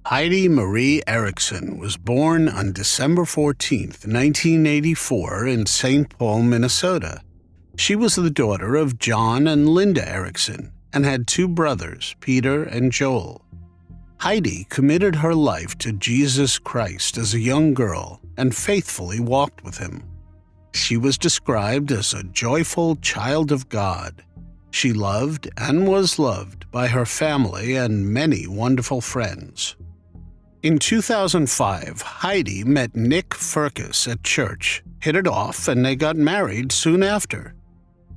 Heidi Marie Erickson was born on December 14, 1984, in St. Paul, Minnesota. She was the daughter of John and Linda Erickson and had two brothers, Peter and Joel. Heidi committed her life to Jesus Christ as a young girl and faithfully walked with him. She was described as a joyful child of God. She loved and was loved by her family and many wonderful friends. In 2005, Heidi met Nick Firkus at church, hit it off, and they got married soon after.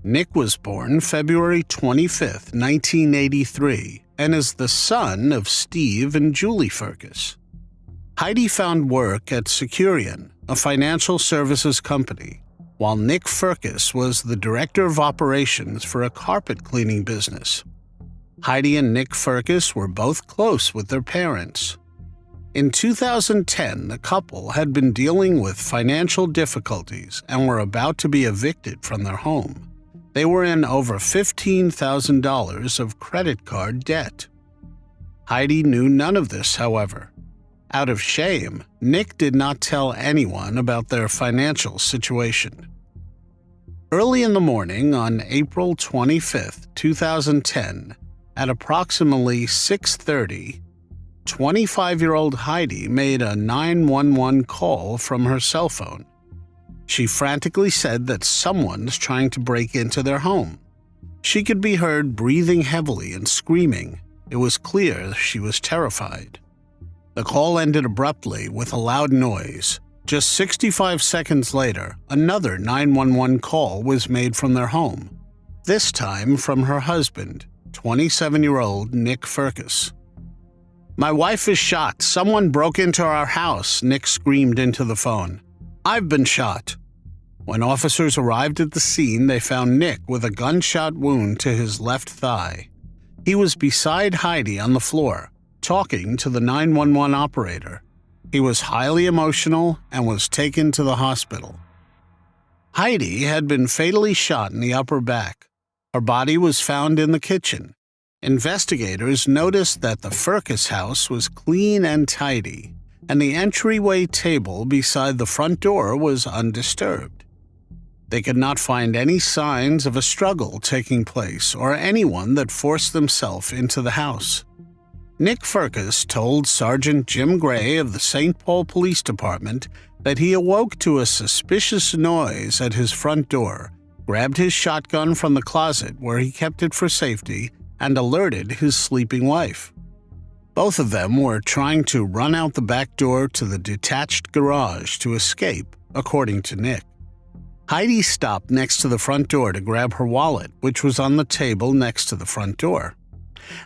Nick was born February 25, 1983, and is the son of Steve and Julie Firkus. Heidi found work at Securian, a financial services company, while Nick Firkus was the director of operations for a carpet cleaning business. Heidi and Nick Firkus were both close with their parents. In 2010, the couple had been dealing with financial difficulties and were about to be evicted from their home. They were in over $15,000 of credit card debt. Heidi knew none of this, however. Out of shame, Nick did not tell anyone about their financial situation. Early in the morning on April 25, 2010, at approximately 6:30, 25-year-old Heidi made a 911 call from her cell phone. She frantically said that someone's trying to break into their home. She could be heard breathing heavily and screaming. It was clear she was terrified. The call ended abruptly with a loud noise. Just 65 seconds later, another 911 call was made from their home, this time from her husband, 27-year-old Nick Firkus. "My wife is shot. Someone broke into our house," Nick screamed into the phone. "I've been shot." When officers arrived at the scene, they found Nick with a gunshot wound to his left thigh. He was beside Heidi on the floor, talking to the 911 operator. He was highly emotional and was taken to the hospital. Heidi had been fatally shot in the upper back. Her body was found in the kitchen. Investigators noticed that the Firkus house was clean and tidy, and the entryway table beside the front door was undisturbed. They could not find any signs of a struggle taking place or anyone that forced themselves into the house. Nick Firkus told Sergeant Jim Gray of the St. Paul Police Department that he awoke to a suspicious noise at his front door, grabbed his shotgun from the closet where he kept it for safety, and alerted his sleeping wife. Both of them were trying to run out the back door to the detached garage to escape, according to Nick. Heidi stopped next to the front door to grab her wallet, which was on the table next to the front door.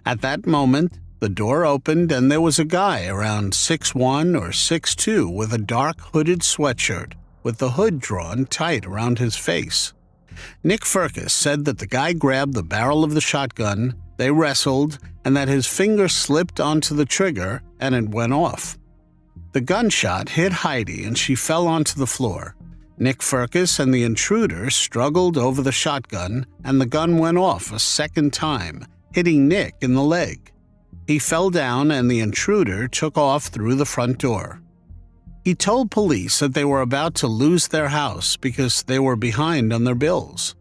At that moment, the door opened and there was a guy around 6'1" or 6'2" with a dark hooded sweatshirt, with the hood drawn tight around his face. Nick Firkus said that the guy grabbed the barrel of the shotgun, they wrestled, and that his finger slipped onto the trigger and it went off. The gunshot hit Heidi and she fell onto the floor. Nick Firkus and the intruder struggled over the shotgun and the gun went off a second time, hitting Nick in the leg. He fell down and the intruder took off through the front door. He told police that they were about to lose their house because they were behind on their bills.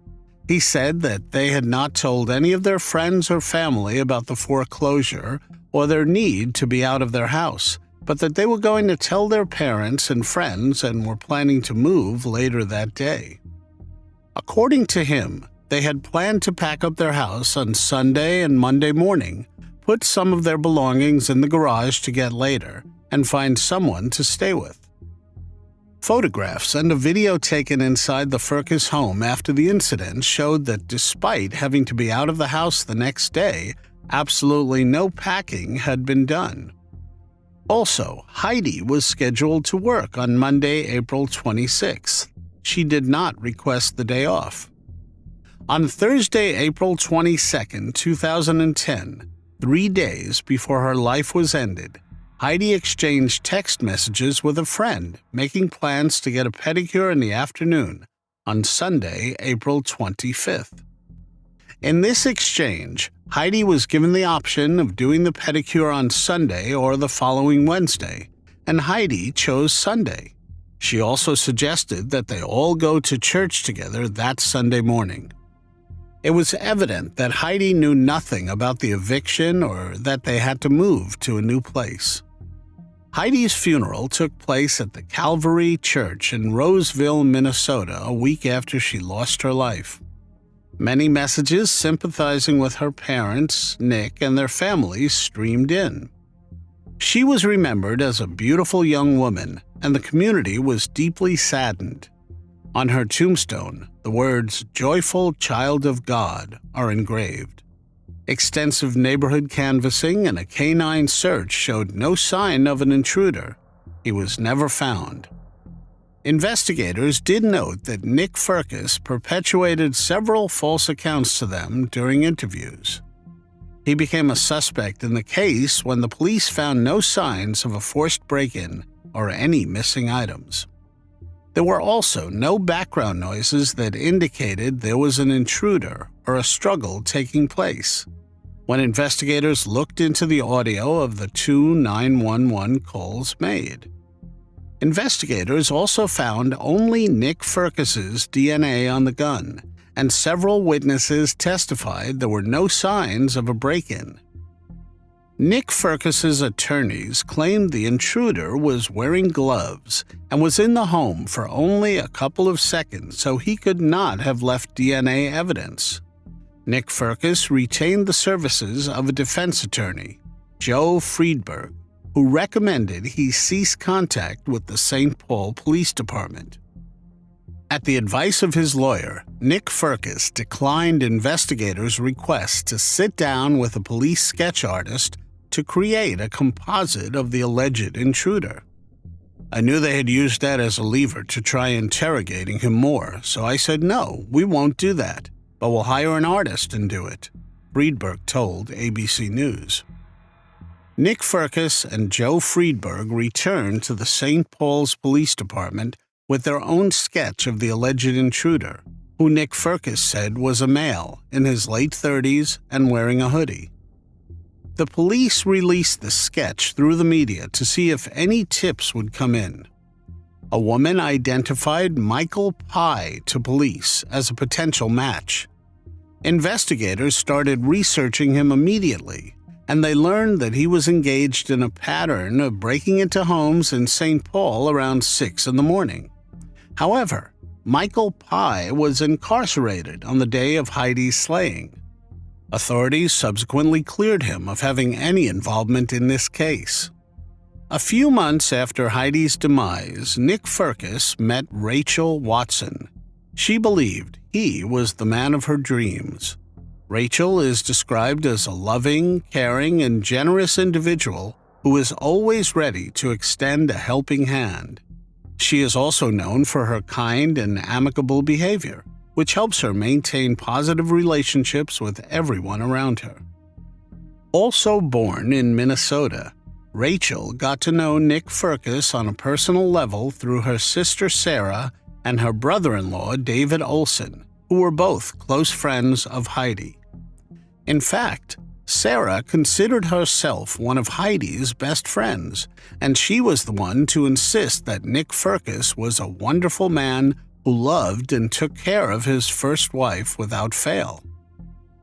He said that they had not told any of their friends or family about the foreclosure or their need to be out of their house, but that they were going to tell their parents and friends and were planning to move later that day. According to him, they had planned to pack up their house on Sunday and Monday morning, put some of their belongings in the garage to get later, and find someone to stay with. Photographs and a video taken inside the Firkus home after the incident showed that despite having to be out of the house the next day, absolutely no packing had been done. Also, Heidi was scheduled to work on Monday, April 26th. She did not request the day off. On Thursday, April 22, 2010, 3 days before her life was ended, Heidi exchanged text messages with a friend, making plans to get a pedicure in the afternoon on Sunday, April 25th. In this exchange, Heidi was given the option of doing the pedicure on Sunday or the following Wednesday, and Heidi chose Sunday. She also suggested that they all go to church together that Sunday morning. It was evident that Heidi knew nothing about the eviction or that they had to move to a new place. Heidi's funeral took place at the Calvary Church in Roseville, Minnesota, a week after she lost her life. Many messages sympathizing with her parents, Nick, and their families streamed in. She was remembered as a beautiful young woman, and the community was deeply saddened. On her tombstone, the words "Joyful Child of God" are engraved. Extensive neighborhood canvassing and a canine search showed no sign of an intruder. He was never found. Investigators did note that Nick Firkus perpetuated several false accounts to them during interviews. He became a suspect in the case when the police found no signs of a forced break-in or any missing items. There were also no background noises that indicated there was an intruder or a struggle taking place. When investigators looked into the audio of the 2 911 calls made, investigators also found only Nick Firkus's DNA on the gun, and several witnesses testified there were no signs of a break-in. Nick Firkus's attorneys claimed the intruder was wearing gloves and was in the home for only a couple of seconds, so he could not have left DNA evidence. Nick Firkus retained the services of a defense attorney, Joe Friedberg, who recommended he cease contact with the St. Paul Police Department. At the advice of his lawyer, Nick Firkus declined investigators' request to sit down with a police sketch artist to create a composite of the alleged intruder. "I knew they had used that as a lever to try interrogating him more, so I said, no, we won't do that, but we'll hire an artist and do it," Friedberg told ABC News. Nick Firkus and Joe Friedberg returned to the St. Paul's Police Department with their own sketch of the alleged intruder, who Nick Firkus said was a male in his late 30s and wearing a hoodie. The police released the sketch through the media to see if any tips would come in. A woman identified Michael Pye to police as a potential match. Investigators started researching him immediately, and they learned that he was engaged in a pattern of breaking into homes in St. Paul around 6 in the morning. However, Michael Pye was incarcerated on the day of Heidi's slaying. Authorities subsequently cleared him of having any involvement in this case. A few months after Heidi's demise, Nick Firkus met Rachel Watson. She believed he was the man of her dreams. Rachel is described as a loving, caring, and generous individual who is always ready to extend a helping hand. She is also known for her kind and amicable behavior, which helps her maintain positive relationships with everyone around her. Also born in Minnesota, Rachel got to know Nick Firkus on a personal level through her sister Sarah and her brother-in-law David Olson, who were both close friends of Heidi. In fact, Sarah considered herself one of Heidi's best friends, and she was the one to insist that Nick Firkus was a wonderful man who loved and took care of his first wife without fail.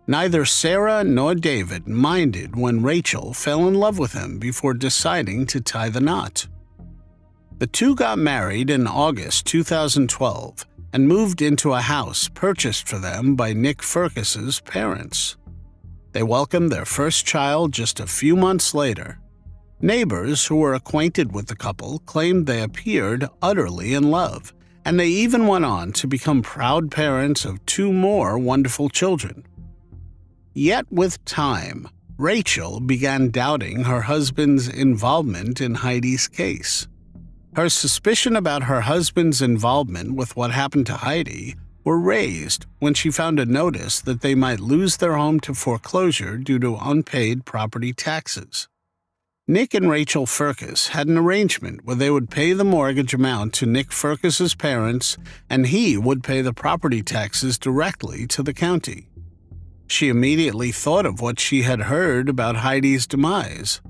Neither Sarah nor David minded when Rachel fell in love with him before deciding to tie the knot. The two got married in August 2012 and moved into a house purchased for them by Nick Firkus's parents. They welcomed their first child just a few months later. Neighbors who were acquainted with the couple claimed they appeared utterly in love, and they even went on to become proud parents of 2 more wonderful children. Yet with time, Rachel began doubting her husband's involvement in Heidi's case. Her suspicion about her husband's involvement with what happened to Heidi were raised when she found a notice that they might lose their home to foreclosure due to unpaid property taxes. Nick and Rachel Firkus had an arrangement where they would pay the mortgage amount to Nick Firkus's parents, and he would pay the property taxes directly to the county. She immediately thought of what she had heard about Heidi's demise.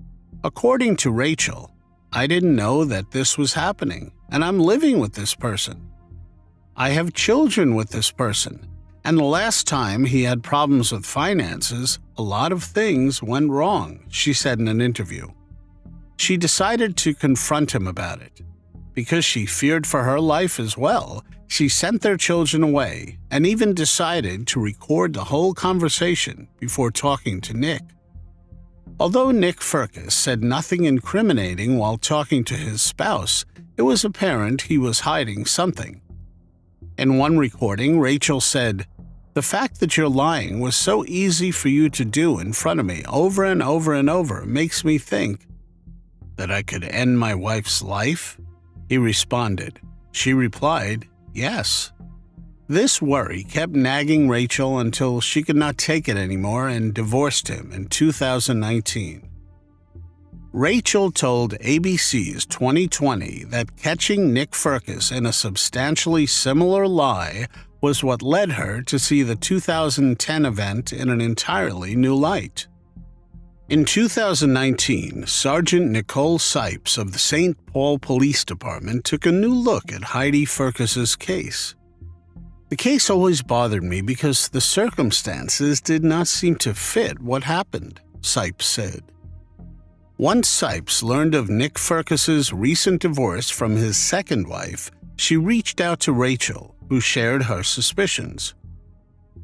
According to Rachel, "I didn't know that this was happening, and I'm living with this person. I have children with this person, and the last time he had problems with finances, a lot of things went wrong," she said in an interview. She decided to confront him about it. Because she feared for her life as well, she sent their children away and even decided to record the whole conversation before talking to Nick. Although Nick Firkus said nothing incriminating while talking to his spouse, it was apparent he was hiding something. In one recording, Rachel said, "The fact that you're lying was so easy for you to do in front of me over and over and over makes me think that I could end my wife's life?" He responded. She replied, "Yes." This worry kept nagging Rachel until she could not take it anymore and divorced him in 2019. Rachel told ABC's 2020 that catching Nick Firkus in a substantially similar lie was what led her to see the 2010 event in an entirely new light. In 2019, Sergeant Nicole Sipes of the St. Paul Police Department took a new look at Heidi Firkus's case. "The case always bothered me because the circumstances did not seem to fit what happened," Sipes said. Once Sipes learned of Nick Firkus's recent divorce from his second wife, she reached out to Rachel, who shared her suspicions.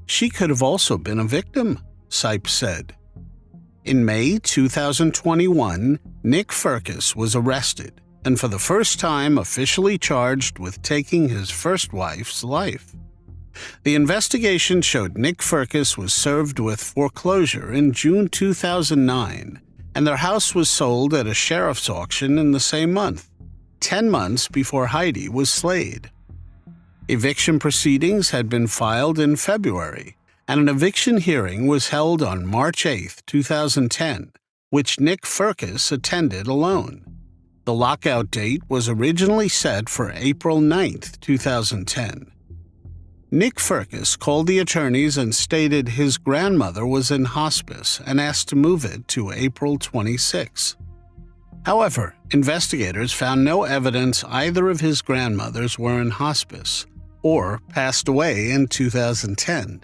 "She could have also been a victim," Sipes said. In May 2021, Nick Firkus was arrested and for the first time officially charged with taking his first wife's life. The investigation showed Nick Firkus was served with foreclosure in June 2009, and their house was sold at a sheriff's auction in the same month, 10 months before Heidi was slayed. Eviction proceedings had been filed in February, and an eviction hearing was held on March 8, 2010, which Nick Firkus attended alone. The lockout date was originally set for April 9, 2010. Nick Firkus called the attorneys and stated his grandmother was in hospice and asked to move it to April 26. However, investigators found no evidence either of his grandmothers were in hospice or passed away in 2010.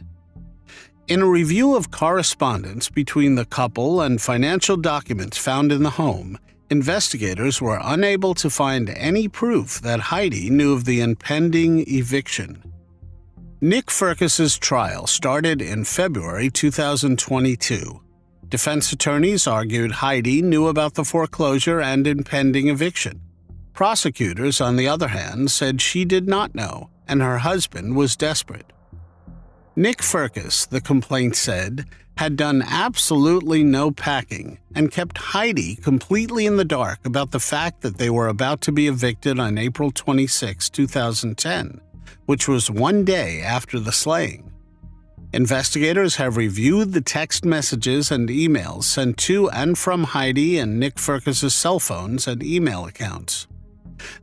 In a review of correspondence between the couple and financial documents found in the home, investigators were unable to find any proof that Heidi knew of the impending eviction. Nick Firkus's trial started in February 2022. Defense attorneys argued Heidi knew about the foreclosure and impending eviction. Prosecutors, on the other hand, said she did not know, and her husband was desperate. Nick Firkus, the complaint said, had done absolutely no packing and kept Heidi completely in the dark about the fact that they were about to be evicted on April 26, 2010, which was one day after the slaying. Investigators have reviewed the text messages and emails sent to and from Heidi and Nick Firkus's cell phones and email accounts.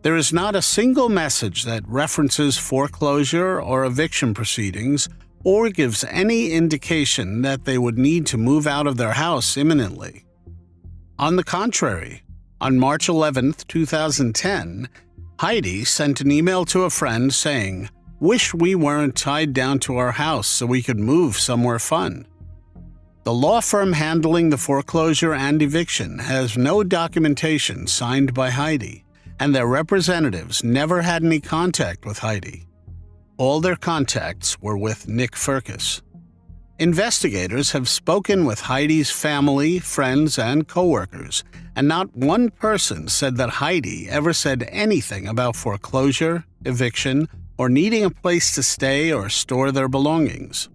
There is not a single message that references foreclosure or eviction proceedings or gives any indication that they would need to move out of their house imminently. On the contrary, on March 11, 2010, Heidi sent an email to a friend saying, "Wish we weren't tied down to our house so we could move somewhere fun." The law firm handling the foreclosure and eviction has no documentation signed by Heidi, and their representatives never had any contact with Heidi. All their contacts were with Nick Firkus. Investigators have spoken with Heidi's family, friends, and coworkers, and not one person said that Heidi ever said anything about foreclosure, eviction, or needing a place to stay or store their belongings.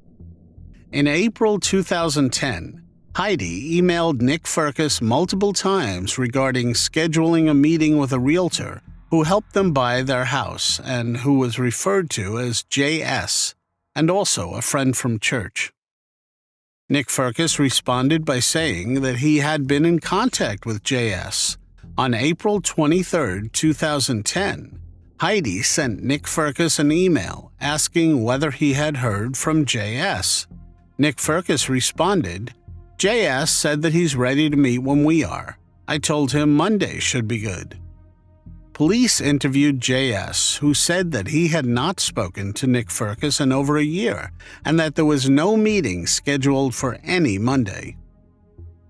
In April 2010, Heidi emailed Nick Firkus multiple times regarding scheduling a meeting with a realtor who helped them buy their house and who was referred to as JS, and also a friend from church. Nick Firkus responded by saying that he had been in contact with JS. On April 23, 2010, Heidi sent Nick Firkus an email asking whether he had heard from JS. Nick Firkus responded, "JS said that he's ready to meet when we are. I told him Monday should be good." Police interviewed JS, who said that he had not spoken to Nick Firkus in over a year and that there was no meeting scheduled for any Monday.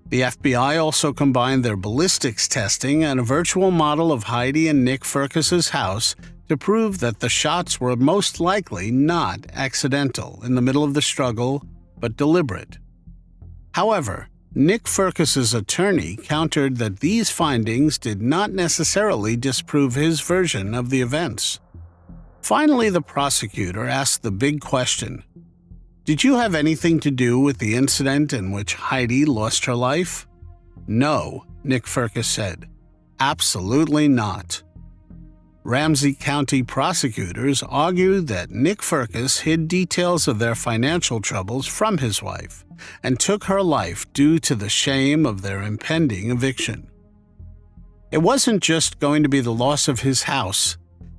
The FBI also combined their ballistics testing and a virtual model of Heidi and Nick Firkus's house to prove that the shots were most likely not accidental in the middle of the struggle, but deliberate. However, Nick Firkus's attorney countered that these findings did not necessarily disprove his version of the events. Finally, the prosecutor asked the big question: "Did you have anything to do with the incident in which Heidi lost her life?" "No," Nick Firkus said. "Absolutely not." Ramsey County prosecutors argued that Nick Firkus hid details of their financial troubles from his wife and took her life due to the shame of their impending eviction. It wasn't just going to be the loss of his house.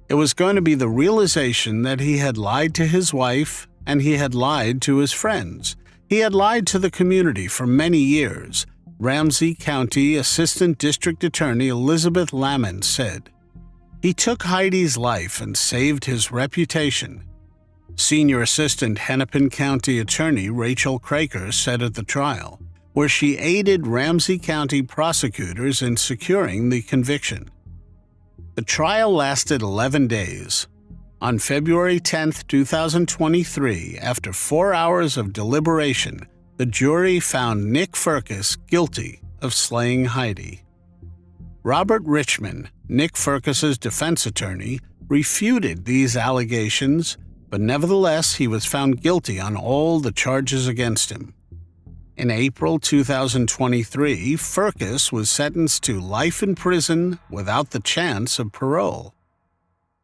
It was going to be the realization that he had lied to his wife and he had lied to his friends. He had lied to the community for many years, Ramsey County Assistant District Attorney Elizabeth Lamont said. He took Heidi's life and saved his reputation. Senior Assistant Hennepin County Attorney Rachel Craker said at the trial, where she aided Ramsey County prosecutors in securing the conviction. The trial lasted 11 days. On February 10, 2023, after 4 hours of deliberation, the jury found Nick Firkus guilty of slaying Heidi. Robert Richmond, Nick Firkus's defense attorney, refuted these allegations, but nevertheless he was found guilty on all the charges against him. In April 2023, Firkus was sentenced to life in prison without the chance of parole.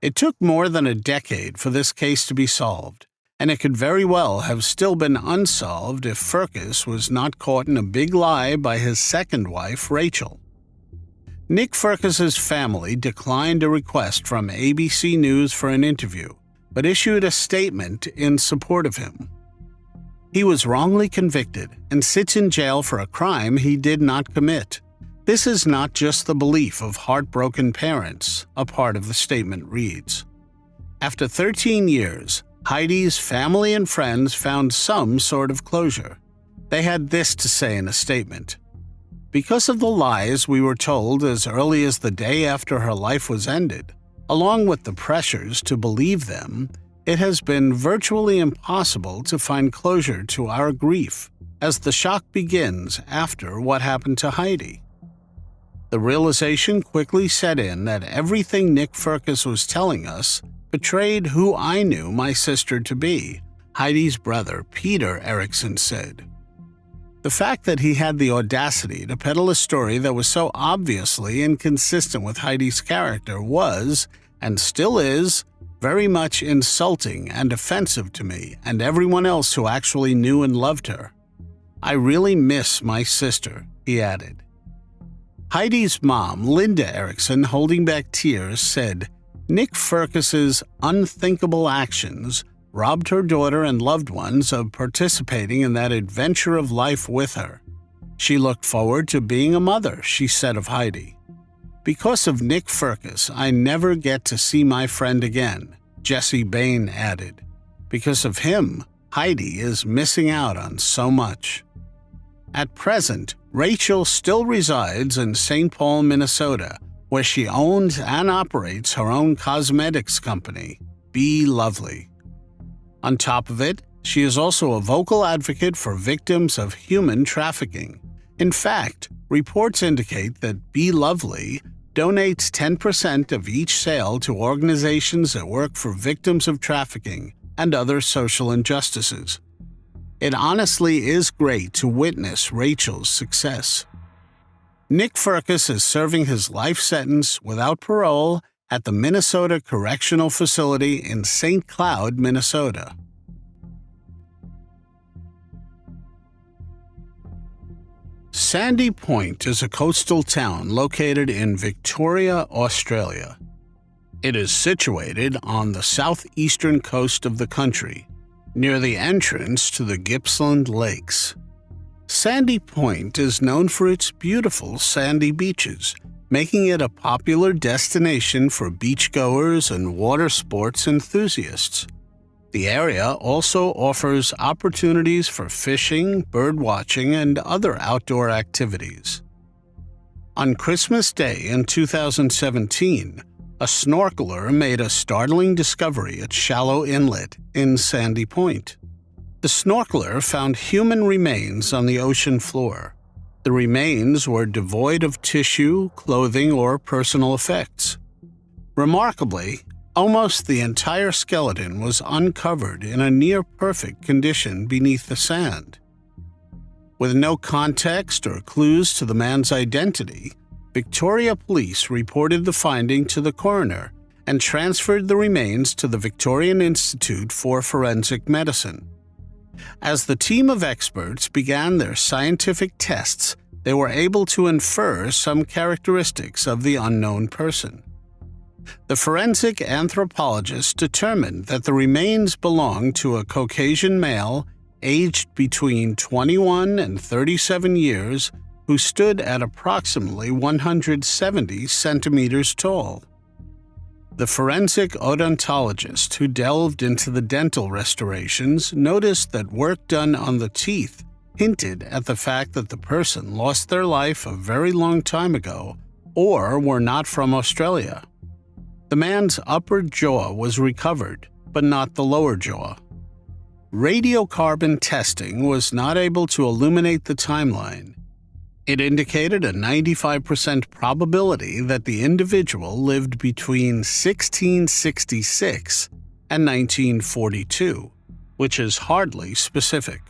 It took more than a decade for this case to be solved, and it could very well have still been unsolved if Firkus was not caught in a big lie by his second wife, Rachel. Nick Firkus's family declined a request from ABC News for an interview, but issued a statement in support of him. He was wrongly convicted and sits in jail for a crime he did not commit. This is not just the belief of heartbroken parents, a part of the statement reads. After 13 years, Heidi's family and friends found some sort of closure. They had this to say in a statement. Because of the lies we were told as early as the day after her life was ended, along with the pressures to believe them, it has been virtually impossible to find closure to our grief as the shock begins after what happened to Heidi. The realization quickly set in that everything Nick Firkus was telling us betrayed who I knew my sister to be, Heidi's brother, Peter Erickson, said. The fact that he had the audacity to peddle a story that was so obviously inconsistent with Heidi's character was, and still is, very much insulting and offensive to me and everyone else who actually knew and loved her. I really miss my sister, he added. Heidi's mom, Linda Erickson, holding back tears, said, Nick Firkus's unthinkable actions robbed her daughter and loved ones of participating in that adventure of life with her. She looked forward to being a mother, she said of Heidi. Because of Nick Firkus, I never get to see my friend again, Jesse Bain added. Because of him, Heidi is missing out on so much. At present, Rachel still resides in St. Paul, Minnesota, where she owns and operates her own cosmetics company, Be Lovely. On top of it, she is also a vocal advocate for victims of human trafficking. In fact, reports indicate that Be Lovely donates 10% of each sale to organizations that work for victims of trafficking and other social injustices. It honestly is great to witness Rachel's success. Nick Firkus is serving his life sentence without parole at the Minnesota Correctional Facility in St. Cloud, Minnesota. Sandy Point is a coastal town located in Victoria, Australia. It is situated on the southeastern coast of the country. near the entrance to the Gippsland Lakes. Sandy Point is known for its beautiful sandy beaches, making it a popular destination for beachgoers and water sports enthusiasts. The area also offers opportunities for fishing, birdwatching, and other outdoor activities. On Christmas Day in 2017, a snorkeler made a startling discovery at Shallow Inlet in Sandy Point. The snorkeler found human remains on the ocean floor. The remains were devoid of tissue, clothing, or personal effects. Remarkably, almost the entire skeleton was uncovered in a near-perfect condition beneath the sand. With no context or clues to the man's identity, Victoria Police reported the finding to the coroner and transferred the remains to the Victorian Institute for Forensic Medicine. As the team of experts began their scientific tests, they were able to infer some characteristics of the unknown person. The forensic anthropologist determined that the remains belonged to a Caucasian male aged between 21 and 37 years who stood at approximately 170 centimeters tall. The forensic odontologist who delved into the dental restorations noticed that work done on the teeth hinted at the fact that the person lost their life a very long time ago or were not from Australia. The man's upper jaw was recovered, but not the lower jaw. Radiocarbon testing was not able to illuminate the timeline. It indicated a 95% probability that the individual lived between 1666 and 1942, which is hardly specific.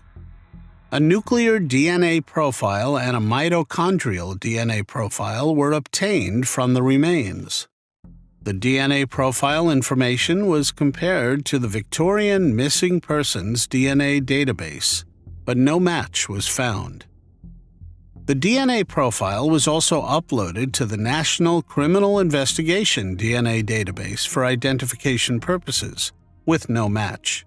A nuclear DNA profile and a mitochondrial DNA profile were obtained from the remains. The DNA profile information was compared to the Victorian Missing Persons DNA database, but no match was found. The DNA profile was also uploaded to the National Criminal Investigation DNA database for identification purposes, with no match.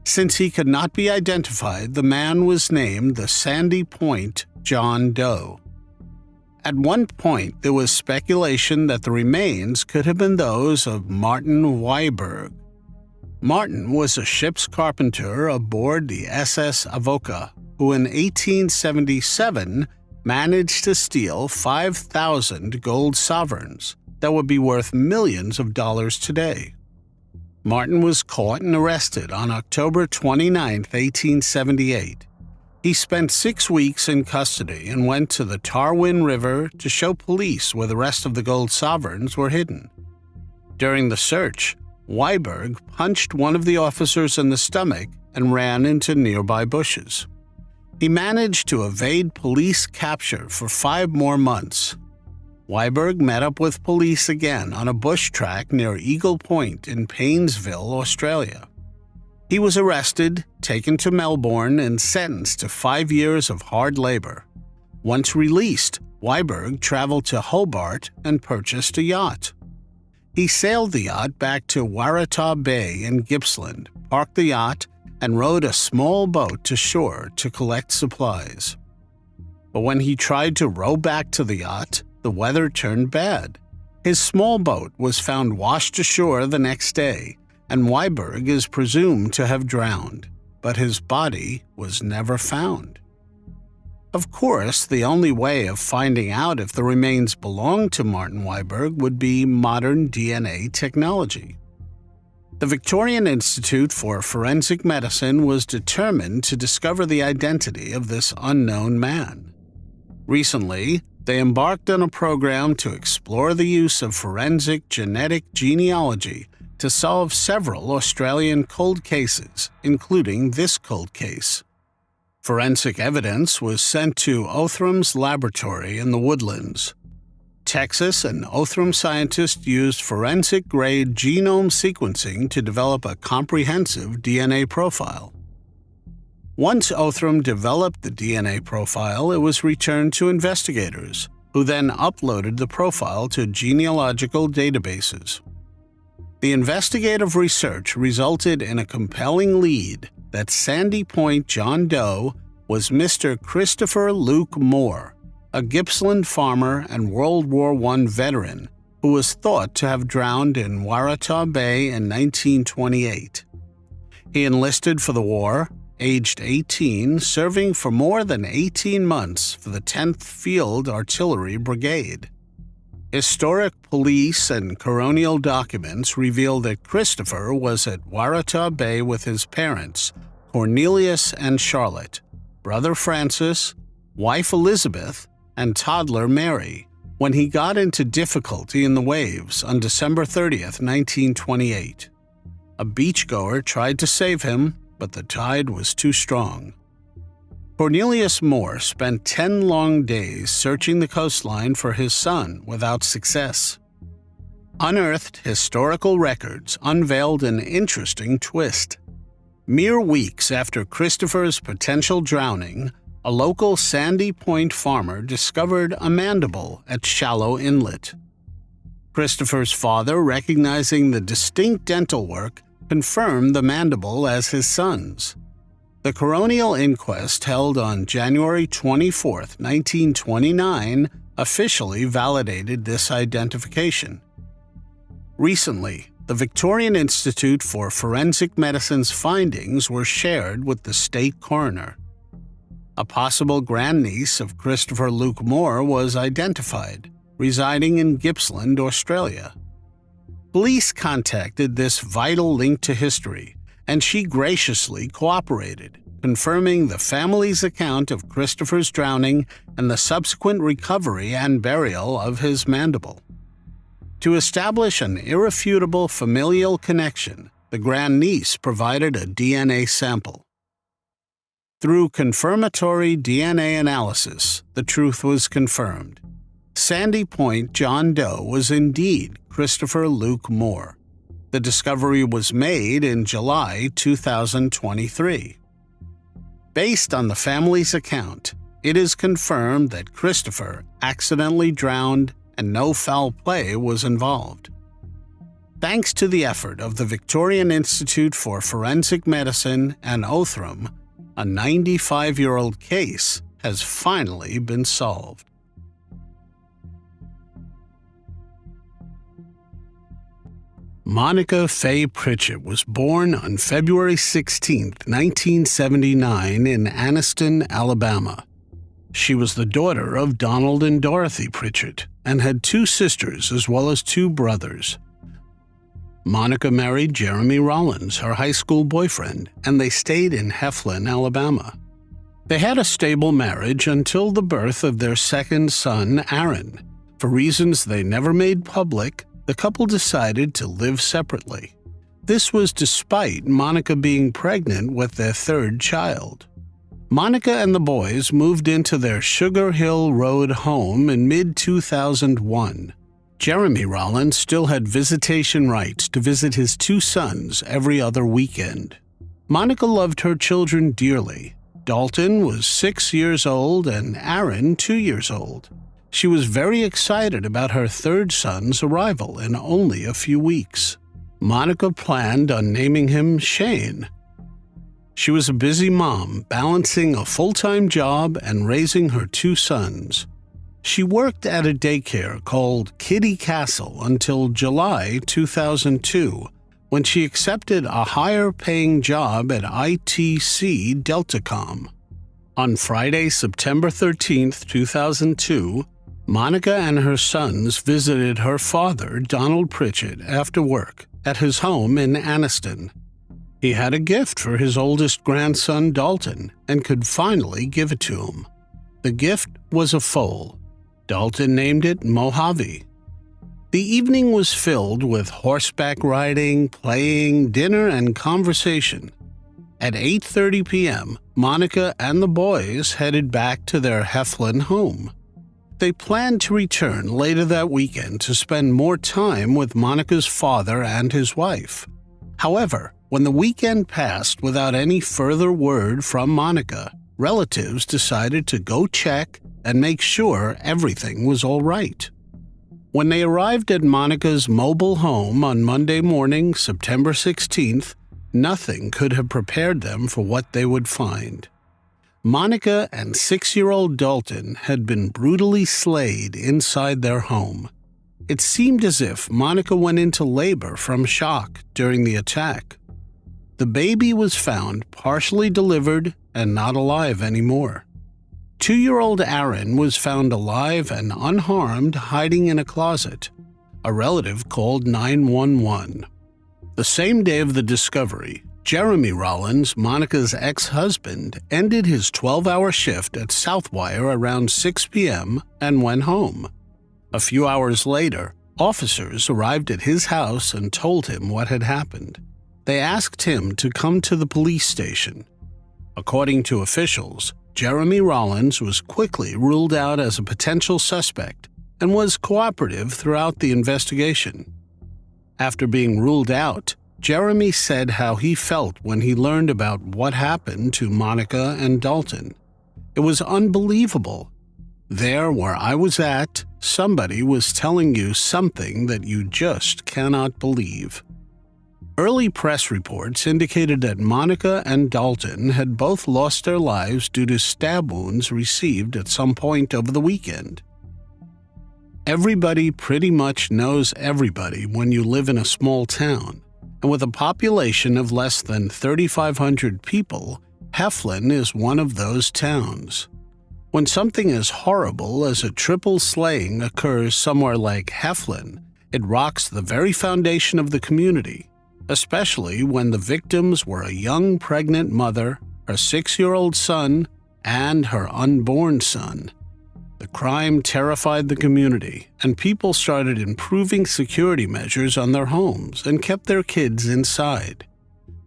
Since he could not be identified, the man was named the Sandy Point John Doe. At one point, there was speculation that the remains could have been those of Martin Weiberg. Martin was a ship's carpenter aboard the SS Avoca, who in 1877 managed to steal 5,000 gold sovereigns that would be worth millions of dollars today. Martin was caught and arrested on October 29, 1878. He spent 6 weeks in custody and went to the Tarwin River to show police where the rest of the gold sovereigns were hidden. During the search, Weiberg punched one of the officers in the stomach and ran into nearby bushes. He managed to evade police capture for 5 more months. Weiberg met up with police again on a bush track near Eagle Point in Paynesville, Australia. He was arrested, taken to Melbourne, and sentenced to 5 years of hard labor. Once released, Weiberg traveled to Hobart and purchased a yacht. He sailed the yacht back to Waratah Bay in Gippsland, parked the yacht, and rowed a small boat to shore to collect supplies. But when he tried to row back to the yacht, the weather turned bad. His small boat was found washed ashore the next day, and Weiberg is presumed to have drowned, but his body was never found. Of course, the only way of finding out if the remains belonged to Martin Weiberg would be modern DNA technology. The Victorian Institute for Forensic Medicine was determined to discover the identity of this unknown man. Recently, they embarked on a program to explore the use of forensic genetic genealogy to solve several Australian cold cases, including this cold case. Forensic evidence was sent to Otham's laboratory in the Woodlands. Texas and Otham scientists used forensic-grade genome sequencing to develop a comprehensive DNA profile. Once Otham developed the DNA profile, it was returned to investigators, who then uploaded the profile to genealogical databases. The investigative research resulted in a compelling lead that Sandy Point John Doe was Mr. Christopher Luke Moore, a Gippsland farmer and World War I veteran who was thought to have drowned in Waratah Bay in 1928. He enlisted for the war, aged 18, serving for more than 18 months for the 10th Field Artillery Brigade. Historic police and coronial documents reveal that Christopher was at Waratah Bay with his parents, Cornelius and Charlotte, brother Francis, wife Elizabeth, and toddler Mary, when he got into difficulty in the waves on December 30th, 1928. A beachgoer tried to save him, but the tide was too strong. Cornelius Moore spent 10 long days searching the coastline for his son without success. Unearthed historical records unveiled an interesting twist. Mere weeks after Christopher's potential drowning, a local Sandy Point farmer discovered a mandible at Shallow Inlet. Christopher's father, recognizing the distinct dental work, confirmed the mandible as his son's. The coronial inquest held on January 24, 1929, officially validated this identification. Recently, the Victorian Institute for Forensic Medicine's findings were shared with the state coroner. A possible grandniece of Christopher Luke Moore was identified, residing in Gippsland, Australia. Police contacted this vital link to history, and she graciously cooperated, confirming the family's account of Christopher's drowning and the subsequent recovery and burial of his mandible. To establish an irrefutable familial connection, the grandniece provided a DNA sample. Through confirmatory DNA analysis, the truth was confirmed. Sandy Point John Doe was indeed Christopher Luke Moore. The discovery was made in July 2023. Based on the family's account, it is confirmed that Christopher accidentally drowned and no foul play was involved. Thanks to the effort of the Victorian Institute for Forensic Medicine and Othram, a 95-year-old case has finally been solved. Monica Fay Pritchett was born on February 16, 1979 in Anniston, Alabama. She was the daughter of Donald and Dorothy Pritchett and had 2 sisters as well as 2 brothers. Monica married Jeremy Rollins, her high school boyfriend, and they stayed in Heflin, Alabama. They had a stable marriage until the birth of their second son, Aaron. For reasons they never made public, the couple decided to live separately. This was despite Monica being pregnant with their 3rd child. Monica and the boys moved into their Sugar Hill Road home in mid-2001. Jeremy Rollins still had visitation rights to visit his 2 sons every other weekend. Monica loved her children dearly. Dalton was 6 years old and Aaron 2 years old. She was very excited about her 3rd son's arrival in only a few weeks. Monica planned on naming him Shane. She was a busy mom, balancing a full-time job and raising her 2 sons. She worked at a daycare called Kitty Castle until July 2002, when she accepted a higher-paying job at ITC Deltacom. On Friday, September 13, 2002, Monica and her sons visited her father, Donald Pritchett, after work at his home in Anniston. He had a gift for his oldest grandson, Dalton, and could finally give it to him. The gift was a foal. Dalton named it Mojave. The evening was filled with horseback riding, playing, dinner, and conversation. At 8:30 p.m., Monica and the boys headed back to their Heflin home. They planned to return later that weekend to spend more time with Monica's father and his wife. However, when the weekend passed without any further word from Monica, relatives decided to go check and make sure everything was all right. When they arrived at Monica's mobile home on Monday morning, September 16th, Nothing could have prepared them for what they would find. Monica and 6-year-old Dalton had been brutally slayed inside their home. It seemed as if Monica went into labor from shock during the attack. The baby was found partially delivered and not alive anymore. 2-year-old Aaron was found alive and unharmed, hiding in a closet. A relative called 911. The same day of the discovery, Jeremy Rollins, Monica's ex-husband, ended his 12-hour shift at Southwire around 6 p.m. and went home. A few hours later, officers arrived at his house and told him what had happened. They asked him to come to the police station. According to officials, Jeremy Rollins was quickly ruled out as a potential suspect and was cooperative throughout the investigation. After being ruled out, Jeremy said how he felt when he learned about what happened to Monica and Dalton. It was unbelievable. There where I was at, somebody was telling you something that you just cannot believe. Early press reports indicated that Monica and Dalton had both lost their lives due to stab wounds received at some point over the weekend. Everybody pretty much knows everybody when you live in a small town. And with a population of less than 3,500 people, Heflin is one of those towns. When something as horrible as a triple slaying occurs somewhere like Heflin, it rocks the very foundation of the community, especially when the victims were a young pregnant mother, her 6-year-old son, and her unborn son. The crime terrified the community, and people started improving security measures on their homes and kept their kids inside.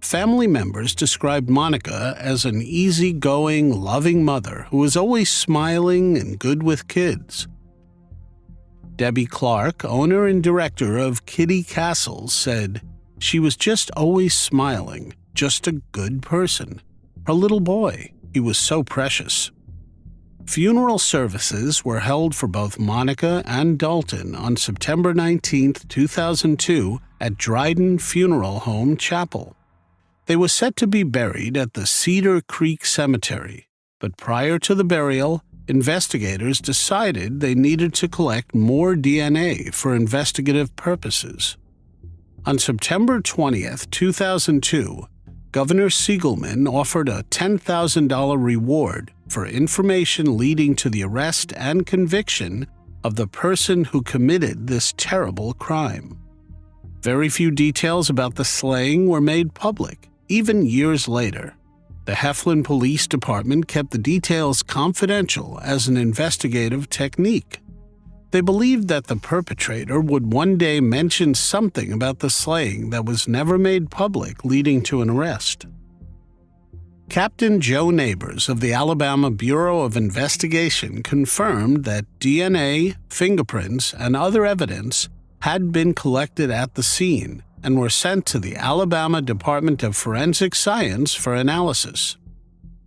Family members described Monica as an easygoing, loving mother who was always smiling and good with kids. Debbie Clark, owner and director of Kitty Castles, said, "She was just always smiling, just a good person. Her little boy, he was so precious." Funeral services were held for both Monica and Dalton on September 19, 2002 at Dryden Funeral Home Chapel. They were set to be buried at the Cedar Creek Cemetery, but prior to the burial, investigators decided they needed to collect more DNA for investigative purposes. On September 20, 2002, Governor Siegelman offered a $10,000 reward for information leading to the arrest and conviction of the person who committed this terrible crime. Very few details about the slaying were made public, even years later. The Heflin Police Department kept the details confidential as an investigative technique. They believed that the perpetrator would one day mention something about the slaying that was never made public, leading to an arrest. Captain Joe Neighbors of the Alabama Bureau of Investigation confirmed that DNA, fingerprints, and other evidence had been collected at the scene and were sent to the Alabama Department of Forensic Science for analysis.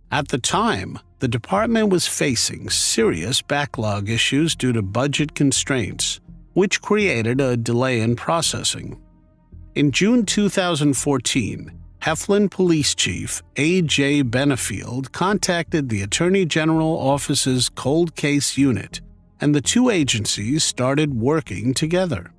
At the time, the department was facing serious backlog issues due to budget constraints, which created a delay in processing. In June 2014, Heflin Police Chief A.J. Benefield contacted the Attorney General Office's Cold Case Unit, and the two agencies started working together.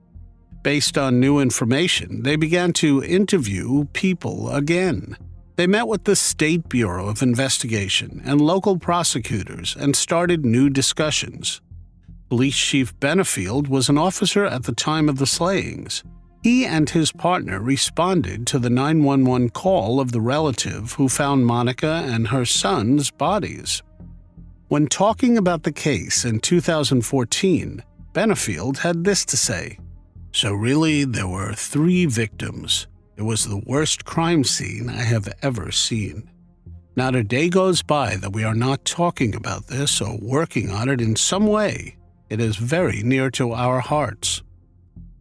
Based on new information, they began to interview people again. They met with the State Bureau of Investigation and local prosecutors and started new discussions. Police Chief Benefield was an officer at the time of the slayings. He and his partner responded to the 911 call of the relative who found Monica and her son's bodies. When talking about the case in 2014, Benefield had this to say, "So really, there were 3 victims. It was the worst crime scene I have ever seen. Not a day goes by that we are not talking about this or working on it in some way. It is very near to our hearts."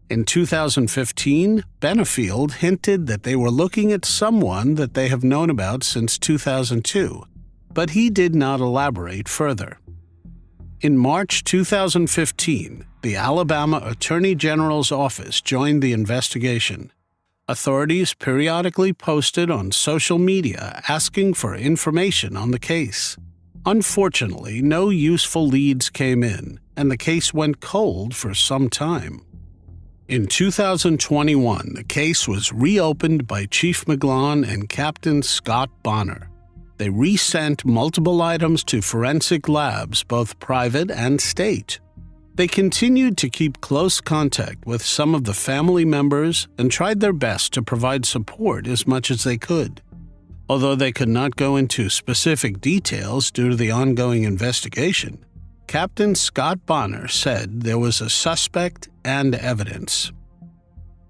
In 2015, Benefield hinted that they were looking at someone that they have known about since 2002, but he did not elaborate further. In March 2015, the Alabama Attorney General's office joined the investigation. Authorities periodically posted on social media asking for information on the case. Unfortunately, no useful leads came in, and the case went cold for some time. In 2021, the case was reopened by Chief McGlone and Captain Scott Bonner. They resent multiple items to forensic labs, both private and state. They continued to keep close contact with some of the family members and tried their best to provide support as much as they could. Although they could not go into specific details due to the ongoing investigation, Captain Scott Bonner said there was a suspect and evidence.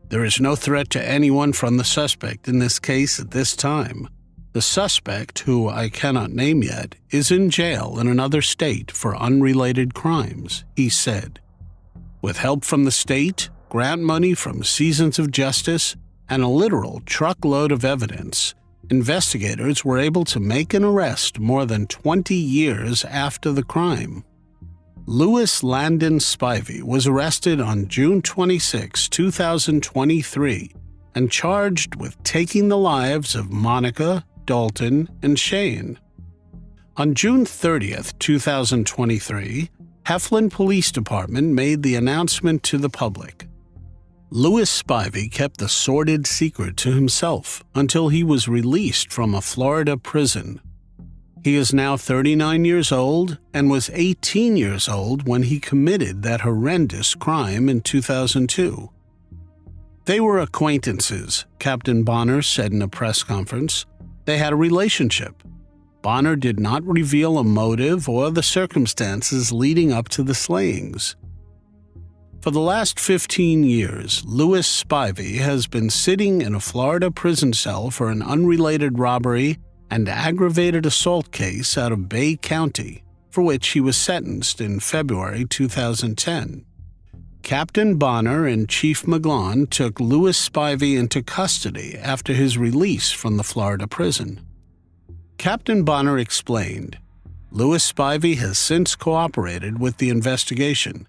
There is no threat to anyone from the suspect in this case at this time. The suspect, who I cannot name yet, is in jail in another state for unrelated crimes, he said. With help from the state, grant money from Seasons of Justice, and a literal truckload of evidence, investigators were able to make an arrest more than 20 years after the crime. Louis Landon Spivey was arrested on June 26, 2023, and charged with taking the lives of Monica, Dalton, and Shane. On June 30, 2023, Heflin Police Department made the announcement to the public. Louis Spivey kept the sordid secret to himself until he was released from a Florida prison. He is now 39 years old and was 18 years old when he committed that horrendous crime in 2002. They were acquaintances, Captain Bonner said in a press conference. They had a relationship. Bonner did not reveal a motive or the circumstances leading up to the slayings. For the last 15 years, Louis Spivey has been sitting in a Florida prison cell for an unrelated robbery and aggravated assault case out of Bay County, for which he was sentenced in February 2010. Captain Bonner and Chief McGlone took Louis Spivey into custody after his release from the Florida prison. Captain Bonner explained, Louis Spivey has since cooperated with the investigation.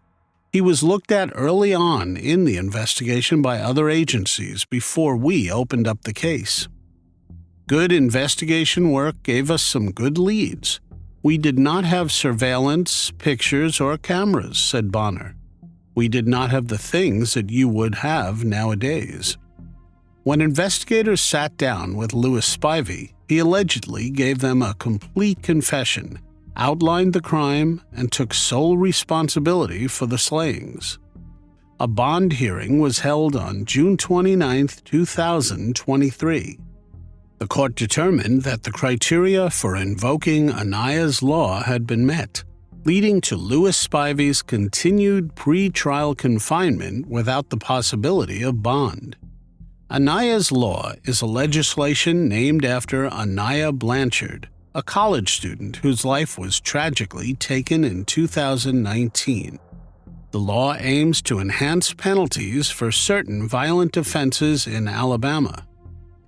He was looked at early on in the investigation by other agencies before we opened up the case. Good investigation work gave us some good leads. We did not have surveillance, pictures, or cameras, said Bonner. We did not have the things that you would have nowadays. When investigators sat down with Louis Spivey, he allegedly gave them a complete confession, outlined the crime, and took sole responsibility for the slayings. A bond hearing was held on June 29, 2023. The court determined that the criteria for invoking Anaya's law had been met, leading to Louis Spivey's continued pre-trial confinement without the possibility of bond. Anaya's law is a legislation named after Anaya Blanchard, a college student whose life was tragically taken in 2019. The law aims to enhance penalties for certain violent offenses in Alabama.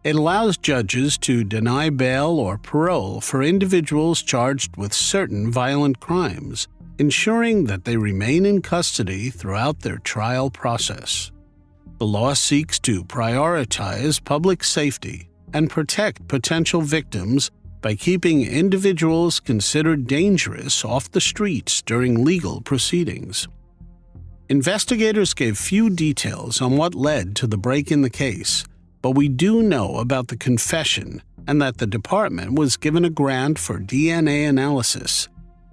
It allows judges to deny bail or parole for individuals charged with certain violent crimes, ensuring that they remain in custody throughout their trial process. The law seeks to prioritize public safety and protect potential victims by keeping individuals considered dangerous off the streets during legal proceedings. Investigators gave few details on what led to the break in the case, but we do know about the confession and that the department was given a grant for DNA analysis,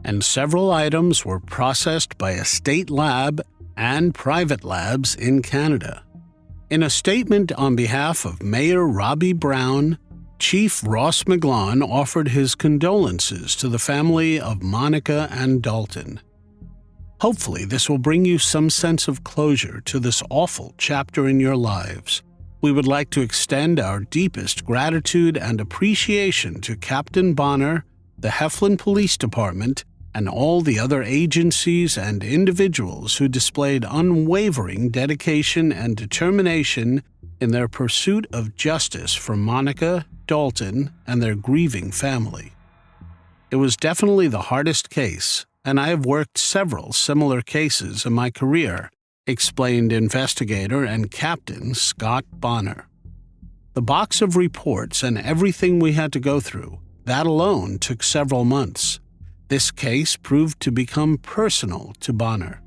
and several items were processed by a state lab and private labs in Canada. In a statement on behalf of Mayor Robbie Brown, Chief Ross McGlone offered his condolences to the family of Monica and Dalton. Hopefully, this will bring you some sense of closure to this awful chapter in your lives. We would like to extend our deepest gratitude and appreciation to Captain Bonner, the Heflin Police Department, and all the other agencies and individuals who displayed unwavering dedication and determination in their pursuit of justice for Monica, Dalton, and their grieving family. It was definitely the hardest case, and I have worked several similar cases in my career, explained investigator and Captain Scott Bonner. The box of reports and everything we had to go through, that alone took several months. This case proved to become personal to Bonner.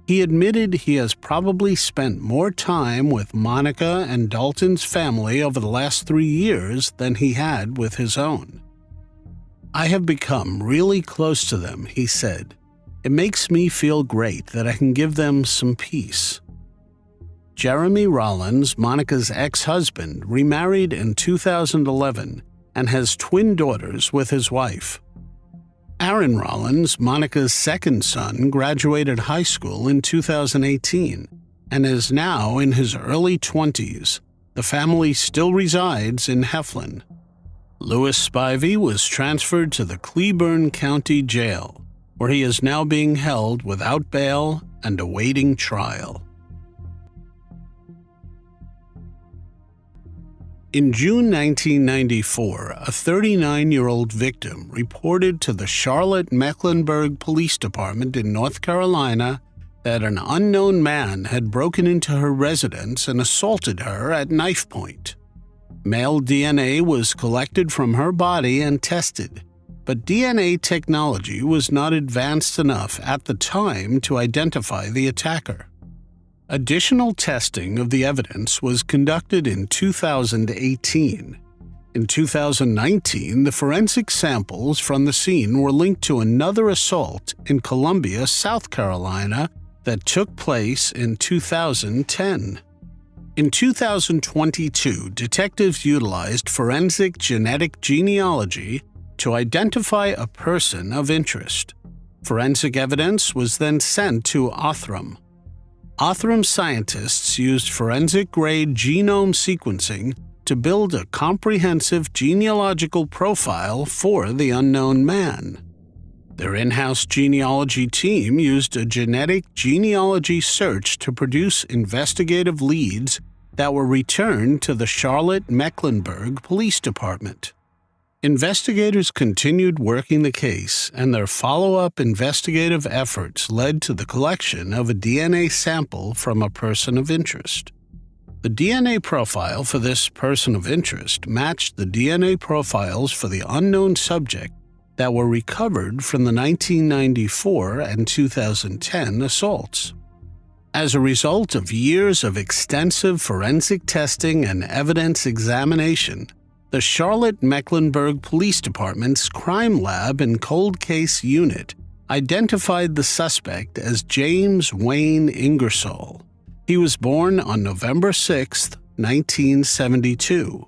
He admitted he has probably spent more time with Monica and Dalton's family over the last 3 years than he had with his own. "I have become really close to them," he said. "It makes me feel great that I can give them some peace." Jeremy Rollins, Monica's ex-husband, remarried in 2011 and has twin daughters with his wife. Aaron Rollins, Monica's second son, graduated high school in 2018 and is now in his early 20s. The family still resides in Heflin. Louis Spivey was transferred to the Cleburne County Jail, where he is now being held without bail and awaiting trial. In June 1994, a 39-year-old victim reported to the Charlotte-Mecklenburg Police Department in North Carolina that an unknown man had broken into her residence and assaulted her at knife point. Male DNA was collected from her body and tested, but DNA technology was not advanced enough at the time to identify the attacker. Additional testing of the evidence was conducted in 2018. In 2019, the forensic samples from the scene were linked to another assault in Columbia, South Carolina, that took place in 2010. In 2022, detectives utilized forensic genetic genealogy to identify a person of interest. Forensic evidence was then sent to Othram. Othram scientists used forensic-grade genome sequencing to build a comprehensive genealogical profile for the unknown man. Their in-house genealogy team used a genetic genealogy search to produce investigative leads that were returned to the Charlotte-Mecklenburg Police Department. Investigators continued working the case, and their follow-up investigative efforts led to the collection of a DNA sample from a person of interest. The DNA profile for this person of interest matched the DNA profiles for the unknown subject that were recovered from the 1994 and 2010 assaults. As a result of years of extensive forensic testing and evidence examination, the Charlotte-Mecklenburg Police Department's Crime Lab and Cold Case Unit identified the suspect as James Wayne Ingersoll. He was born on November 6, 1972.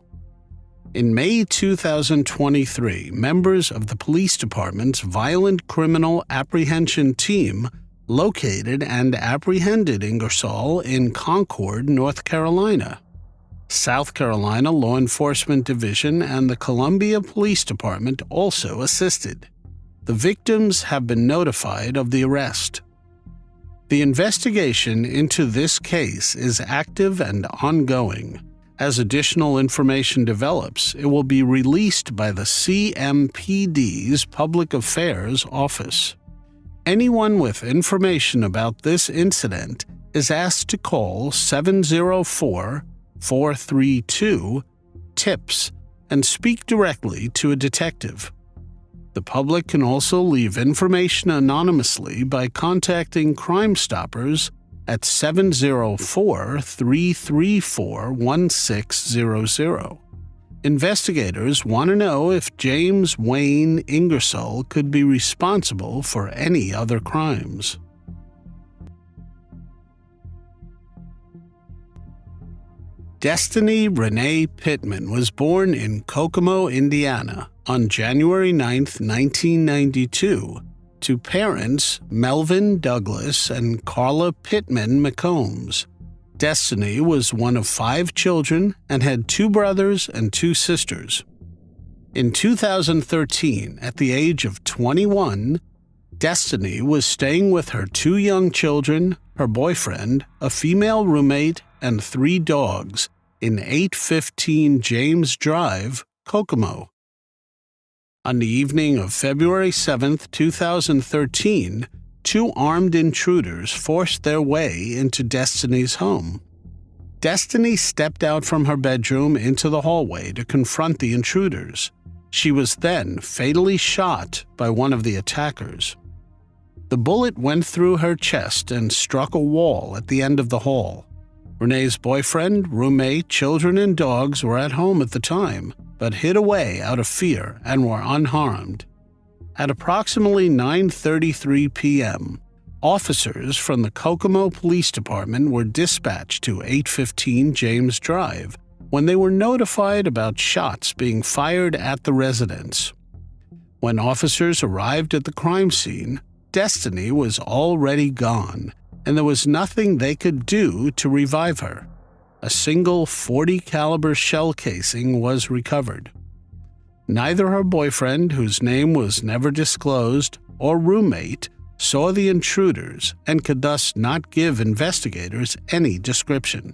In May 2023, members of the police department's Violent Criminal Apprehension Team located and apprehended Ingersoll in Concord, North Carolina. South Carolina Law Enforcement Division and the Columbia Police Department also assisted. The victims have been notified of the arrest. The investigation into this case is active and ongoing. As additional information develops, it will be released by the CMPD's Public Affairs Office. Anyone with information about this incident is asked to call 704-432-TIPS and speak directly to a detective. The public can also leave information anonymously by contacting Crime Stoppers at 704-334-1600. Investigators want to know if James Wayne Ingersoll could be responsible for any other crimes. Destiny Renee Pittman was born in Kokomo, Indiana, on January 9, 1992, to parents Melvin Douglas and Carla Pittman McCombs. Destiny was one of 5 children and had 2 brothers and 2 sisters. In 2013, at the age of 21, Destiny was staying with her 2 young children, her boyfriend, a female roommate, and 3 dogs in 815 James Drive, Kokomo. On the evening of February 7, 2013, 2 armed intruders forced their way into Destiny's home. Destiny stepped out from her bedroom into the hallway to confront the intruders. She was then fatally shot by one of the attackers. The bullet went through her chest and struck a wall at the end of the hall. Renee's boyfriend, roommate, children, and dogs were at home at the time, but hid away out of fear and were unharmed. At approximately 9:33 p.m., officers from the Kokomo Police Department were dispatched to 815 James Drive when they were notified about shots being fired at the residence. When officers arrived at the crime scene, Destiny was already gone, and there was nothing they could do to revive her. A single .40 caliber shell casing was recovered. Neither her boyfriend, whose name was never disclosed, or roommate saw the intruders and could thus not give investigators any description.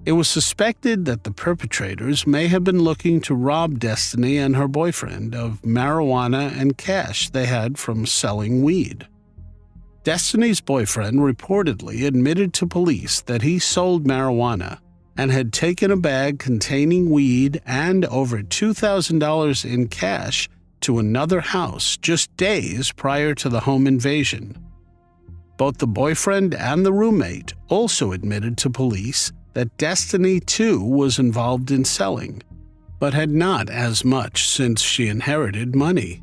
It was suspected that the perpetrators may have been looking to rob Destiny and her boyfriend of marijuana and cash they had from selling weed. Destiny's boyfriend reportedly admitted to police that he sold marijuana and had taken a bag containing weed and over $2,000 in cash to another house just days prior to the home invasion. Both the boyfriend and the roommate also admitted to police that Destiny too was involved in selling, but had not as much since she inherited money.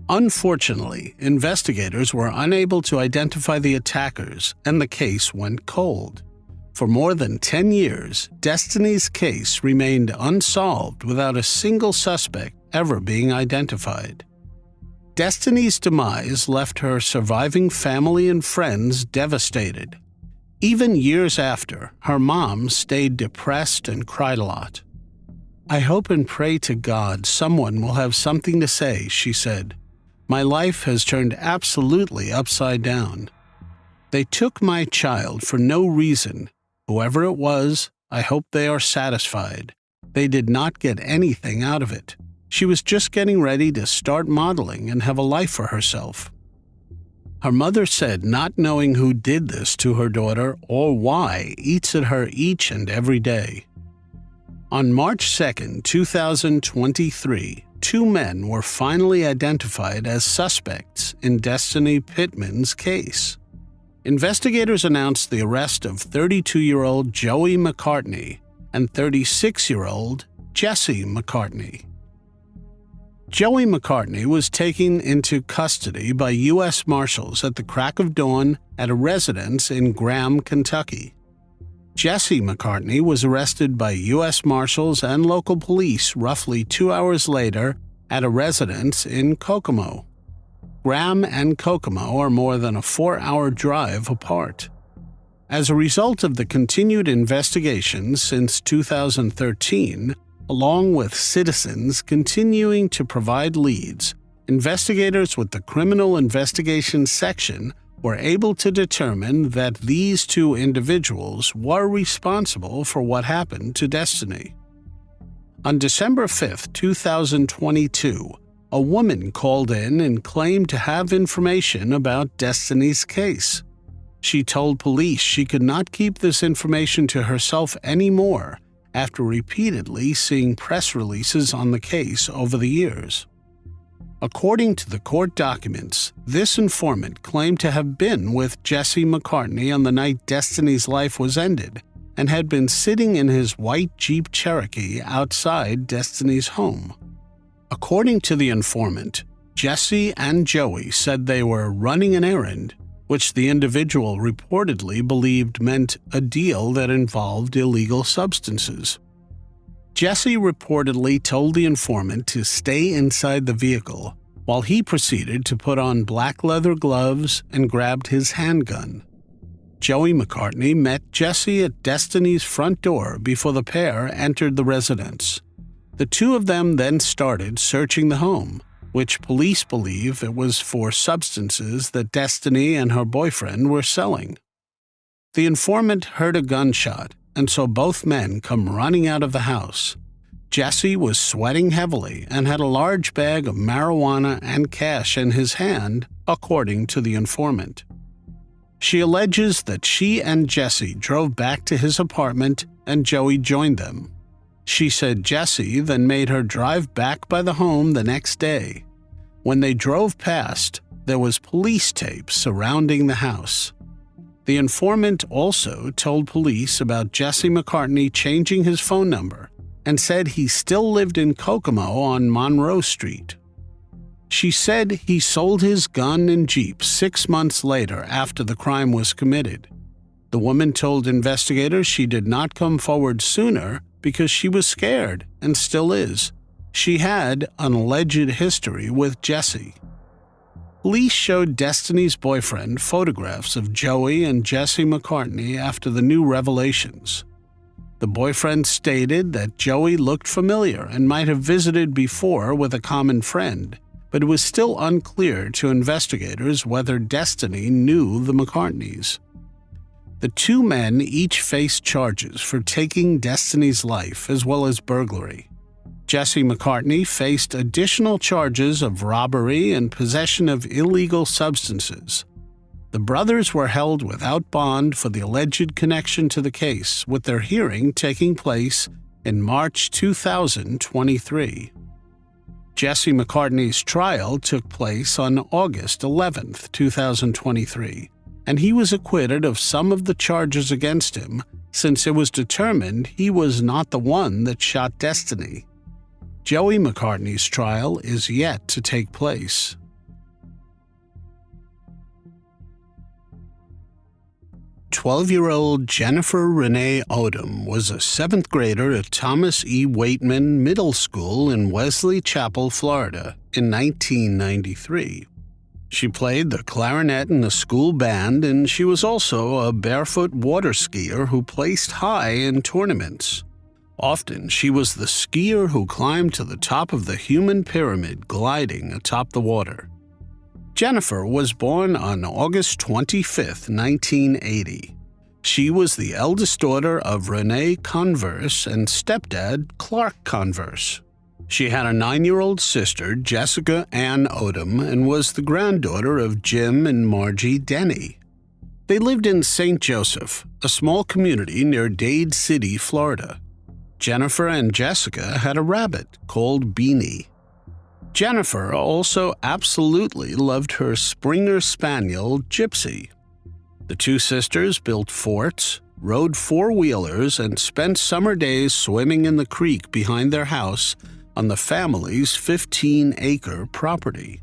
Unfortunately, investigators were unable to identify the attackers, and the case went cold. For more than 10 years, Destiny's case remained unsolved without a single suspect ever being identified. Destiny's demise left her surviving family and friends devastated. Even years after, her mom stayed depressed and cried a lot. "I hope and pray to God someone will have something to say," she said. "My life has turned absolutely upside down. They took my child for no reason. Whoever it was, I hope they are satisfied. They did not get anything out of it. She was just getting ready to start modeling and have a life for herself." Her mother said not knowing who did this to her daughter or why eats at her each and every day. On March 2, 2023, 2 men were finally identified as suspects in Destiny Pittman's case. Investigators announced the arrest of 32-year-old Joey McCartney and 36-year-old Jesse McCartney. Joey McCartney was taken into custody by U.S. Marshals at the crack of dawn at a residence in Graham, Kentucky. Jesse McCartney was arrested by U.S. Marshals and local police roughly 2 hours later at a residence in Kokomo. Graham and Kokomo are more than a 4-hour drive apart. As a result of the continued investigations since 2013, along with citizens continuing to provide leads, investigators with the Criminal Investigation Section were able to determine that these 2 individuals were responsible for what happened to Destiny. On December 5, 2022, a woman called in and claimed to have information about Destiny's case. She told police she could not keep this information to herself anymore after repeatedly seeing press releases on the case over the years. According to the court documents, this informant claimed to have been with Jesse McCartney on the night Destiny's life was ended and had been sitting in his white Jeep Cherokee outside Destiny's home. According to the informant, Jesse and Joey said they were running an errand, which the individual reportedly believed meant a deal that involved illegal substances. Jesse reportedly told the informant to stay inside the vehicle, while he proceeded to put on black leather gloves and grabbed his handgun. Joey McCartney met Jesse at Destiny's front door before the pair entered the residence. The 2 of them then started searching the home, which police believe it was for substances that Destiny and her boyfriend were selling. The informant heard a gunshot and saw both men come running out of the house. Jesse was sweating heavily and had a large bag of marijuana and cash in his hand, according to the informant. She alleges that she and Jesse drove back to his apartment and Joey joined them. She said Jesse then made her drive back by the home the next day. When they drove past, there was police tape surrounding the house. The informant also told police about Jesse McCartney changing his phone number and said he still lived in Kokomo on Monroe Street. She said he sold his gun and Jeep 6 months later after the crime was committed. The woman told investigators she did not come forward sooner because she was scared and still is. She had an alleged history with Jesse. Police showed Destiny's boyfriend photographs of Joey and Jesse McCartney after the new revelations. The boyfriend stated that Joey looked familiar and might have visited before with a common friend, but it was still unclear to investigators whether Destiny knew the McCartneys. The two men each faced charges for taking Destiny's life as well as burglary. Jesse McCartney faced additional charges of robbery and possession of illegal substances. The brothers were held without bond for the alleged connection to the case, with their hearing taking place in March 2023. Jesse McCartney's trial took place on August 11, 2023, and he was acquitted of some of the charges against him since it was determined he was not the one that shot Destiny. Joey McCartney's trial is yet to take place. "12-year-old Jennifer Renee Odom was a 7th grader at Thomas E. Waitman Middle School in Wesley Chapel, Florida, in 1993. She played the clarinet in the school band, and she was also a barefoot water skier who placed high in tournaments. Often, she was the skier who climbed to the top of the human pyramid, gliding atop the water. Jennifer was born on August 25, 1980. She was the eldest daughter of Renee Converse and stepdad Clark Converse. She had a 9-year-old sister, Jessica Ann Odom, and was the granddaughter of Jim and Margie Denny. They lived in St. Joseph, a small community near Dade City, Florida. Jennifer and Jessica had a rabbit called Beanie. Jennifer also absolutely loved her Springer Spaniel, Gypsy. The two sisters built forts, rode four-wheelers, and spent summer days swimming in the creek behind their house on the family's 15-acre property.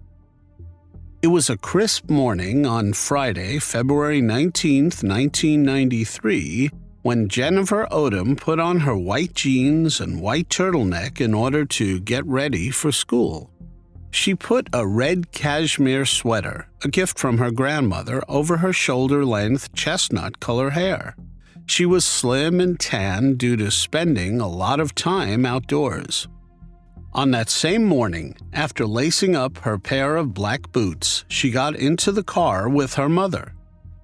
It was a crisp morning on Friday, February 19, 1993, when Jennifer Odom put on her white jeans and white turtleneck in order to get ready for school. She put a red cashmere sweater, a gift from her grandmother, over her shoulder-length chestnut-color hair. She was slim and tan due to spending a lot of time outdoors. On that same morning, after lacing up her pair of black boots, she got into the car with her mother.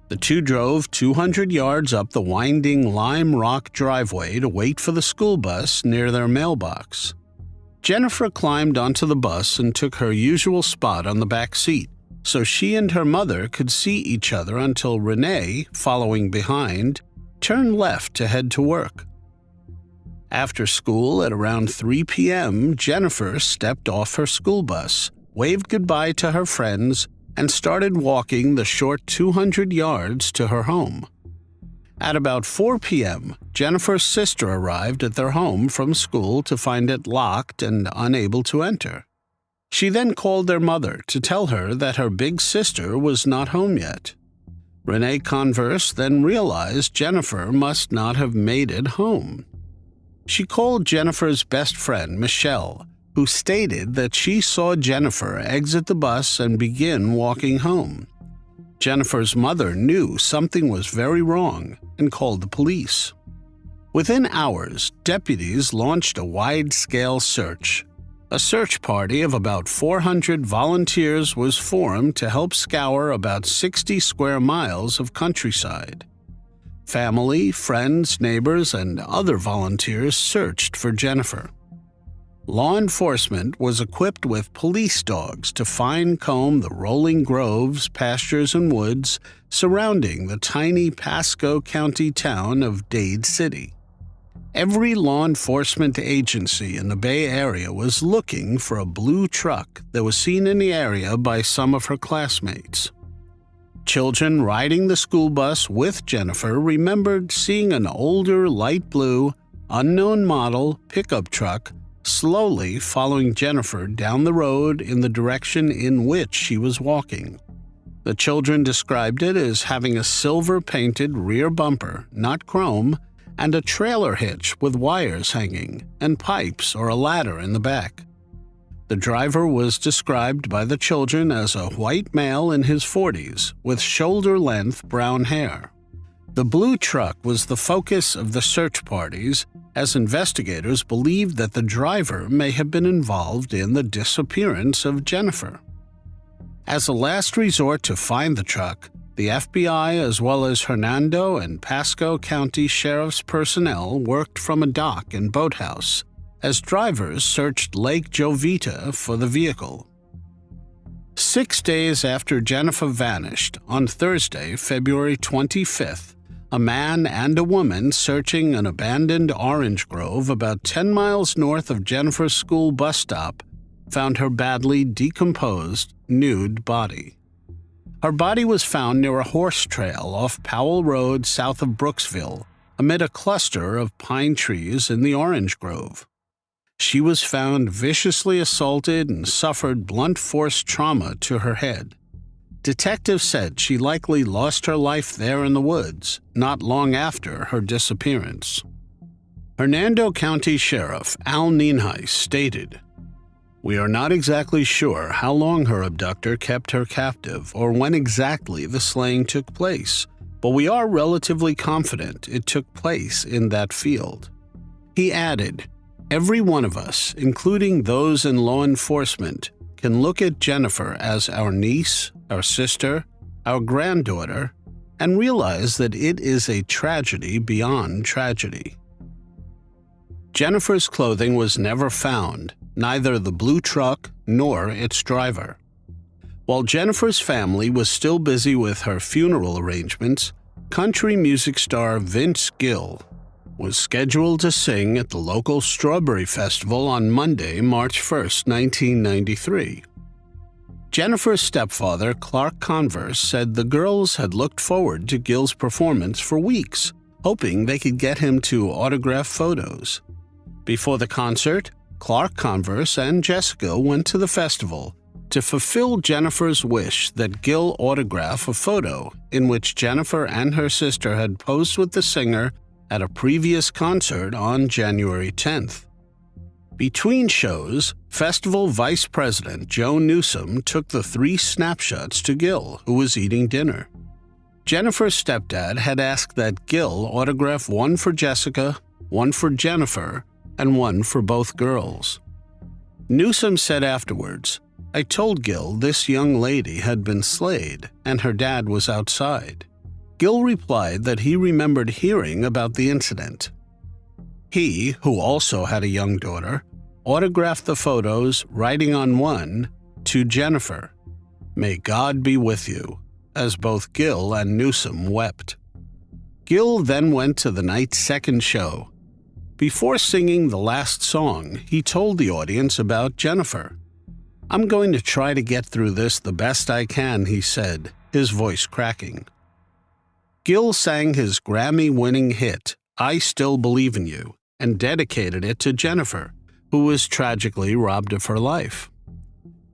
The two drove 200 yards up the winding Lime Rock driveway to wait for the school bus near their mailbox. Jennifer climbed onto the bus and took her usual spot on the back seat, so she and her mother could see each other until Renee, following behind, turned left to head to work. After school at around 3 p.m., Jennifer stepped off her school bus, waved goodbye to her friends, and started walking the short 200 yards to her home. At about 4 p.m., Jennifer's sister arrived at their home from school to find it locked and unable to enter. She then called their mother to tell her that her big sister was not home yet. Renee Converse then realized Jennifer must not have made it home. She called Jennifer's best friend, Michelle, who stated that she saw Jennifer exit the bus and begin walking home. Jennifer's mother knew something was very wrong and called the police. Within hours, deputies launched a wide-scale search. A search party of about 400 volunteers was formed to help scour about 60 square miles of countryside. Family, friends, neighbors, and other volunteers searched for Jennifer. Law enforcement was equipped with police dogs to fine-comb the rolling groves, pastures, and woods surrounding the tiny Pasco County town of Dade City. Every law enforcement agency in the Bay Area was looking for a blue truck that was seen in the area by some of her classmates. Children riding the school bus with Jennifer remembered seeing an older light blue, unknown model pickup truck slowly following Jennifer down the road in the direction in which she was walking. The children described it as having a silver-painted rear bumper, not chrome, and a trailer hitch with wires hanging, and pipes or a ladder in the back. The driver was described by the children as a white male in his 40s with shoulder-length brown hair. The blue truck was the focus of the search parties, as investigators believed that the driver may have been involved in the disappearance of Jennifer. As a last resort to find the truck, the FBI as well as Hernando and Pasco County Sheriff's personnel worked from a dock and boathouse as drivers searched Lake Jovita for the vehicle. 6 days after Jennifer vanished, on Thursday, February 25th, a man and a woman searching an abandoned orange grove about 10 miles north of Jennifer's school bus stop found her badly decomposed, nude body. Her body was found near a horse trail off Powell Road south of Brooksville, amid a cluster of pine trees in the orange grove. She was found viciously assaulted and suffered blunt force trauma to her head. Detectives said she likely lost her life there in the woods, not long after her disappearance. Hernando County Sheriff Al Nienhuis stated, "We are not exactly sure how long her abductor kept her captive or when exactly the slaying took place, but we are relatively confident it took place in that field." He added, "Every one of us, including those in law enforcement, can look at Jennifer as our niece, our sister, our granddaughter, and realize that it is a tragedy beyond tragedy." Jennifer's clothing was never found, neither the blue truck nor its driver. While Jennifer's family was still busy with her funeral arrangements, country music star Vince Gill was scheduled to sing at the local Strawberry Festival on Monday, March 1, 1993. Jennifer's stepfather, Clark Converse, said the girls had looked forward to Gill's performance for weeks, hoping they could get him to autograph photos. Before the concert, Clark Converse and Jessica went to the festival to fulfill Jennifer's wish that Gill autograph a photo in which Jennifer and her sister had posed with the singer at a previous concert on January 10th. Between shows, festival vice president Joe Newsom took the 3 snapshots to Gill, who was eating dinner. Jennifer's stepdad had asked that Gill autograph one for Jessica, one for Jennifer, and one for both girls. Newsom said afterwards, "I told Gill this young lady had been slayed and her dad was outside." Gill replied that he remembered hearing about the incident. He, who also had a young daughter, autographed the photos, writing on one, "To Jennifer, may God be with you," as both Gill and Newsom wept. Gill then went to the night's second show. Before singing the last song, he told the audience about Jennifer. "I'm going to try to get through this the best I can," he said, his voice cracking. Gill sang his Grammy-winning hit, "I Still Believe in You," and dedicated it to Jennifer, who was tragically robbed of her life.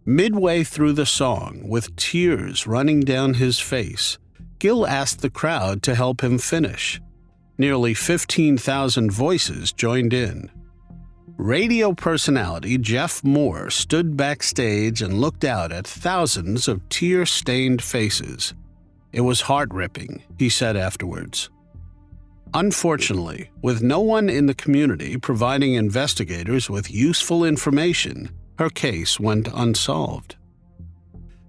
Midway through the song, with tears running down his face, Gill asked the crowd to help him finish. Nearly 15,000 voices joined in. Radio personality Jeff Moore stood backstage and looked out at thousands of tear-stained faces. "It was heart-ripping," he said afterwards. Unfortunately, with no one in the community providing investigators with useful information, her case went unsolved.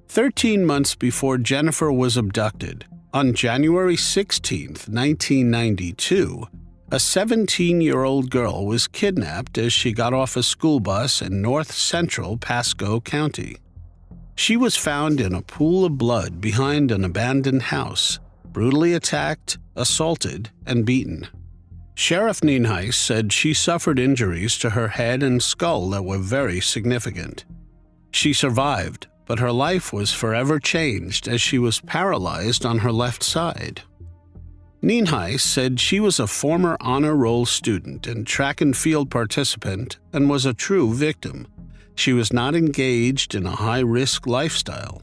13 months before Jennifer was abducted, on January 16, 1992, A 17-year-old girl was kidnapped as she got off a school bus in north-central Pasco County. She was found in a pool of blood behind an abandoned house, brutally attacked, assaulted, and beaten. Sheriff Nienhuis said she suffered injuries to her head and skull that were very significant. She survived, but her life was forever changed as she was paralyzed on her left side. Nienhuis said she was a former honor roll student and track and field participant and was a true victim. She was not engaged in a high-risk lifestyle.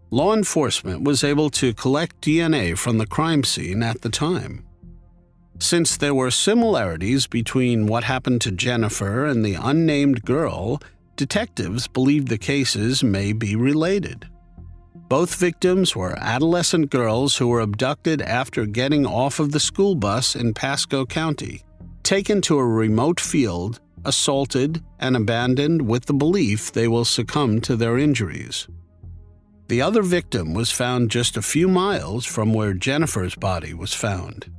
Law enforcement was able to collect DNA from the crime scene at the time. Since there were similarities between what happened to Jennifer and the unnamed girl, detectives believed the cases may be related. Both victims were adolescent girls who were abducted after getting off of the school bus in Pasco County, taken to a remote field, assaulted, and abandoned with the belief they will succumb to their injuries. The other victim was found just a few miles from where Jennifer's body was found.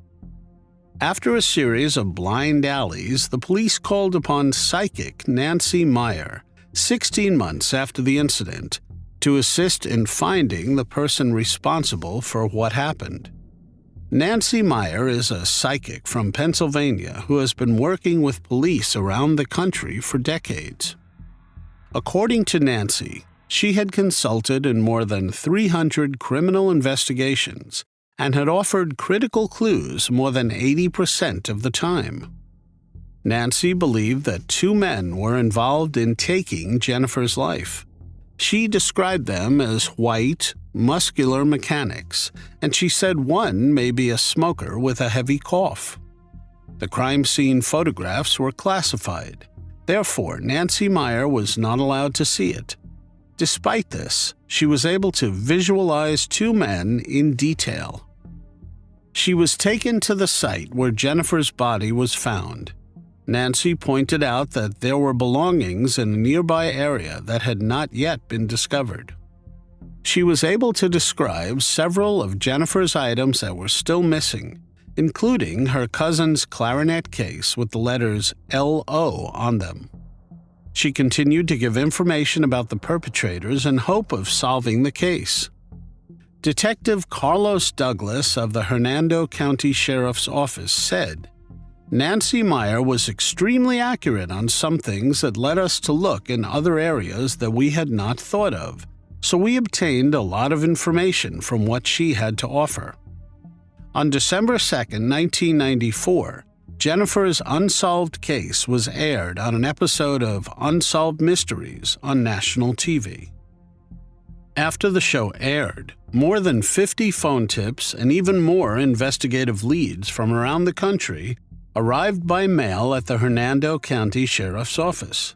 After a series of blind alleys, the police called upon psychic Nancy Meyer, 16 months after the incident, to assist in finding the person responsible for what happened. Nancy Meyer is a psychic from Pennsylvania who has been working with police around the country for decades. According to Nancy, she had consulted in more than 300 criminal investigations and had offered critical clues more than 80% of the time. Nancy believed that two men were involved in taking Jennifer's life. She described them as white, muscular mechanics, and she said one may be a smoker with a heavy cough. The crime scene photographs were classified. Therefore, Nancy Meyer was not allowed to see it. Despite this, she was able to visualize two men in detail. She was taken to the site where Jennifer's body was found. Nancy pointed out that there were belongings in a nearby area that had not yet been discovered. She was able to describe several of Jennifer's items that were still missing, including her cousin's clarinet case with the letters L.O. on them. She continued to give information about the perpetrators in hope of solving the case. Detective Carlos Douglas of the Hernando County Sheriff's Office said, "Nancy Meyer was extremely accurate on some things that led us to look in other areas that we had not thought of, so we obtained a lot of information from what she had to offer." On December 2, 1994, Jennifer's unsolved case was aired on an episode of Unsolved Mysteries on national TV. After the show aired, more than 50 phone tips and even more investigative leads from around the country arrived by mail at the Hernando County Sheriff's Office.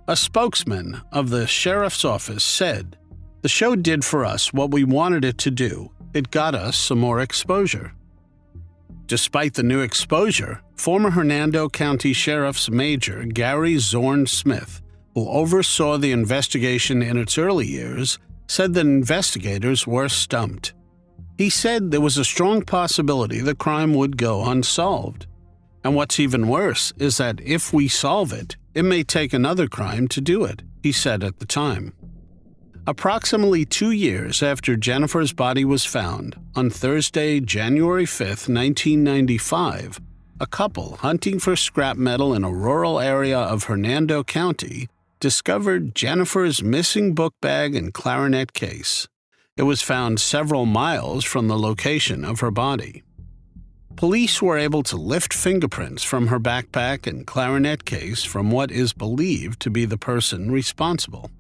A spokesman of the Sheriff's Office said, "The show did for us what we wanted it to do. It got us some more exposure." Despite the new exposure, former Hernando County Sheriff's Major Gary Zorn Smith, who oversaw the investigation in its early years, said that investigators were stumped. He said there was a strong possibility the crime would go unsolved. And what's even worse is that if we solve it, it may take another crime to do it, he said at the time. Approximately 2 years after Jennifer's body was found, on Thursday, January 5, 1995, a couple hunting for scrap metal in a rural area of Hernando County discovered Jennifer's missing book bag and clarinet case. It was found several miles from the location of her body. Police were able to lift fingerprints from her backpack and clarinet case from what is believed to be the person responsible.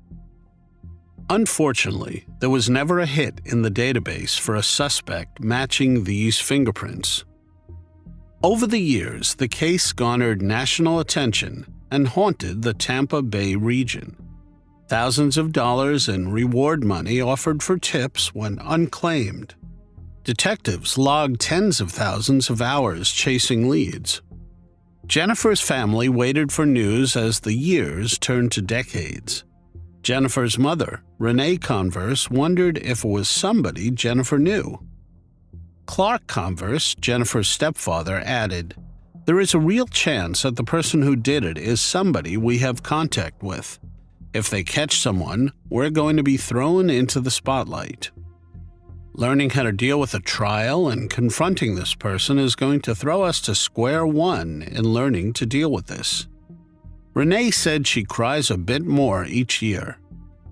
Unfortunately, there was never a hit in the database for a suspect matching these fingerprints. Over the years, the case garnered national attention and haunted the Tampa Bay region. Thousands of dollars in reward money offered for tips went unclaimed. Detectives logged tens of thousands of hours chasing leads. Jennifer's family waited for news as the years turned to decades. Jennifer's mother, Renee Converse, wondered if it was somebody Jennifer knew. Clark Converse, Jennifer's stepfather, added, There is a real chance that the person who did it is somebody we have contact with. If they catch someone, we're going to be thrown into the spotlight. Learning how to deal with a trial and confronting this person is going to throw us to square one in learning to deal with this. Renee said she cries a bit more each year.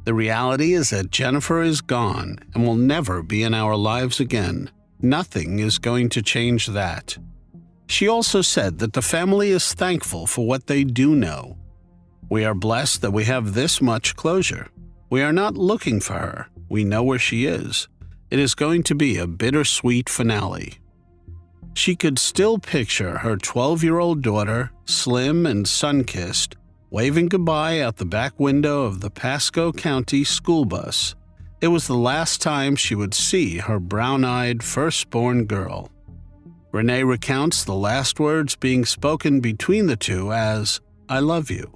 The reality is that Jennifer is gone and will never be in our lives again. Nothing is going to change that. She also said that the family is thankful for what they do know. We are blessed that we have this much closure. We are not looking for her. We know where she is. It is going to be a bittersweet finale. She could still picture her 12-year-old daughter, slim and sun-kissed, waving goodbye out the back window of the Pasco County school bus. It was the last time she would see her brown-eyed firstborn girl. Renee recounts the last words being spoken between the two as, "I love you."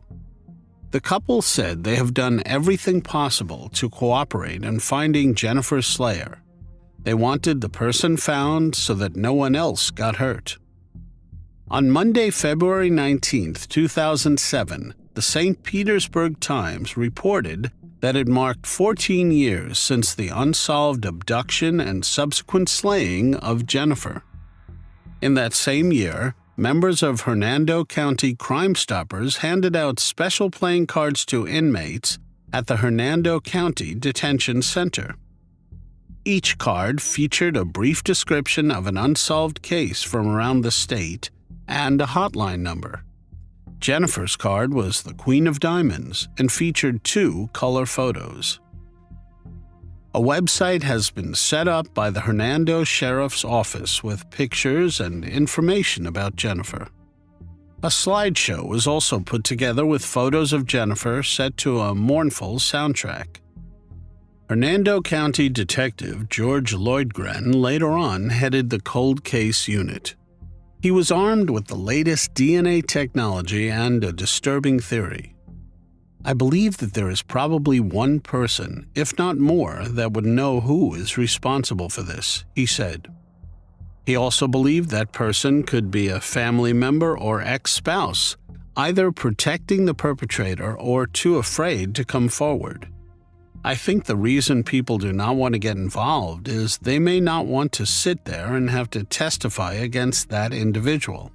The couple said they have done everything possible to cooperate in finding Jennifer's slayer. They wanted the person found so that no one else got hurt. On Monday, February 19, 2007, the St. Petersburg Times reported that it marked 14 years since the unsolved abduction and subsequent slaying of Jennifer. In that same year, members of Hernando County Crime Stoppers handed out special playing cards to inmates at the Hernando County Detention Center. Each card featured a brief description of an unsolved case from around the state and a hotline number. Jennifer's card was the Queen of Diamonds and featured 2 color photos. A website has been set up by the Hernando Sheriff's Office with pictures and information about Jennifer. A slideshow was also put together with photos of Jennifer set to a mournful soundtrack. Hernando County Detective George Lloydgren later on headed the cold case unit. He was armed with the latest DNA technology and a disturbing theory. "I believe that there is probably one person, if not more, that would know who is responsible for this," he said. He also believed that person could be a family member or ex-spouse, either protecting the perpetrator or too afraid to come forward. "I think the reason people do not want to get involved is they may not want to sit there and have to testify against that individual."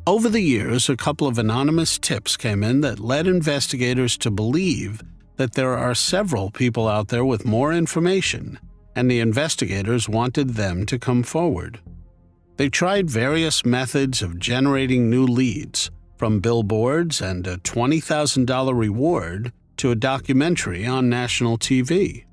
Over the years, a couple of anonymous tips came in that led investigators to believe that there are several people out there with more information, and the investigators wanted them to come forward. They tried various methods of generating new leads, from billboards and a $20,000 reward to a documentary on national TV.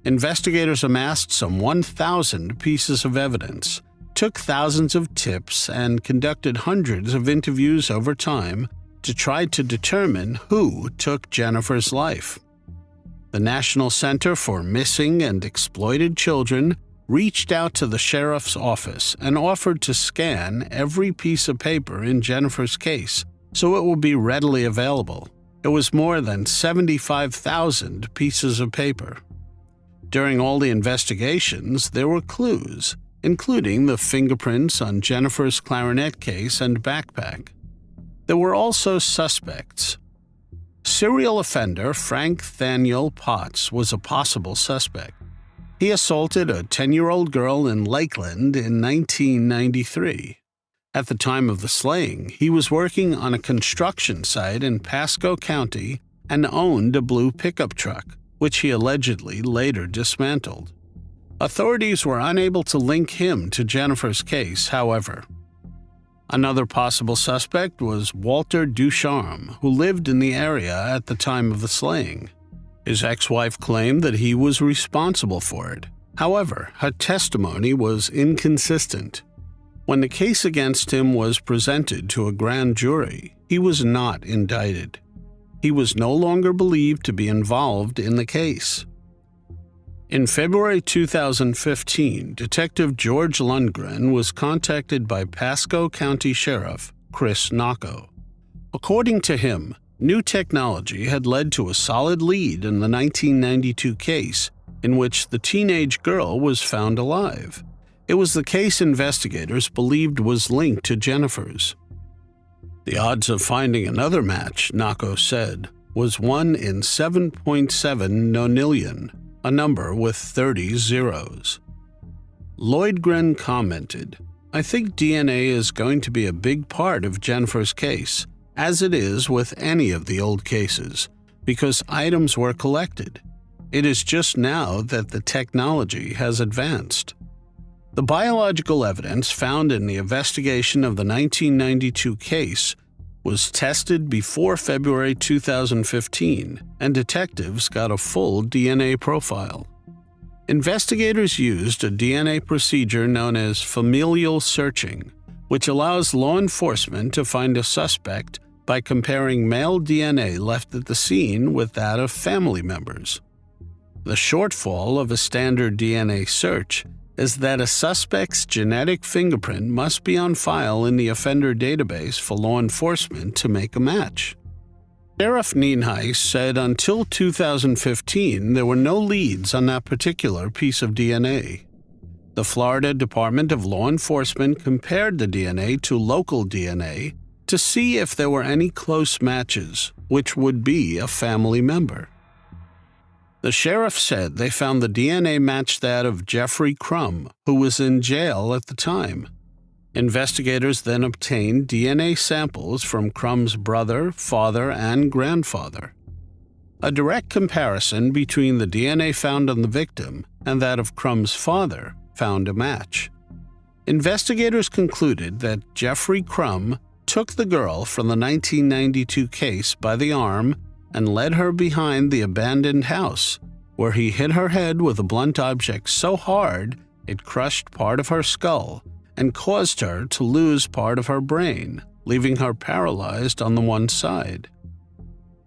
Investigators amassed some 1,000 pieces of evidence, took thousands of tips, and conducted hundreds of interviews over time to try to determine who took Jennifer's life. The National Center for Missing and Exploited Children reached out to the sheriff's office and offered to scan every piece of paper in Jennifer's case so it would be readily available. It was more than 75,000 pieces of paper. During all the investigations, there were clues, including the fingerprints on Jennifer's clarinet case and backpack. There were also suspects. Serial offender Frank Thaniel Potts was a possible suspect. He assaulted a 10-year-old girl in Lakeland in 1993. At the time of the slaying, he was working on a construction site in Pasco County and owned a blue pickup truck, which he allegedly later dismantled. Authorities were unable to link him to Jennifer's case, however. Another possible suspect was Walter Ducharme, who lived in the area at the time of the slaying. His ex-wife claimed that he was responsible for it. However, her testimony was inconsistent. When the case against him was presented to a grand jury, he was not indicted. He was no longer believed to be involved in the case. In February 2015, Detective George Lundgren was contacted by Pasco County Sheriff Chris Nocco. According to him, new technology had led to a solid lead in the 1992 case in which the teenage girl was found alive. It was the case investigators believed was linked to Jennifer's. The odds of finding another match, Nako said, was 1 in 7.7 nonillion, a number with 30 zeros. Lloydgren commented, "I think DNA is going to be a big part of Jennifer's case, as it is with any of the old cases, because items were collected. It is just now that the technology has advanced." The biological evidence found in the investigation of the 1992 case was tested before February 2015, and detectives got a full DNA profile. Investigators used a DNA procedure known as familial searching, which allows law enforcement to find a suspect by comparing male DNA left at the scene with that of family members. The shortfall of a standard DNA search is that a suspect's genetic fingerprint must be on file in the offender database for law enforcement to make a match. Sheriff Nienhuis said until 2015 there were no leads on that particular piece of DNA. The Florida Department of Law Enforcement compared the DNA to local DNA to see if there were any close matches, which would be a family member. The sheriff said they found the DNA matched that of Jeffrey Crum, who was in jail at the time. Investigators then obtained DNA samples from Crum's brother, father, and grandfather. A direct comparison between the DNA found on the victim and that of Crum's father found a match. Investigators concluded that Jeffrey Crum took the girl from the 1992 case by the arm and led her behind the abandoned house, where he hit her head with a blunt object so hard it crushed part of her skull and caused her to lose part of her brain, leaving her paralyzed on the one side.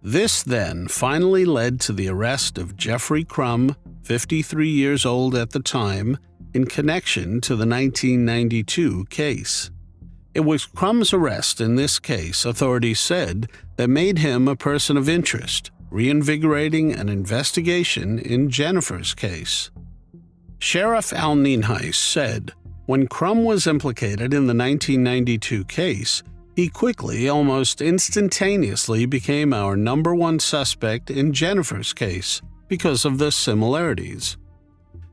This then finally led to the arrest of Jeffrey Crum, 53 years old at the time, in connection to the 1992 case. It was Crum's arrest in this case, authorities said, that made him a person of interest, reinvigorating an investigation in Jennifer's case. Sheriff Al Nienhuis said, "When Crum was implicated in the 1992 case, he quickly, almost instantaneously became our #1 suspect in Jennifer's case because of the similarities."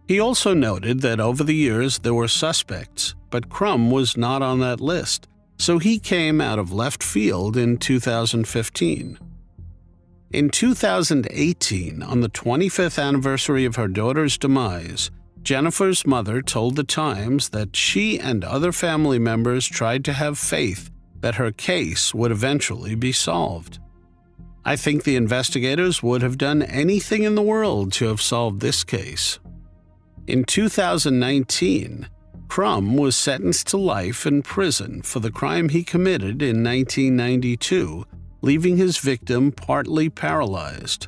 He also noted that over the years there were suspects, but Crum was not on that list, so he came out of left field in 2015. In 2018, on the 25th anniversary of her daughter's demise, Jennifer's mother told The Times that she and other family members tried to have faith that her case would eventually be solved. "I think the investigators would have done anything in the world to have solved this case." In 2019, Crum was sentenced to life in prison for the crime he committed in 1992, leaving his victim partly paralyzed.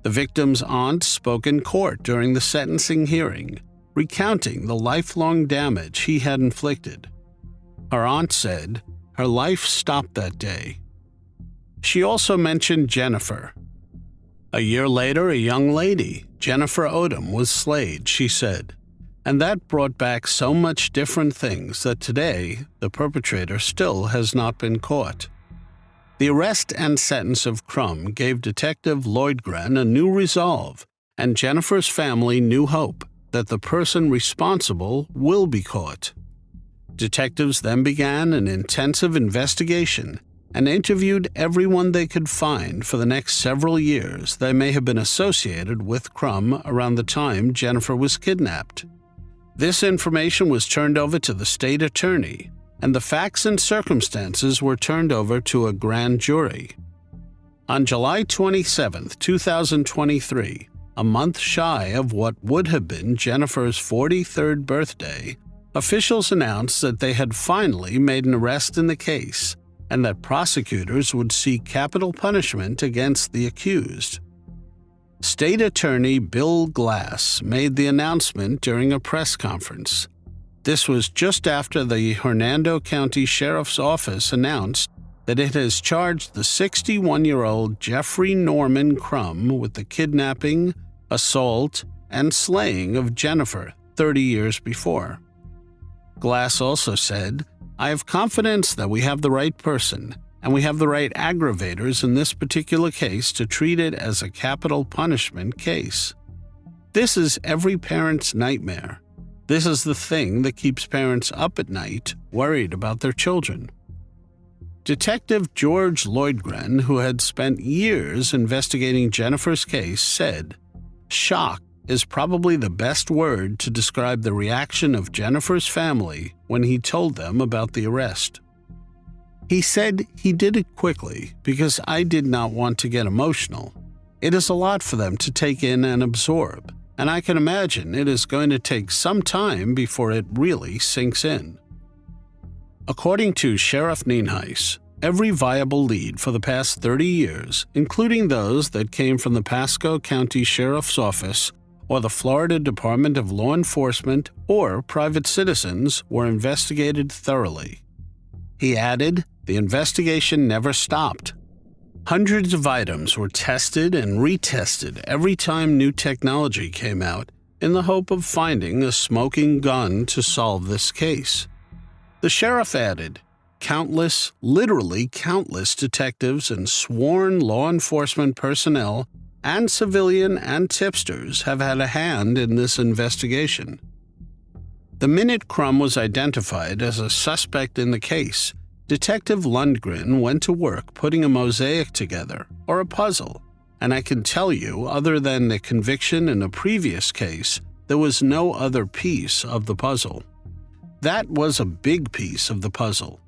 The victim's aunt spoke in court during the sentencing hearing, recounting the lifelong damage he had inflicted. Her aunt said her life stopped that day. She also mentioned Jennifer. "A year later, a young lady, Jennifer Odom, was slayed," she said, "and that brought back so much different things that today the perpetrator still has not been caught." The arrest and sentence of Crum gave Detective Lloydgren a new resolve, and Jennifer's family new hope that the person responsible will be caught. Detectives then began an intensive investigation and interviewed everyone they could find for the next several years that may have been associated with Crum around the time Jennifer was kidnapped. This information was turned over to the state attorney, and the facts and circumstances were turned over to a grand jury. On July 27, 2023, a month shy of what would have been Jennifer's 43rd birthday, officials announced that they had finally made an arrest in the case and that prosecutors would seek capital punishment against the accused. State Attorney Bill Glass made the announcement during a press conference. This was just after the Hernando County Sheriff's Office announced that it has charged the 61-year-old Jeffrey Norman Crum with the kidnapping, assault, and slaying of Jennifer 30 years before. Glass also said, "I have confidence that we have the right person, and we have the right aggravators in this particular case to treat it as a capital punishment case. This is every parent's nightmare. This is the thing that keeps parents up at night, worried about their children." Detective George Lloydgren, who had spent years investigating Jennifer's case, said, "Shock is probably the best word to describe the reaction of Jennifer's family when he told them about the arrest. He said he did it quickly because I did not want to get emotional. It is a lot for them to take in and absorb, and I can imagine it is going to take some time before it really sinks in." According to Sheriff Nienhuis, every viable lead for the past 30 years, including those that came from the Pasco County Sheriff's Office or the Florida Department of Law Enforcement or private citizens, were investigated thoroughly. He added, the investigation never stopped. Hundreds of items were tested and retested every time new technology came out in the hope of finding a smoking gun to solve this case. The sheriff added, countless, literally countless detectives and sworn law enforcement personnel and civilian and tipsters have had a hand in this investigation. The minute Crum was identified as a suspect in the case, Detective Lundgren went to work putting a mosaic together, or a puzzle, and I can tell you, other than the conviction in a previous case, there was no other piece of the puzzle. That was a big piece of the puzzle.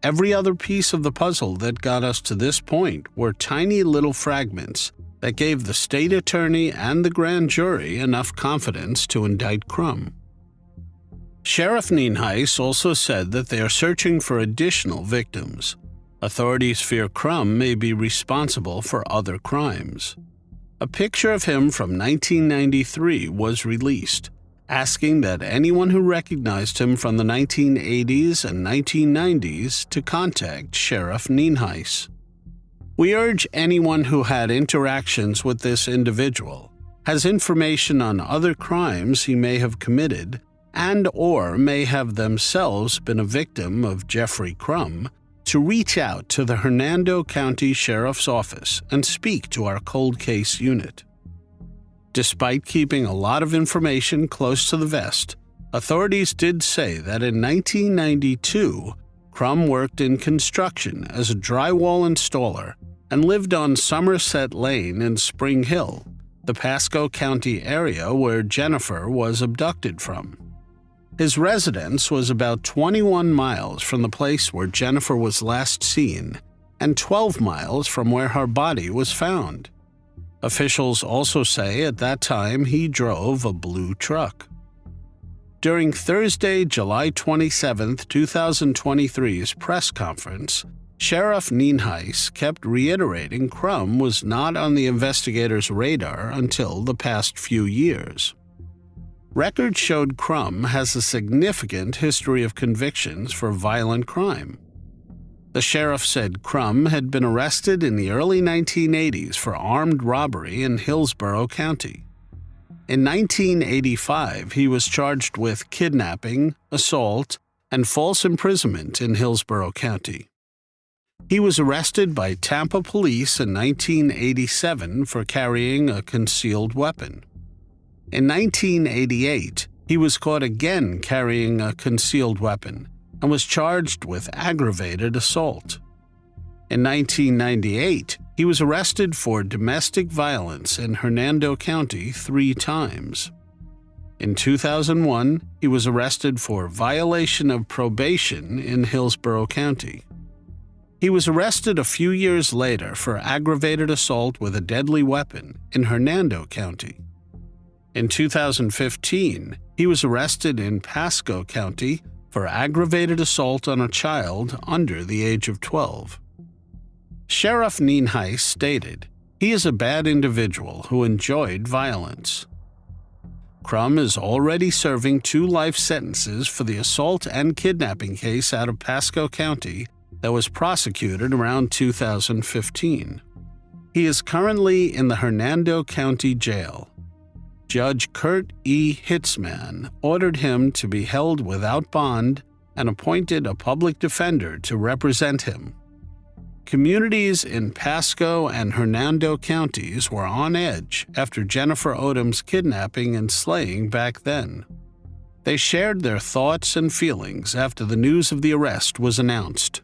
Every other piece of the puzzle that got us to this point were tiny little fragments that gave the state attorney and the grand jury enough confidence to indict Crum. Sheriff Nienhuis also said that they are searching for additional victims. Authorities fear Crum may be responsible for other crimes. A picture of him from 1993 was released, asking that anyone who recognized him from the 1980s and 1990s to contact Sheriff Nienhuis. We urge anyone who had interactions with this individual, has information on other crimes he may have committed, and or may have themselves been a victim of Jeffrey Crum, to reach out to the Hernando County Sheriff's Office and speak to our cold case unit. Despite keeping a lot of information close to the vest, authorities did say that in 1992, Crum worked in construction as a drywall installer and lived on Somerset Lane in Spring Hill, the Pasco County area where Jennifer was abducted from. His residence was about 21 miles from the place where Jennifer was last seen and 12 miles from where her body was found. Officials also say at that time he drove a blue truck. During Thursday, July 27, 2023's press conference, Sheriff Nienhuis kept reiterating Crum was not on the investigators' radar until the past few years. Records showed Crum has a significant history of convictions for violent crime. The sheriff said Crum had been arrested in the early 1980s for armed robbery in Hillsborough County. In 1985, he was charged with kidnapping, assault, and false imprisonment in Hillsborough County. He was arrested by Tampa police in 1987 for carrying a concealed weapon. In 1988, he was caught again carrying a concealed weapon and was charged with aggravated assault. In 1998, he was arrested for domestic violence in Hernando County 3 times. In 2001, he was arrested for violation of probation in Hillsborough County. He was arrested a few years later for aggravated assault with a deadly weapon in Hernando County. In 2015, he was arrested in Pasco County for aggravated assault on a child under the age of 12. Sheriff Nienhuis stated, "He is a bad individual who enjoyed violence." Crum is already serving 2 life sentences for the assault and kidnapping case out of Pasco County that was prosecuted around 2015. He is currently in the Hernando County Jail. Judge Kurt E. Hitzman ordered him to be held without bond and appointed a public defender to represent him. Communities in Pasco and Hernando counties were on edge after Jennifer Odom's kidnapping and slaying back then. They shared their thoughts and feelings after the news of the arrest was announced.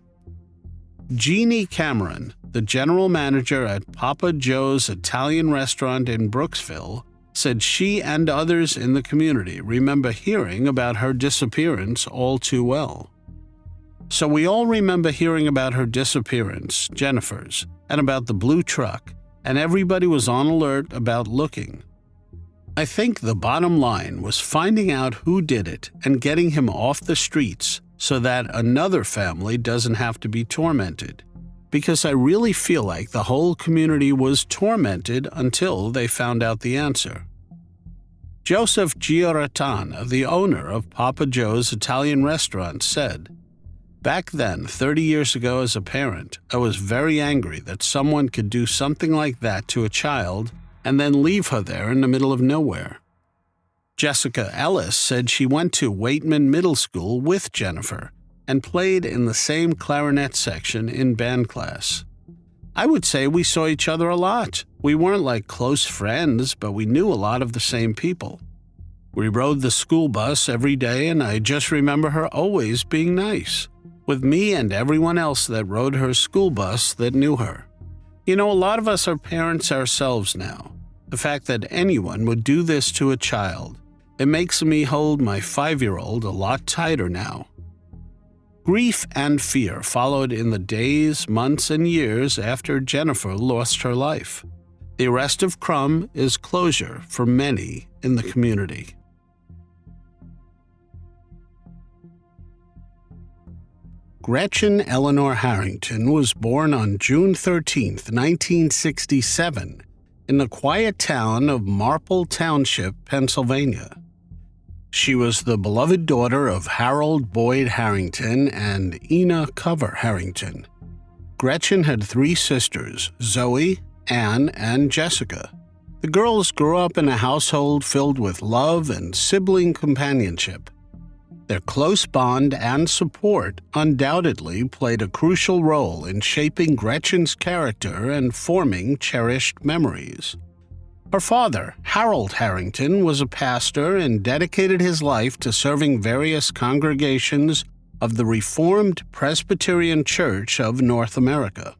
Jeannie Cameron, the general manager at Papa Joe's Italian restaurant in Brooksville, said she and others in the community remember hearing about her disappearance all too well. So we all remember hearing about her disappearance, Jennifer's, and about the blue truck, and everybody was on alert about looking. I think the bottom line was finding out who did it and getting him off the streets so that another family doesn't have to be tormented, because I really feel like the whole community was tormented until they found out the answer. Joseph Giorratana, the owner of Papa Joe's Italian restaurant, said, "Back then, 30 years ago as a parent, I was very angry that someone could do something like that to a child and then leave her there in the middle of nowhere." Jessica Ellis said she went to Waitman Middle School with Jennifer and played in the same clarinet section in band class. "I would say we saw each other a lot. We weren't like close friends, but we knew a lot of the same people. We rode the school bus every day, and I just remember her always being nice with me and everyone else that rode her school bus that knew her. You know, a lot of us are parents ourselves now. The fact that anyone would do this to a child, it makes me hold my 5-year-old a lot tighter now." Grief and fear followed in the days, months, and years after Jennifer lost her life. The arrest of Crum is closure for many in the community. Gretchen Eleanor Harrington was born on June 13, 1967, in the quiet town of Marple Township, Pennsylvania. She was the beloved daughter of Harold Boyd Harrington and Ina Cover Harrington. Gretchen had 3 sisters, Zoe, Anne, and Jessica. The girls grew up in a household filled with love and sibling companionship. Their close bond and support undoubtedly played a crucial role in shaping Gretchen's character and forming cherished memories. Her father, Harold Harrington, was a pastor and dedicated his life to serving various congregations of the Reformed Presbyterian Church of North America.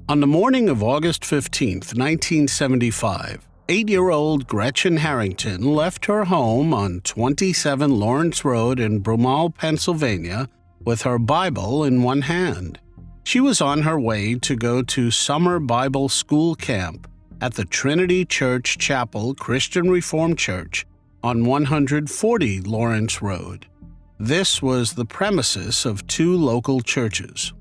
On the morning of August 15, 1975, 8-year-old Gretchen Harrington left her home on 27 Lawrence Road in Broomall, Pennsylvania, with her Bible in one hand. She was on her way to go to summer Bible school camp at the Trinity Church Chapel Christian Reformed Church on 140 Lawrence Road. This was the premises of 2 local churches.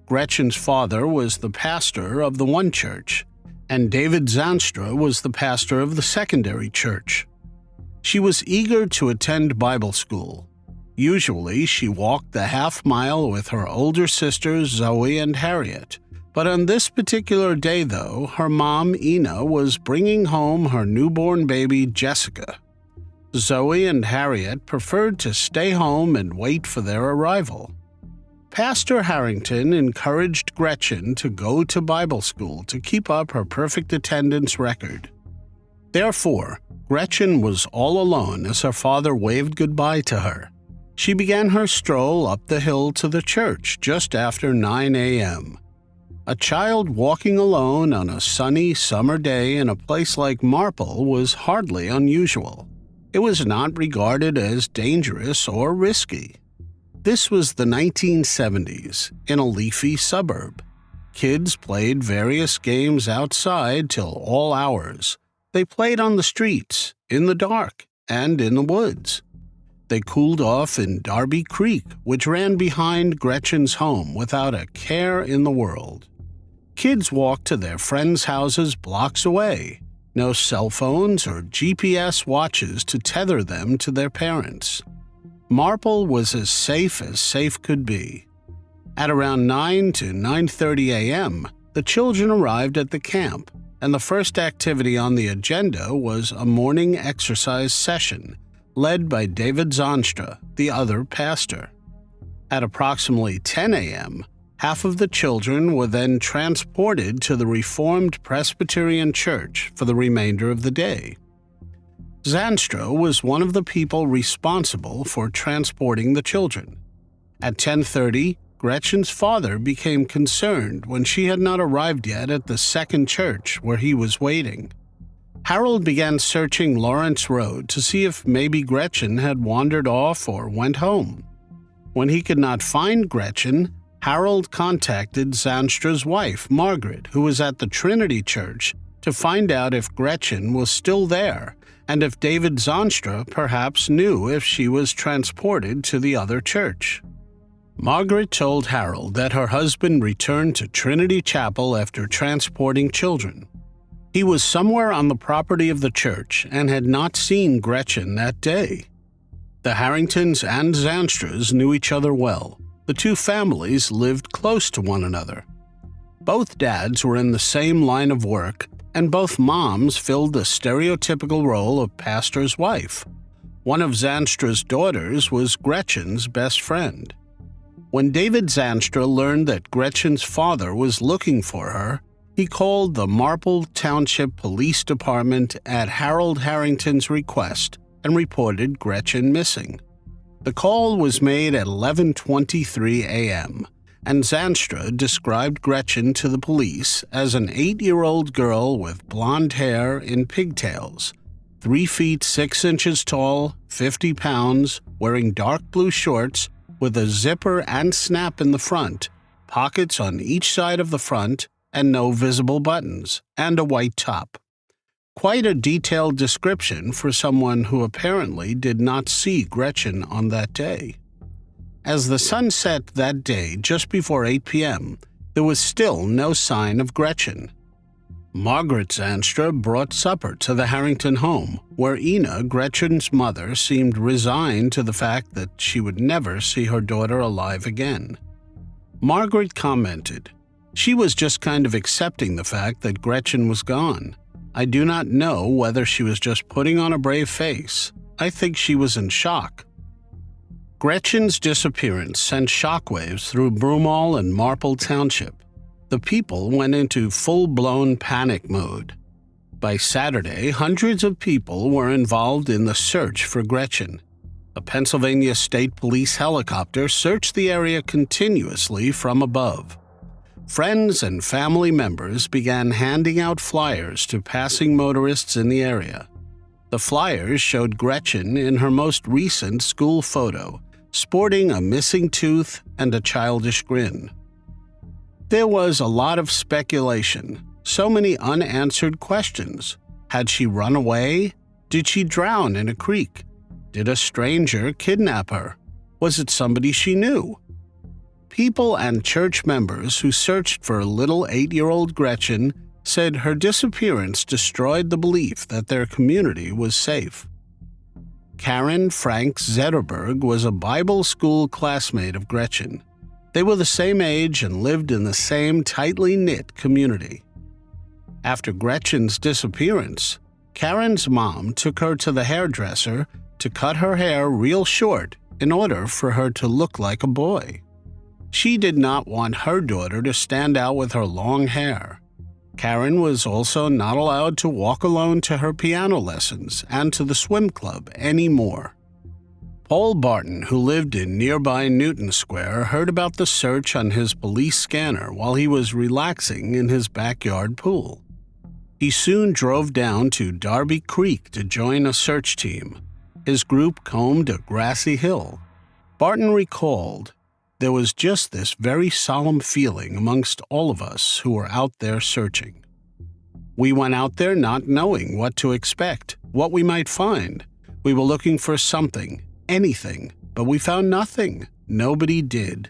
Gretchen's father was the pastor of the one church, and David Zanstra was the pastor of the secondary church. She was eager to attend Bible school. Usually, she walked the half-mile with her older sisters Zoe and Harriet. But on this particular day, though, her mom, Ina, was bringing home her newborn baby, Jessica. Zoe and Harriet preferred to stay home and wait for their arrival. Pastor Harrington encouraged Gretchen to go to Bible school to keep up her perfect attendance record. Therefore, Gretchen was all alone as her father waved goodbye to her. She began her stroll up the hill to the church just after 9 a.m. A child walking alone on a sunny summer day in a place like Marple was hardly unusual. It was not regarded as dangerous or risky. This was the 1970s, in a leafy suburb. Kids played various games outside till all hours. They played on the streets, in the dark, and in the woods. They cooled off in Darby Creek, which ran behind Gretchen's home without a care in the world. Kids walked to their friends' houses blocks away. No cell phones or GPS watches to tether them to their parents. Marple was as safe could be. At around 9 to 9:30 a.m., the children arrived at the camp. and the first activity on the agenda was a morning exercise session led by David Zonstra, the other pastor. At approximately 10 a.m., half of the children were then transported to the Reformed Presbyterian Church for the remainder of the day. Zonstra was one of the people responsible for transporting the children. At 10:30, Gretchen's father became concerned when she had not arrived yet at the second church where he was waiting. Harold began searching Lawrence Road to see if maybe Gretchen had wandered off or went home. When he could not find Gretchen, Harold contacted Zonstra's wife, Margaret, who was at the Trinity Church, to find out if Gretchen was still there and if David Zonstra perhaps knew if she was transported to the other church. Margaret told Harold that her husband returned to Trinity Chapel after transporting children. He was somewhere on the property of the church and had not seen Gretchen that day. The Harringtons and Zonstras knew each other well. The two families lived close to one another. Both dads were in the same line of work, and both moms filled the stereotypical role of pastor's wife. One of Zonstra's daughters was Gretchen's best friend. When David Zonstra learned that Gretchen's father was looking for her, he called the Marple Township Police Department at Harold Harrington's request and reported Gretchen missing. The call was made at 11:23 a.m., and Zonstra described Gretchen to the police as an 8-year-old girl with blonde hair in pigtails, 3 feet 6 inches tall, 50 pounds, wearing dark blue shorts with a zipper and snap in the front, pockets on each side of the front, and no visible buttons, and a white top. Quite a detailed description for someone who apparently did not see Gretchen on that day. As the sun set that day just before 8 p.m., there was still no sign of Gretchen. Margaret Zonstra brought supper to the Harrington home, where Ina, Gretchen's mother, seemed resigned to the fact that she would never see her daughter alive again. Margaret commented, "She was just kind of accepting the fact that Gretchen was gone. I do not know whether she was just putting on a brave face. I think she was in shock." Gretchen's disappearance sent shockwaves through Broomall and Marple Township. The people went into full-blown panic mode. By Saturday, hundreds of people were involved in the search for Gretchen. A Pennsylvania State Police helicopter searched the area continuously from above. Friends and family members began handing out flyers to passing motorists in the area. The flyers showed Gretchen in her most recent school photo, sporting a missing tooth and a childish grin. There was a lot of speculation, so many unanswered questions. Had she run away? Did she drown in a creek? Did a stranger kidnap her? Was it somebody she knew? People and church members who searched for little 8-year-old Gretchen said her disappearance destroyed the belief that their community was safe. Karen Frank Zetterberg was a Bible school classmate of Gretchen. They were the same age and lived in the same tightly knit community. After Gretchen's disappearance, Karen's mom took her to the hairdresser to cut her hair real short in order for her to look like a boy. She did not want her daughter to stand out with her long hair. Karen was also not allowed to walk alone to her piano lessons and to the swim club anymore. Paul Barton, who lived in nearby Newton Square, heard about the search on his police scanner while he was relaxing in his backyard pool. He soon drove down to Darby Creek to join a search team. His group combed a grassy hill. Barton recalled, "There was just this very solemn feeling amongst all of us who were out there searching. We went out there not knowing what to expect, what we might find. We were looking for something, anything, but we found nothing. Nobody did."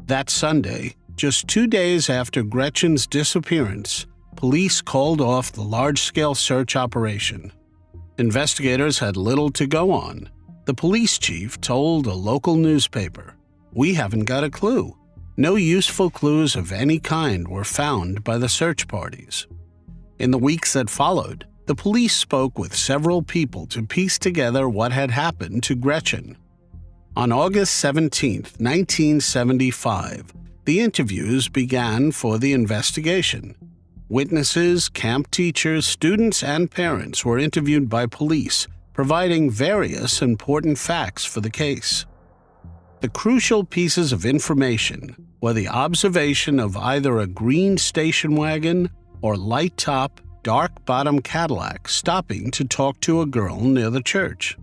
That Sunday, just 2 days after Gretchen's disappearance, police called off the large-scale search operation. Investigators had little to go on. The police chief told a local newspaper, "We haven't got a clue. No useful clues of any kind were found by the search parties." In the weeks that followed, the police spoke with several people to piece together what had happened to Gretchen. On August 17, 1975, the interviews began for the investigation. Witnesses, camp teachers, students, and parents were interviewed by police, providing various important facts for the case. The crucial pieces of information were the observation of either a green station wagon or light-top, dark-bottom Cadillac stopping to talk to a girl near the church.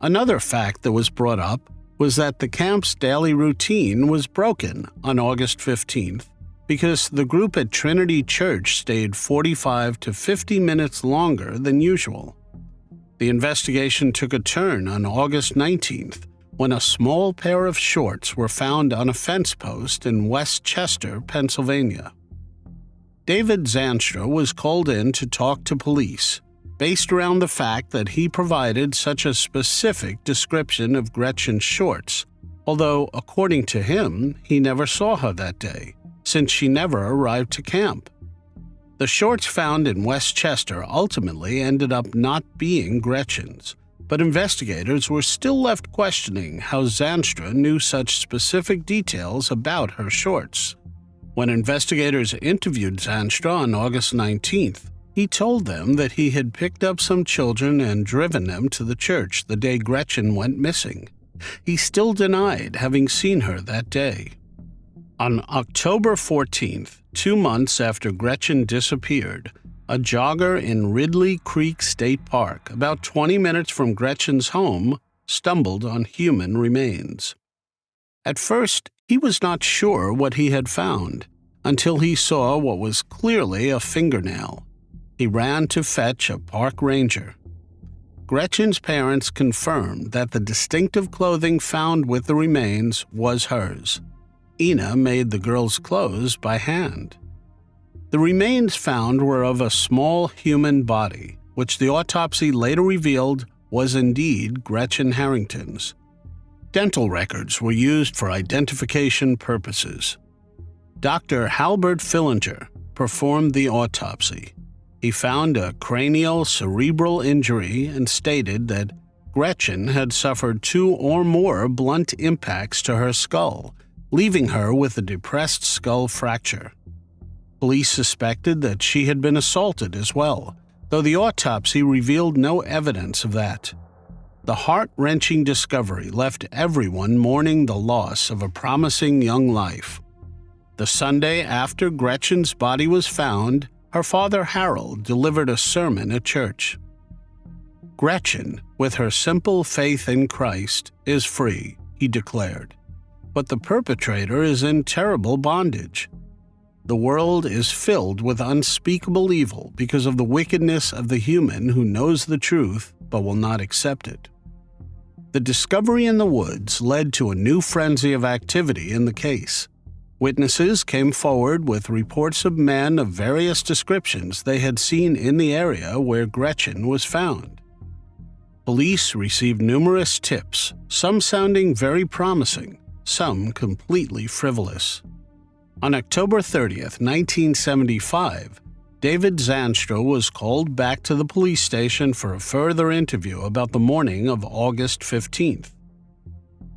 Another fact that was brought up was that the camp's daily routine was broken on August 15th because the group at Trinity Church stayed 45 to 50 minutes longer than usual. The investigation took a turn on August 19th when a small pair of shorts were found on a fence post in West Chester, Pennsylvania. David Zanstra was called in to talk to police, based around the fact that he provided such a specific description of Gretchen's shorts, although, according to him, he never saw her that day, since she never arrived to camp. The shorts found in West Chester ultimately ended up not being Gretchen's, but investigators were still left questioning how Zanstra knew such specific details about her shorts. When investigators interviewed Zanstra on August 19th, he told them that he had picked up some children and driven them to the church the day Gretchen went missing. He still denied having seen her that day. On October 14th, 2 months after Gretchen disappeared, a jogger in Ridley Creek State Park, about 20 minutes from Gretchen's home, stumbled on human remains. At first, he was not sure what he had found, until he saw what was clearly a fingernail. He ran to fetch a park ranger. Gretchen's parents confirmed that the distinctive clothing found with the remains was hers. Ina made the girl's clothes by hand. The remains found were of a small human body, which the autopsy later revealed was indeed Gretchen Harrington's. Dental records were used for identification purposes. Dr. Halbert Fillinger performed the autopsy. He found a cranial cerebral injury and stated that Gretchen had suffered 2 or more blunt impacts to her skull, leaving her with a depressed skull fracture. Police suspected that she had been assaulted as well, though the autopsy revealed no evidence of that. The heart-wrenching discovery left everyone mourning the loss of a promising young life. The Sunday after Gretchen's body was found, her father Harold delivered a sermon at church. Gretchen, with her simple faith in Christ, is free, he declared. But the perpetrator is in terrible bondage. The world is filled with unspeakable evil because of the wickedness of the human who knows the truth but will not accept it. The discovery in the woods led to a new frenzy of activity in the case. Witnesses came forward with reports of men of various descriptions they had seen in the area where Gretchen was found. Police received numerous tips, some sounding very promising, some completely frivolous. On October 30th, 1975, David Zanstra was called back to the police station for a further interview about the morning of August 15th.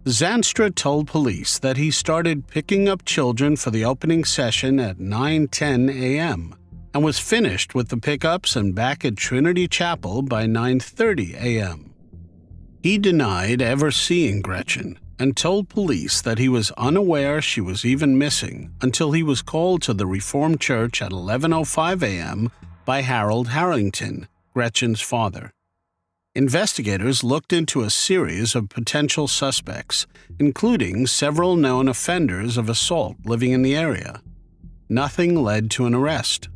Zanstra told police that he started picking up children for the opening session at 9:10 a.m. and was finished with the pickups and back at Trinity Chapel by 9:30 a.m. He denied ever seeing Gretchen and told police that he was unaware she was even missing until he was called to the Reformed Church at 11:05 a.m. by Harold Harrington, Gretchen's father. Investigators looked into a series of potential suspects, including several known offenders of assault living in the area. Nothing led to an arrest.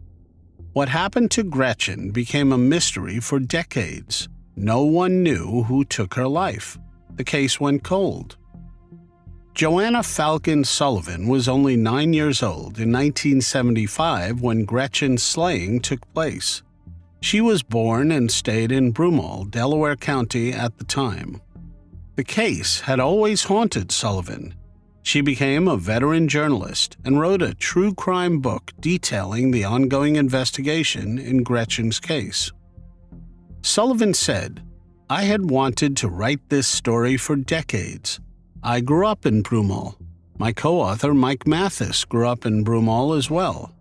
What happened to Gretchen became a mystery for decades. No one knew who took her life. The case went cold. Joanna Falcon Sullivan was only 9 years old in 1975 when Gretchen's slaying took place. She was born and stayed in Broomall, Delaware County at the time. The case had always haunted Sullivan. She became a veteran journalist and wrote a true crime book detailing the ongoing investigation in Gretchen's case. Sullivan said, "I had wanted to write this story for decades. I grew up in Broomall. My co-author Mike Mathis grew up in Broomall as well.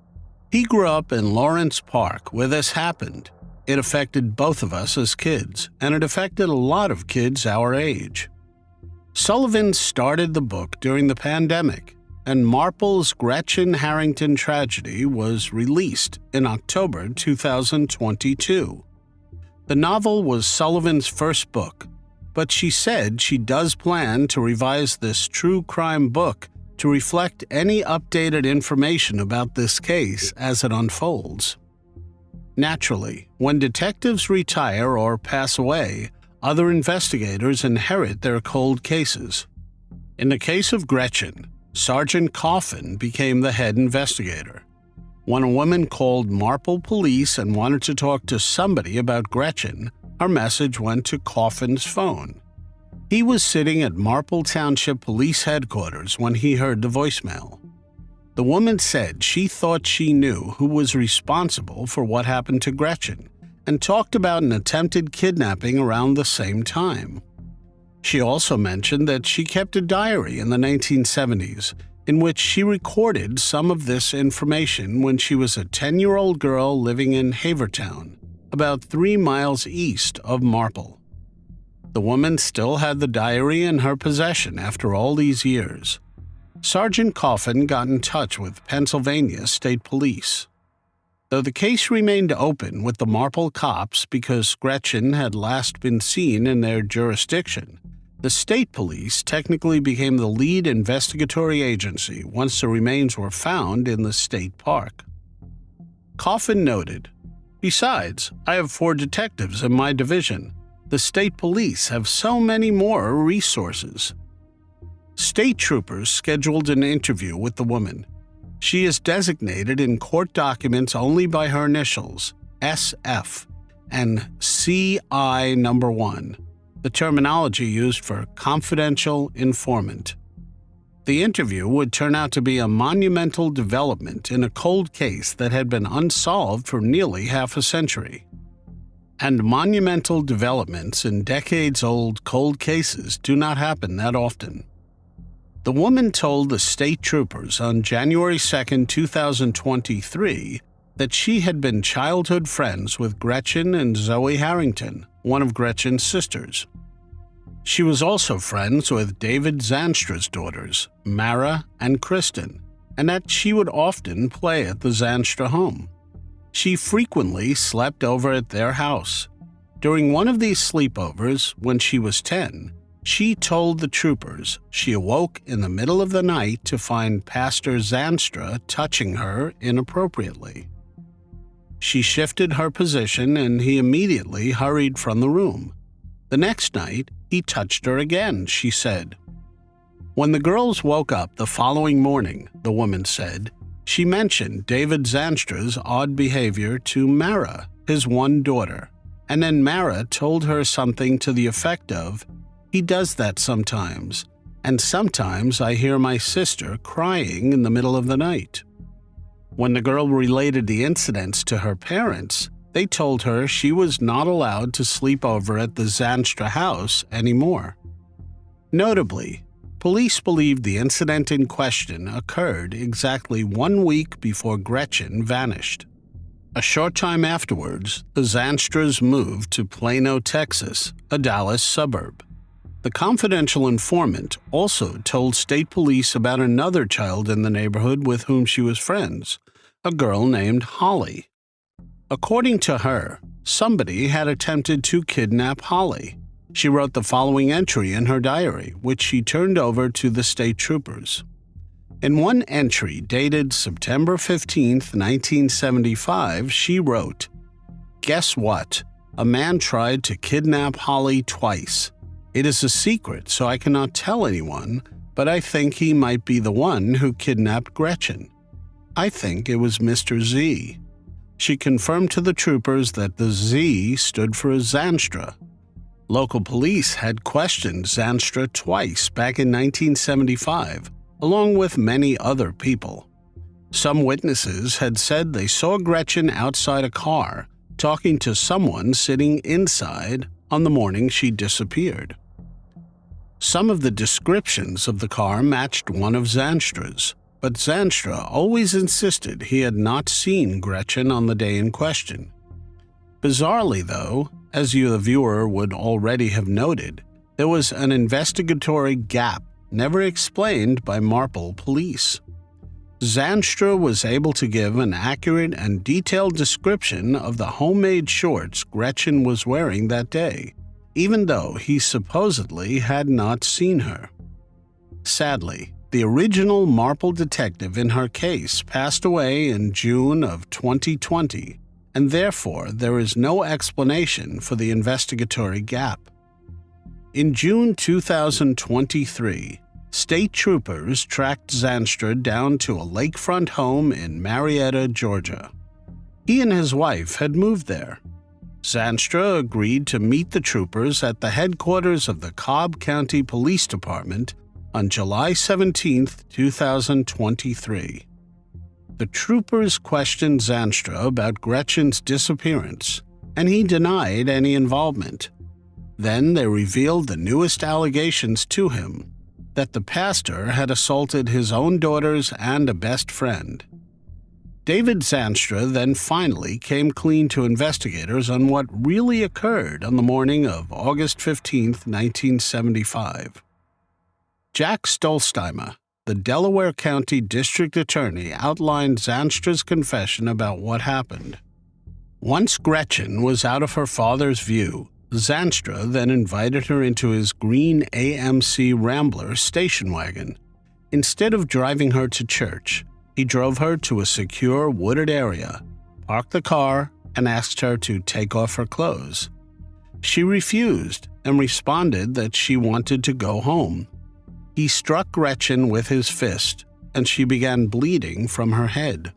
He grew up in Lawrence Park, where this happened. It affected both of us as kids, and it affected a lot of kids our age." Sullivan started the book during the pandemic, and Marple's Gretchen Harrington tragedy was released in October 2022. The novel was Sullivan's first book, but she said she does plan to revise this true crime book to reflect any updated information about this case as it unfolds. Naturally, when detectives retire or pass away, other investigators inherit their cold cases. In the case of Gretchen, Sergeant Coffin became the head investigator. When a woman called Marple Police and wanted to talk to somebody about Gretchen, her message went to Coffin's phone. He was sitting at Marple Township Police Headquarters when he heard the voicemail. The woman said she thought she knew who was responsible for what happened to Gretchen and talked about an attempted kidnapping around the same time. She also mentioned that she kept a diary in the 1970s in which she recorded some of this information when she was a 10-year-old girl living in Havertown, about 3 miles east of Marple. The woman still had the diary in her possession after all these years. Sergeant Coffin got in touch with Pennsylvania State Police. Though the case remained open with the Marple cops because Gretchen had last been seen in their jurisdiction, the state police technically became the lead investigatory agency once the remains were found in the state park. Coffin noted, "Besides, I have 4 detectives in my division. The state police have so many more resources." State troopers scheduled an interview with the woman. She is designated in court documents only by her initials, SF, and CI number 1, the terminology used for confidential informant. The interview would turn out to be a monumental development in a cold case that had been unsolved for nearly half a century. And monumental developments in decades-old cold cases do not happen that often. The woman told the state troopers on January 2, 2023, that she had been childhood friends with Gretchen and Zoe Harrington, one of Gretchen's sisters. She was also friends with David Zanstra's daughters, Mara and Kristen, and that she would often play at the Zanstra home. She frequently slept over at their house. During one of these sleepovers, when she was 10, she told the troopers she awoke in the middle of the night to find Pastor Zanstra touching her inappropriately. She shifted her position and he immediately hurried from the room. The next night, he touched her again, she said. When the girls woke up the following morning, the woman said, she mentioned David Zanstra's odd behavior to Mara, his one daughter, and then Mara told her something to the effect of, "He does that sometimes, and sometimes I hear my sister crying in the middle of the night." When the girl related the incidents to her parents, they told her she was not allowed to sleep over at the Zanstra house anymore. Notably, police believed the incident in question occurred exactly 1 week before Gretchen vanished. A short time afterwards, the Zanstras moved to Plano, Texas, a Dallas suburb. The confidential informant also told state police about another child in the neighborhood with whom she was friends, a girl named Holly. According to her, somebody had attempted to kidnap Holly. She wrote the following entry in her diary, which she turned over to the state troopers. In one entry dated September 15, 1975, she wrote, "Guess what? A man tried to kidnap Holly twice. It is a secret, so I cannot tell anyone, but I think he might be the one who kidnapped Gretchen. I think it was Mr. Z." She confirmed to the troopers that the Z stood for Zanstra. Local police had questioned Zanstra twice back in 1975, along with many other people. Some witnesses had said they saw Gretchen outside a car, talking to someone sitting inside on the morning she disappeared. Some of the descriptions of the car matched one of Zandstra's, but Zandstra always insisted he had not seen Gretchen on the day in question. Bizarrely, though, as you the viewer would already have noted, there was an investigatory gap never explained by Marple police. Zandstra was able to give an accurate and detailed description of the homemade shorts Gretchen was wearing that day, even though he supposedly had not seen her. Sadly, the original Marple detective in her case passed away in June of 2020, and therefore there is no explanation for the investigatory gap. In June 2023, state troopers tracked Zandstra down to a lakefront home in Marietta, Georgia. He and his wife had moved there. Zandstra agreed to meet the troopers at the headquarters of the Cobb County Police Department on July 17, 2023. The troopers questioned Zandstra about Gretchen's disappearance, and he denied any involvement. Then they revealed the newest allegations to him, that the pastor had assaulted his own daughters and a best friend. David Zandstra then finally came clean to investigators on what really occurred on the morning of August 15, 1975. Jack Stolzheimer, the Delaware County District Attorney, outlined Zandstra's confession about what happened. Once Gretchen was out of her father's view, Zandstra then invited her into his green AMC Rambler station wagon. Instead of driving her to church, he drove her to a secure wooded area, parked the car, and asked her to take off her clothes. She refused and responded that she wanted to go home. He struck Gretchen with his fist, and she began bleeding from her head.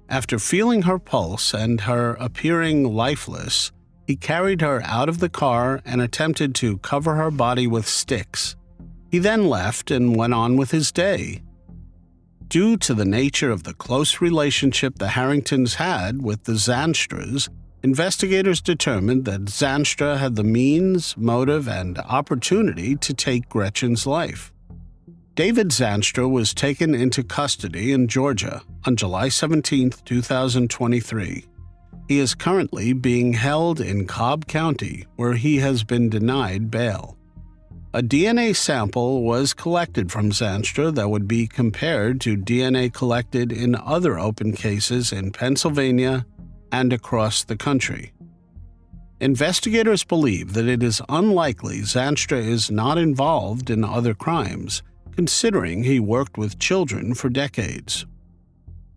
After feeling her pulse and her appearing lifeless, he carried her out of the car and attempted to cover her body with sticks. He then left and went on with his day. Due to the nature of the close relationship the Harringtons had with the Zandstras, investigators determined that Zandstra had the means, motive, and opportunity to take Gretchen's life. David Zandstra was taken into custody in Georgia on July 17, 2023. He is currently being held in Cobb County, where he has been denied bail. A DNA sample was collected from Zandstra that would be compared to DNA collected in other open cases in Pennsylvania and across the country. Investigators believe that it is unlikely Zandstra is not involved in other crimes, considering he worked with children for decades.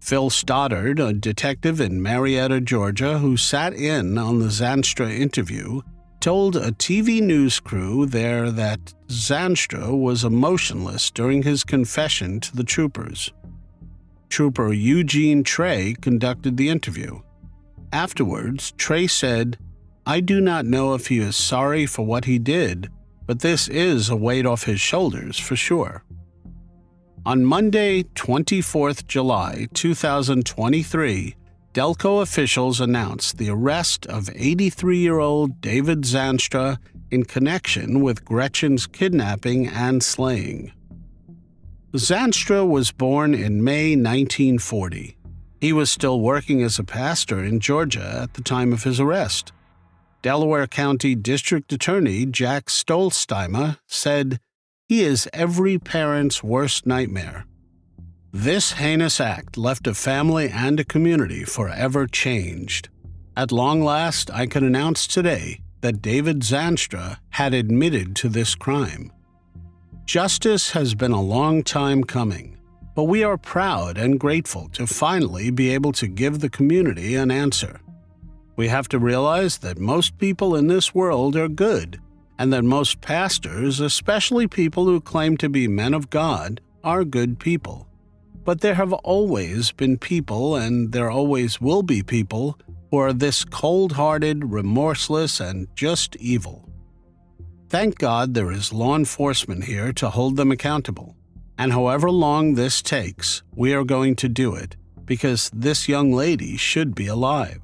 Phil Stoddard, a detective in Marietta, Georgia, who sat in on the Zandstra interview, told a TV news crew there that Zandstra was emotionless during his confession to the troopers. Trooper Eugene Trey conducted the interview. Afterwards, Trey said, "I do not know if he is sorry for what he did, but this is a weight off his shoulders for sure." On Monday, 24th July 2023, Delco officials announced the arrest of 83-year-old David Zandstra in connection with Gretchen's kidnapping and slaying. Zandstra was born in May 1940. He was still working as a pastor in Georgia at the time of his arrest. Delaware County District Attorney Jack Stolzheimer said, "He is every parent's worst nightmare. This heinous act left a family and a community forever changed. At long last, I can announce today that David Zandstra had admitted to this crime. Justice has been a long time coming, but we are proud and grateful to finally be able to give the community an answer. We have to realize that most people in this world are good, and that most pastors, especially people who claim to be men of God, are good people. But there have always been people, and there always will be people, who are this cold-hearted, remorseless, and just evil. Thank God there is law enforcement here to hold them accountable. And however long this takes, we are going to do it, because this young lady should be alive.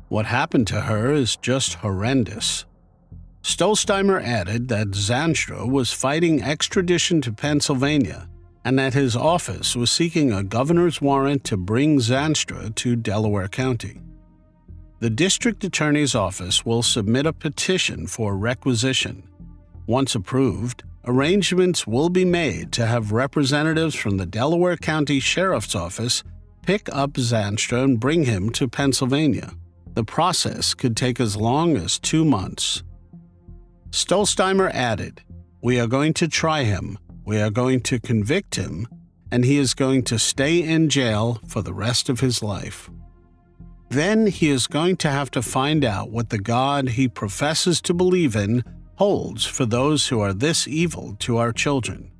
What happened to her is just horrendous." Stolzheimer added that Zandstra was fighting extradition to Pennsylvania and that his office was seeking a governor's warrant to bring Zandstra to Delaware County. The district attorney's office will submit a petition for requisition. Once approved, arrangements will be made to have representatives from the Delaware County Sheriff's Office pick up Zandstra and bring him to Pennsylvania. The process could take as long as 2 months. Stolzheimer added, "We are going to try him, we are going to convict him, and he is going to stay in jail for the rest of his life. Then he is going to have to find out what the God he professes to believe in holds for those who are this evil to our children.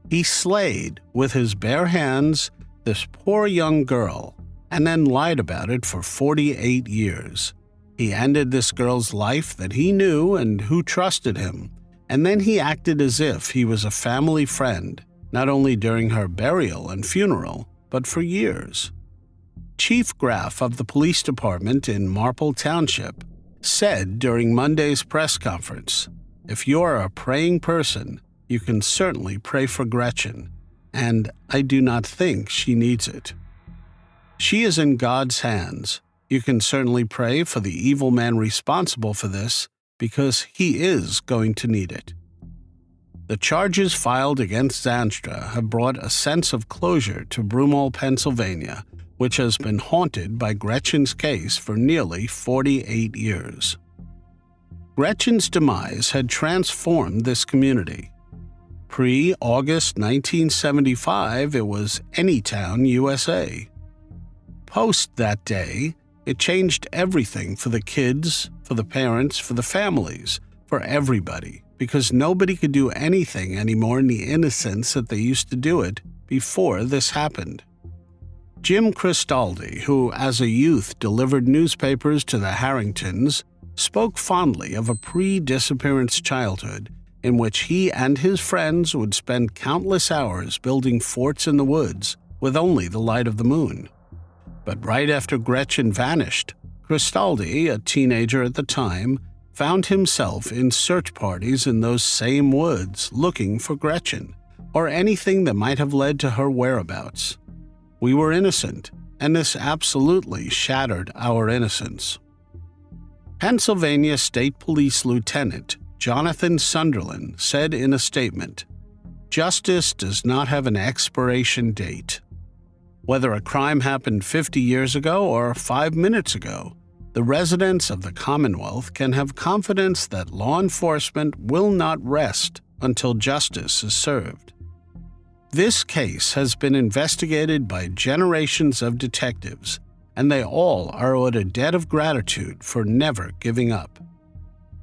He slayed, with his bare hands, this poor young girl, and then lied about it for 48 years. He ended this girl's life that he knew and who trusted him, and then he acted as if he was a family friend, not only during her burial and funeral, but for years." Chief Graff of the police department in Marple Township said during Monday's press conference, "If you are a praying person, you can certainly pray for Gretchen, and I do not think she needs it. She is in God's hands. You can certainly pray for the evil man responsible for this, because he is going to need it." The charges filed against Zandstra have brought a sense of closure to Broomall, Pennsylvania, which has been haunted by Gretchen's case for nearly 48 years. Gretchen's demise had transformed this community. Pre-August 1975, it was Anytown, USA. Post that day, it changed everything for the kids, for the parents, for the families, for everybody, because nobody could do anything anymore in the innocence that they used to do it before this happened. Jim Cristaldi, who as a youth delivered newspapers to the Harringtons, spoke fondly of a pre-disappearance childhood in which he and his friends would spend countless hours building forts in the woods with only the light of the moon. But right after Gretchen vanished, Cristaldi, a teenager at the time, found himself in search parties in those same woods looking for Gretchen, or anything that might have led to her whereabouts. We were innocent, and this absolutely shattered our innocence. Pennsylvania State Police Lieutenant Jonathan Sunderland said in a statement, "Justice does not have an expiration date. Whether a crime happened 50 years ago or 5 minutes ago, the residents of the Commonwealth can have confidence that law enforcement will not rest until justice is served. This case has been investigated by generations of detectives, and they all are owed a debt of gratitude for never giving up.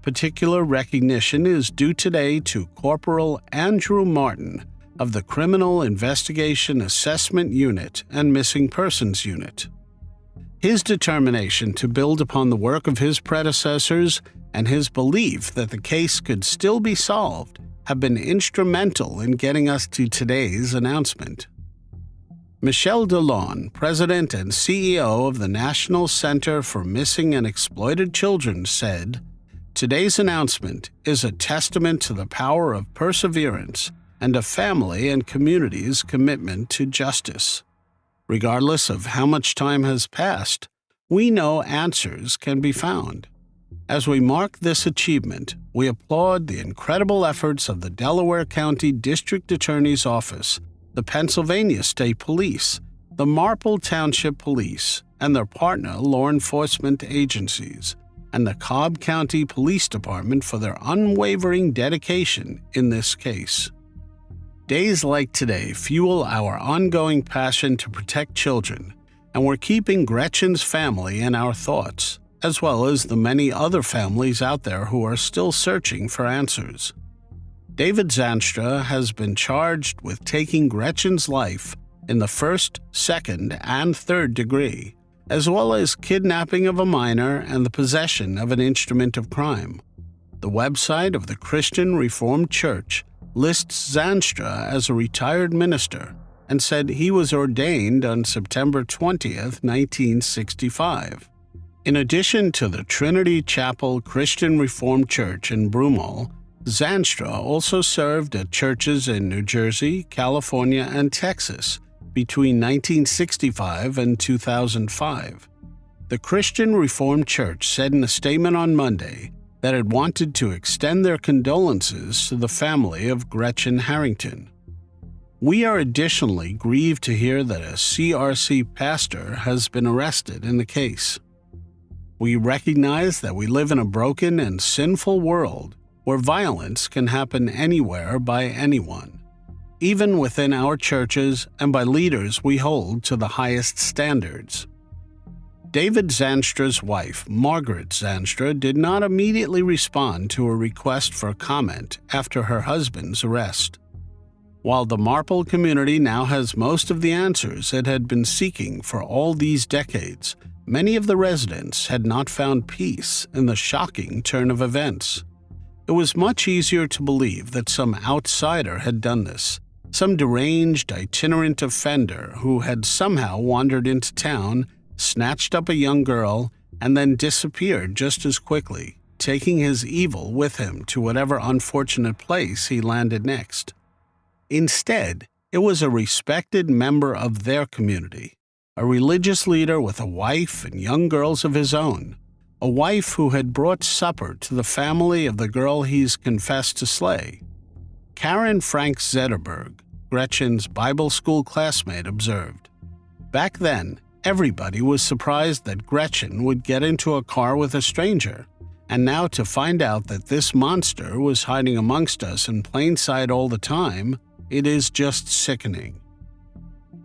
Particular recognition is due today to Corporal Andrew Martin of the Criminal Investigation Assessment Unit and Missing Persons Unit. His determination to build upon the work of his predecessors and his belief that the case could still be solved have been instrumental in getting us to today's announcement." Michelle DeLaune, President and CEO of the National Center for Missing and Exploited Children, said, "Today's announcement is a testament to the power of perseverance and a family and community's commitment to justice. Regardless of how much time has passed, we know answers can be found. As we mark this achievement, we applaud the incredible efforts of the Delaware County District Attorney's Office, the Pennsylvania State Police, the Marple Township Police, and their partner law enforcement agencies, and the Cobb County Police Department for their unwavering dedication in this case. Days like today fuel our ongoing passion to protect children, and we're keeping Gretchen's family in our thoughts, as well as the many other families out there who are still searching for answers. David Zandstra has been charged with taking Gretchen's life in the first, second, and third degree, as well as kidnapping of a minor and the possession of an instrument of crime. The website of the Christian Reformed Church lists Zanstra as a retired minister and said he was ordained on September 20th, 1965. In addition to the Trinity Chapel Christian Reformed Church in Broomall, Zanstra also served at churches in New Jersey, California, and Texas between 1965 and 2005. The Christian Reformed Church said in a statement on Monday that it wanted to extend their condolences to the family of Gretchen Harrington. We are additionally grieved to hear that a CRC pastor has been arrested in the case. We recognize that we live in a broken and sinful world where violence can happen anywhere by anyone, even within our churches and by leaders we hold to the highest standards. David Zanstra's wife, Margaret Zanstra, did not immediately respond to a request for comment after her husband's arrest. While the Marple community now has most of the answers it had been seeking for all these decades, many of the residents had not found peace in the shocking turn of events. It was much easier to believe that some outsider had done this, some deranged itinerant offender who had somehow wandered into town, snatched up a young girl, and then disappeared just as quickly, taking his evil with him to whatever unfortunate place he landed next. Instead, it was a respected member of their community, a religious leader with a wife and young girls of his own, a wife who had brought supper to the family of the girl he's confessed to slay. Karen Frank Zetterberg, Gretchen's Bible school classmate, observed, "Back then, everybody was surprised that Gretchen would get into a car with a stranger, and now to find out that this monster was hiding amongst us in plain sight all the time, it is just sickening."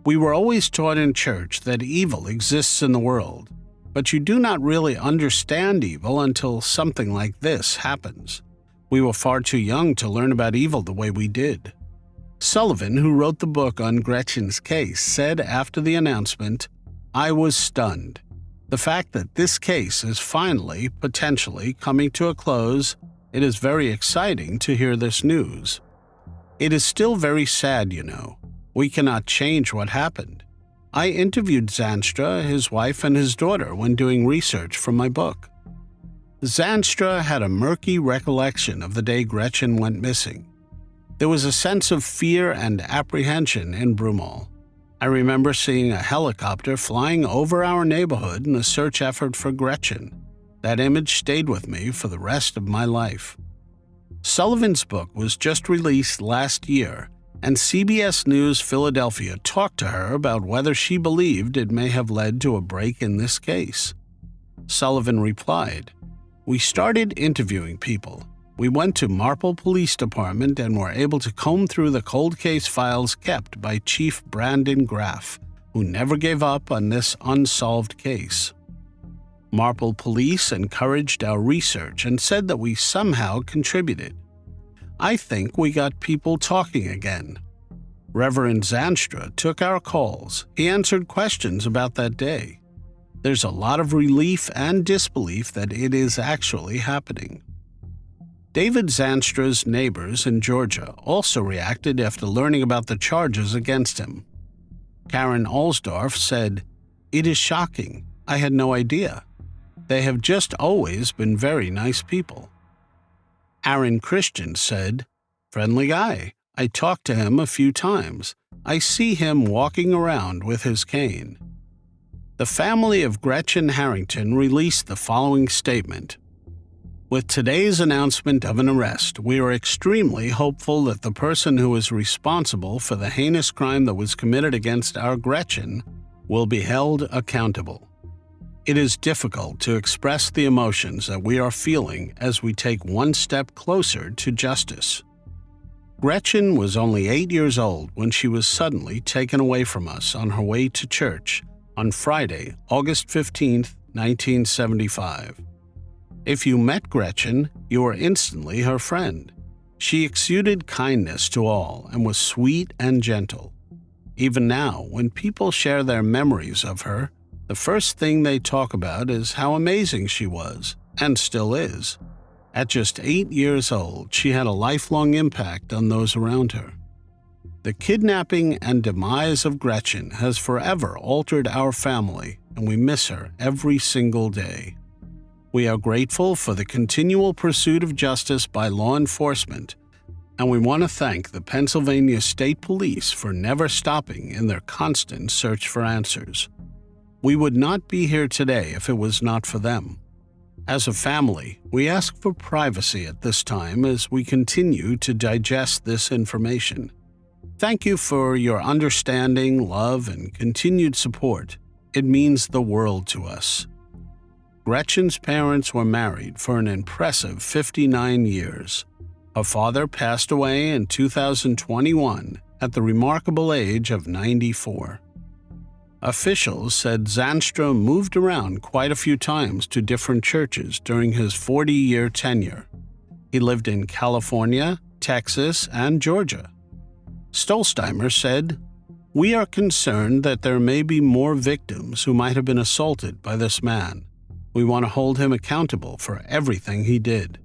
We were always taught in church that evil exists in the world, but you do not really understand evil until something like this happens. We were far too young to learn about evil the way we did. Sullivan, who wrote the book on Gretchen's case, said after the announcement, "I was stunned. The fact that this case is finally, potentially, coming to a close, it is very exciting to hear this news. It is still very sad, you know. We cannot change what happened. I interviewed Zanstra, his wife, and his daughter when doing research for my book. Zanstra had a murky recollection of the day Gretchen went missing. There was a sense of fear and apprehension in Broomall. I remember seeing a helicopter flying over our neighborhood in a search effort for Gretchen. That image stayed with me for the rest of my life." Sullivan's book was just released last year, and CBS News Philadelphia talked to her about whether she believed it may have led to a break in this case. Sullivan replied, "We started interviewing people. We went to Marple Police Department and were able to comb through the cold case files kept by Chief Brandon Graff, who never gave up on this unsolved case. Marple Police encouraged our research and said that we somehow contributed. I think we got people talking again. Reverend Zanstra took our calls. He answered questions about that day. There's a lot of relief and disbelief that it is actually happening." David Zanstra's neighbors in Georgia also reacted after learning about the charges against him. Karen Alsdorf said, "It is shocking. I had no idea. They have just always been very nice people." Aaron Christian said, "Friendly guy. I talked to him a few times. I see him walking around with his cane." The family of Gretchen Harrington released the following statement. "With today's announcement of an arrest, we are extremely hopeful that the person who is responsible for the heinous crime that was committed against our Gretchen will be held accountable. It is difficult to express the emotions that we are feeling as we take one step closer to justice. Gretchen was only 8 years old when she was suddenly taken away from us on her way to church on Friday, August 15, 1975. If you met Gretchen, you were instantly her friend. She exuded kindness to all and was sweet and gentle. Even now, when people share their memories of her, the first thing they talk about is how amazing she was, and still is. At just 8 years old, she had a lifelong impact on those around her. The kidnapping and demise of Gretchen has forever altered our family, and we miss her every single day. We are grateful for the continual pursuit of justice by law enforcement, and we want to thank the Pennsylvania State Police for never stopping in their constant search for answers. We would not be here today if it was not for them. As a family, we ask for privacy at this time as we continue to digest this information. Thank you for your understanding, love, and continued support. It means the world to us. Gretchen's parents were married for an impressive 59 years. Her father passed away in 2021 at the remarkable age of 94. Officials said Zandstra moved around quite a few times to different churches during his 40-year tenure. He lived in California, Texas, and Georgia. Stolzheimer said, "We are concerned that there may be more victims who might have been assaulted by this man. We want to hold him accountable for everything he did.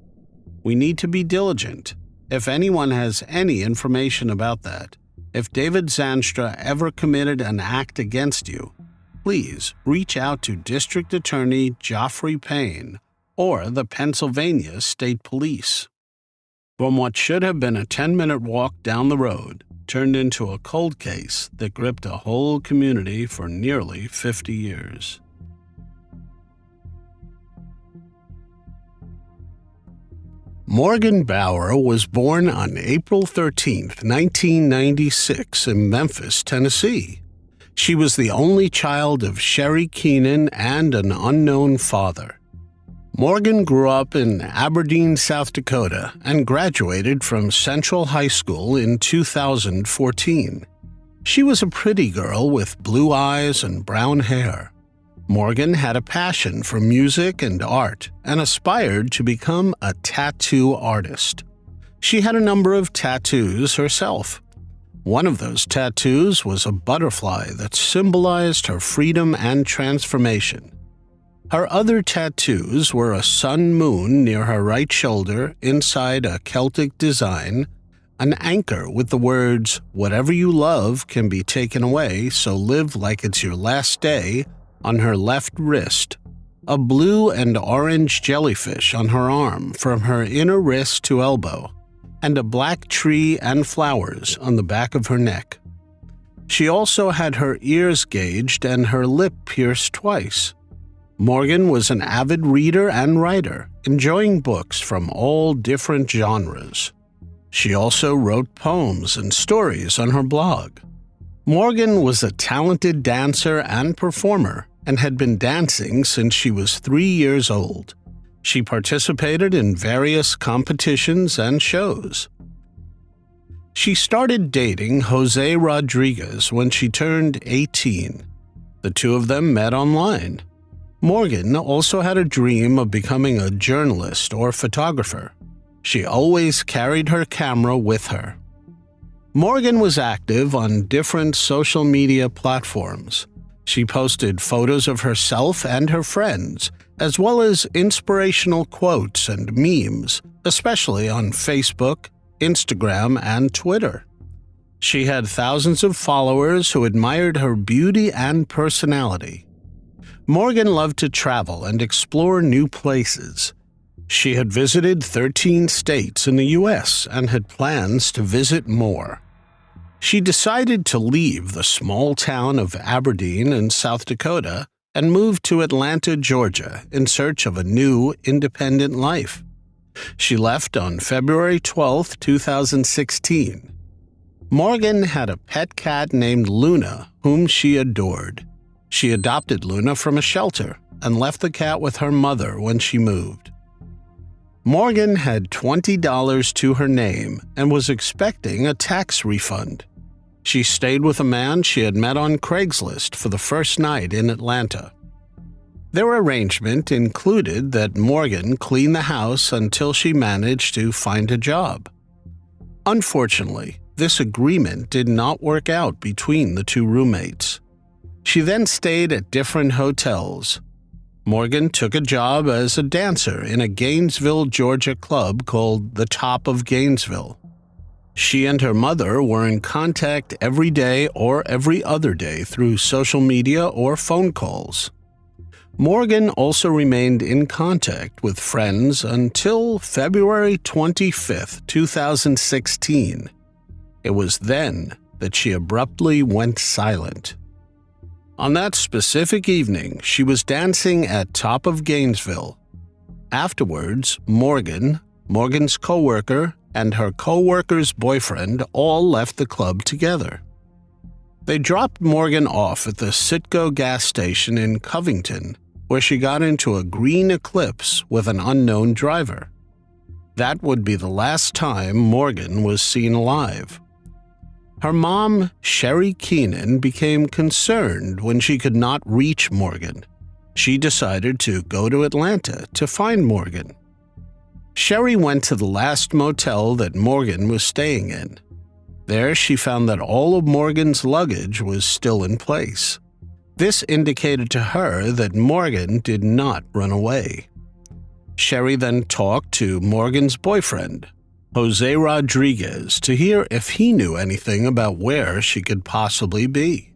We need to be diligent. If anyone has any information about that, if David Zandstra ever committed an act against you, please reach out to District Attorney Geoffrey Payne or the Pennsylvania State Police." From what should have been a 10-minute walk down the road, turned into a cold case that gripped a whole community for nearly 50 years. Morgan Bauer was born on April 13, 1996 in Memphis, Tennessee. She was the only child of Sherry Keenan and an unknown father. Morgan grew up in Aberdeen, South Dakota, and graduated from Central High School in 2014. She was a pretty girl with blue eyes and brown hair. Morgan had a passion for music and art and aspired to become a tattoo artist. She had a number of tattoos herself. One of those tattoos was a butterfly that symbolized her freedom and transformation. Her other tattoos were a sun-moon near her right shoulder inside a Celtic design, an anchor with the words, "Whatever you love can be taken away, so live like it's your last day," on her left wrist, a blue and orange jellyfish on her arm from her inner wrist to elbow, and a black tree and flowers on the back of her neck. She also had her ears gauged and her lip pierced twice. Morgan was an avid reader and writer, enjoying books from all different genres. She also wrote poems and stories on her blog. Morgan was a talented dancer and performer and had been dancing since she was 3 years old. She participated in various competitions and shows. She started dating Jose Rodriguez when she turned 18. The two of them met online. Morgan also had a dream of becoming a journalist or photographer. She always carried her camera with her. Morgan was active on different social media platforms. She posted photos of herself and her friends, as well as inspirational quotes and memes, especially on Facebook, Instagram, and Twitter. She had thousands of followers who admired her beauty and personality. Morgan loved to travel and explore new places. She had visited 13 states in the U.S. and had plans to visit more. She decided to leave the small town of Aberdeen in South Dakota and moved to Atlanta, Georgia, in search of a new, independent life. She left on February 12, 2016. Morgan had a pet cat named Luna, whom she adored. She adopted Luna from a shelter and left the cat with her mother when she moved. Morgan had $20 to her name and was expecting a tax refund. She stayed with a man she had met on Craigslist for the first night in Atlanta. Their arrangement included that Morgan clean the house until she managed to find a job. Unfortunately, this agreement did not work out between the two roommates. She then stayed at different hotels. Morgan took a job as a dancer in a Gainesville, Georgia club called the Top of Gainesville. She and her mother were in contact every day or every other day through social media or phone calls. Morgan also remained in contact with friends until February 25, 2016. It was then that she abruptly went silent. On that specific evening, she was dancing at Top of Gainesville. Afterwards, Morgan's co-worker, and her co-worker's boyfriend all left the club together. They dropped Morgan off at the Citgo gas station in Covington, where she got into a green Eclipse with an unknown driver. That would be the last time Morgan was seen alive. Her mom, Sherry Keenan, became concerned when she could not reach Morgan. She decided to go to Atlanta to find Morgan. Sherry went to the last motel that Morgan was staying in. There she found that all of Morgan's luggage was still in place. This indicated to her that Morgan did not run away. Sherry then talked to Morgan's boyfriend, Jose Rodriguez, to hear if he knew anything about where she could possibly be.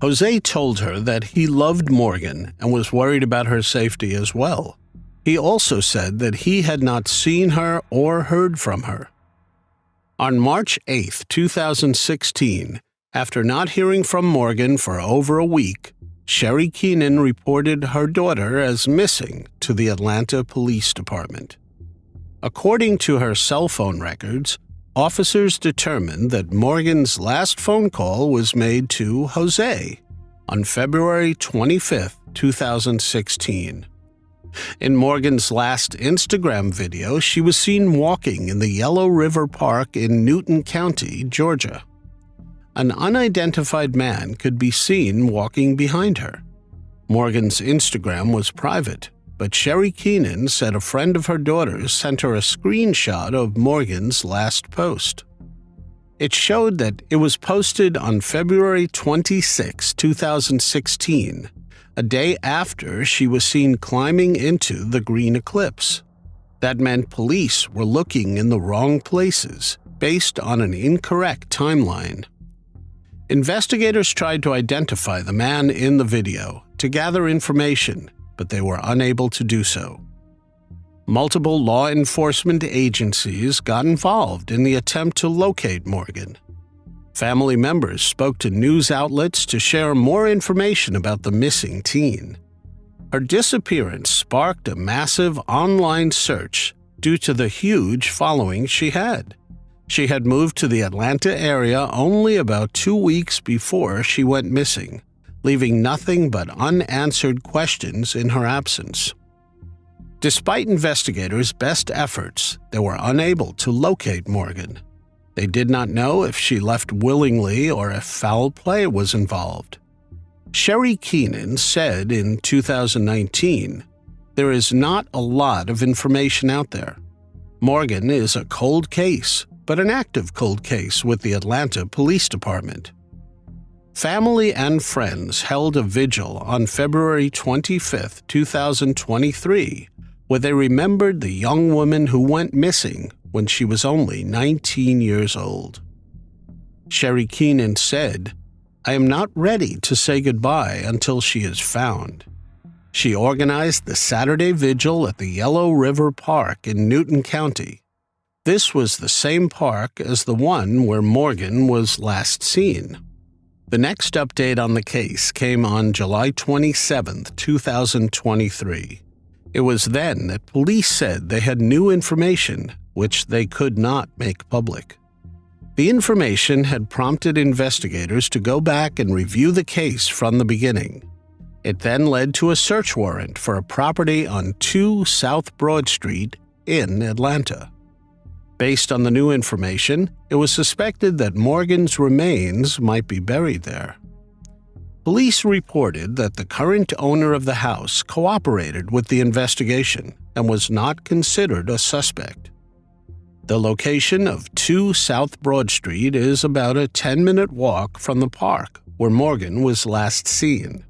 Jose told her that he loved Morgan and was worried about her safety as well. He also said that he had not seen her or heard from her. On March 8, 2016, after not hearing from Morgan for over a week, Sherry Keenan reported her daughter as missing to the Atlanta Police Department. According to her cell phone records, officers determined that Morgan's last phone call was made to Jose on February 25, 2016. In Morgan's last Instagram video, she was seen walking in the Yellow River Park in Newton County, Georgia. An unidentified man could be seen walking behind her. Morgan's Instagram was private, but Sherry Keenan said a friend of her daughter's sent her a screenshot of Morgan's last post. It showed that it was posted on February 26, 2016, a day after she was seen climbing into the green Eclipse. That meant police were looking in the wrong places, based on an incorrect timeline. Investigators tried to identify the man in the video to gather information, but they were unable to do so. Multiple law enforcement agencies got involved in the attempt to locate Morgan. Family members spoke to news outlets to share more information about the missing teen. Her disappearance sparked a massive online search due to the huge following she had. She had moved to the Atlanta area only about 2 weeks before she went missing, leaving nothing but unanswered questions in her absence. Despite investigators' best efforts, they were unable to locate Morgan. They did not know if she left willingly or if foul play was involved. Sherry Keenan said in 2019, "There is not a lot of information out there. Morgan is a cold case, but an active cold case with the Atlanta Police Department." Family and friends held a vigil on February 25, 2023, where they remembered the young woman who went missing when she was only 19 years old. Sherry Keenan said, "I am not ready to say goodbye until she is found." She organized the Saturday vigil at the Yellow River Park in Newton County. This was the same park as the one where Morgan was last seen. The next update on the case came on July 27, 2023. It was then that police said they had new information which they could not make public. The information had prompted investigators to go back and review the case from the beginning. It then led to a search warrant for a property on 2 South Broad Street in Atlanta. Based on the new information, it was suspected that Morgan's remains might be buried there. Police reported that the current owner of the house cooperated with the investigation and was not considered a suspect. The location of 2 South Broad Street is about a 10-minute walk from the park where Morgan was last seen.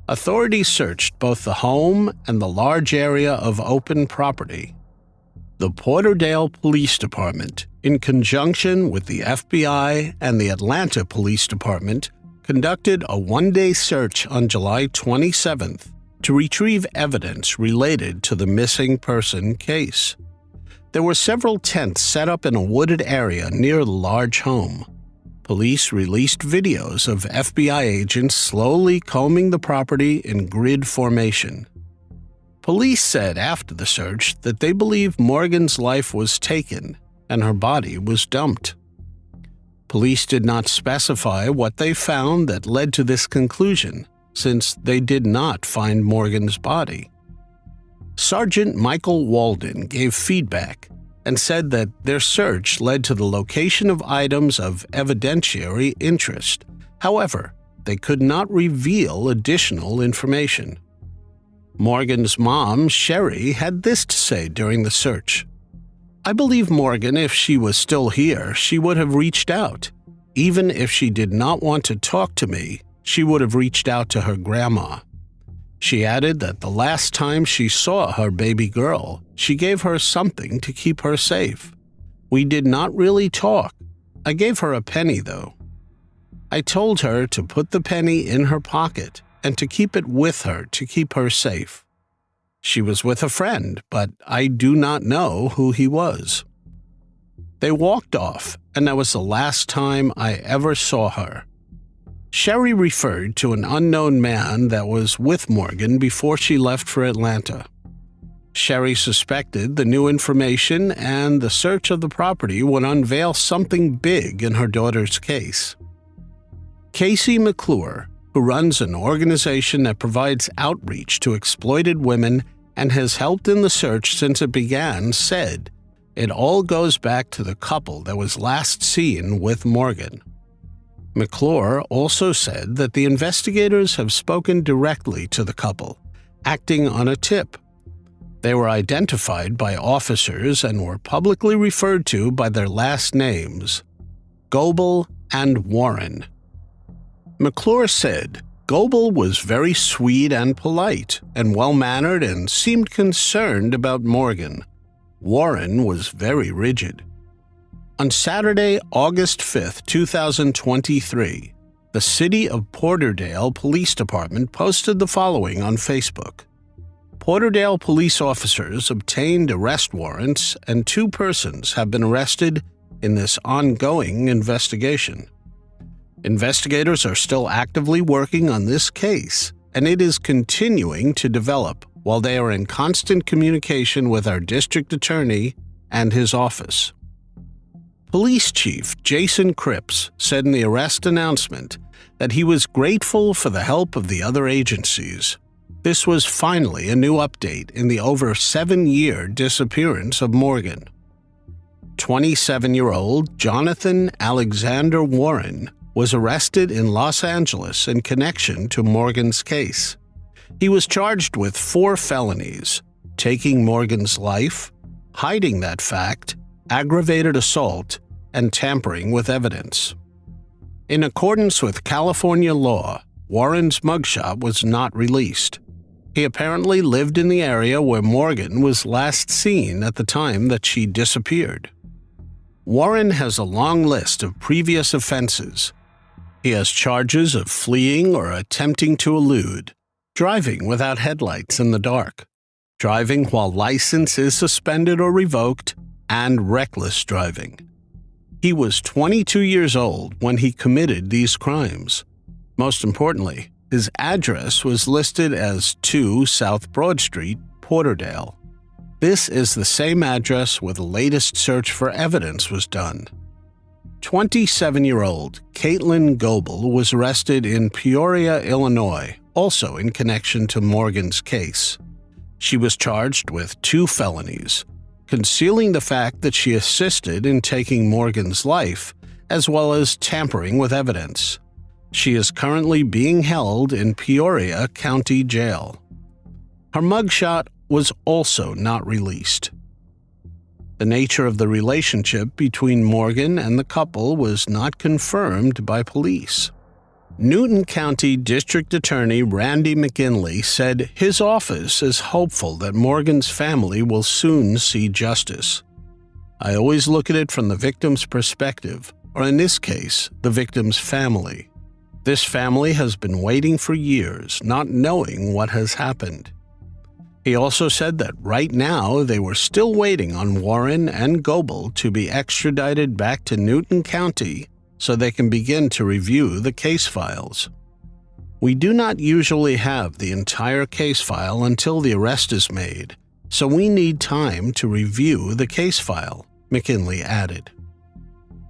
Authorities searched both the home and the large area of open property. The Porterdale Police Department, in conjunction with the FBI and the Atlanta Police Department, conducted a one-day search on July 27th to retrieve evidence related to the missing person case. There were several tents set up in a wooded area near the large home. Police released videos of FBI agents slowly combing the property in grid formation. Police said after the search that they believe Morgan's life was taken and her body was dumped. Police did not specify what they found that led to this conclusion, since they did not find Morgan's body. Sergeant Michael Walden gave feedback and said that their search led to the location of items of evidentiary interest. However, they could not reveal additional information. Morgan's mom, Sherry, had this to say during the search. "I believe Morgan, if she was still here, she would have reached out. Even if she did not want to talk to me, she would have reached out to her grandma." She added that the last time she saw her baby girl, she gave her something to keep her safe. "We did not really talk. I gave her a penny, though. I told her to put the penny in her pocket and to keep it with her to keep her safe. She was with a friend, but I do not know who he was." They walked off, and that was the last time I ever saw her. Sherry referred to an unknown man that was with Morgan before she left for Atlanta. Sherry suspected the new information and the search of the property would unveil something big in her daughter's case. Casey McClure, who runs an organization that provides outreach to exploited women and has helped in the search since it began, said, "It all goes back to the couple that was last seen with Morgan." McClure also said that the investigators have spoken directly to the couple, acting on a tip. They were identified by officers and were publicly referred to by their last names, Goebel and Warren. McClure said, "Goebel was very sweet and polite and well-mannered and seemed concerned about Morgan. Warren was very rigid." On Saturday, August 5, 2023, the City of Porterdale Police Department posted the following on Facebook. Porterdale police officers obtained arrest warrants and 2 persons have been arrested in this ongoing investigation. Investigators are still actively working on this case, and it is continuing to develop while they are in constant communication with our district attorney and his office. Police Chief Jason Cripps said in the arrest announcement that he was grateful for the help of the other agencies. This was finally a new update in the over 7-year disappearance of Morgan. 27-year-old Jonathan Alexander Warren was arrested in Los Angeles in connection to Morgan's case. He was charged with 4 felonies: taking Morgan's life, hiding that fact, aggravated assault, and tampering with evidence. In accordance with California law, Warren's mugshot was not released. He apparently lived in the area where Morgan was last seen at the time that she disappeared. Warren has a long list of previous offenses. He has charges of fleeing or attempting to elude, driving without headlights in the dark, driving while license is suspended or revoked, and reckless driving. He was 22 years old when he committed these crimes. Most importantly, his address was listed as 2 South Broad Street, Porterdale. This is the same address where the latest search for evidence was done. 27-year-old Caitlin Goebel was arrested in Peoria, Illinois, also in connection to Morgan's case. She was charged with 2 felonies: concealing the fact that she assisted in taking Morgan's life, as well as tampering with evidence. She is currently being held in Peoria County Jail. Her mugshot was also not released. The nature of the relationship between Morgan and the couple was not confirmed by police. Newton County District Attorney Randy McGinley said his office is hopeful that Morgan's family will soon see justice. I always look at it from the victim's perspective, or in this case, the victim's family. This family has been waiting for years, not knowing what has happened. He also said that right now they were still waiting on Warren and Goebel to be extradited back to Newton County so they can begin to review the case files. We do not usually have the entire case file until the arrest is made, so we need time to review the case file, McKinley added.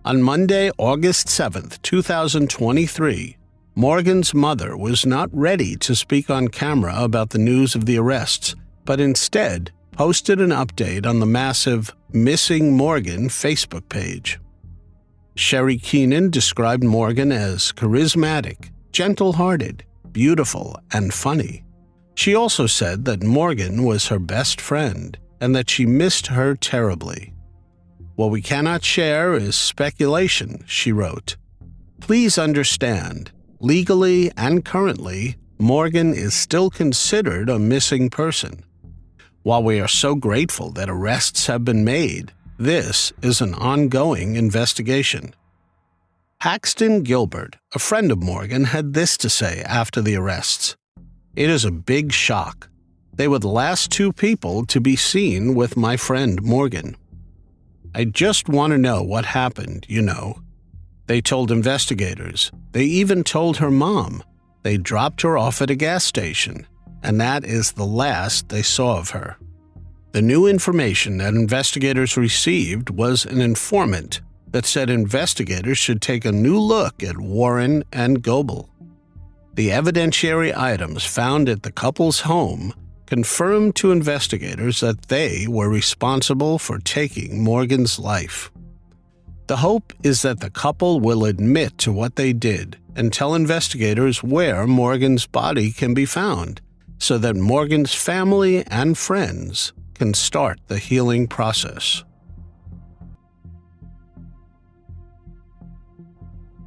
On Monday, August 7, 2023, Morgan's mother was not ready to speak on camera about the news of the arrests, but instead posted an update on the massive Missing Morgan Facebook page. Sherry Keenan described Morgan as charismatic, gentle-hearted, beautiful, and funny. She also said that Morgan was her best friend and that she missed her terribly. "What we cannot share is speculation," she wrote. "Please understand, legally and currently, Morgan is still considered a missing person. While we are so grateful that arrests have been made, this is an ongoing investigation." Paxton Gilbert, a friend of Morgan, had this to say after the arrests. "It is a big shock. They were the last two people to be seen with my friend Morgan. I just want to know what happened, you know. They told investigators. They even told her mom. They dropped her off at a gas station, and that is the last they saw of her." The new information that investigators received was an informant that said investigators should take a new look at Warren and Goebel. The evidentiary items found at the couple's home confirmed to investigators that they were responsible for taking Morgan's life. The hope is that the couple will admit to what they did and tell investigators where Morgan's body can be found, so that Morgan's family and friends can start the healing process.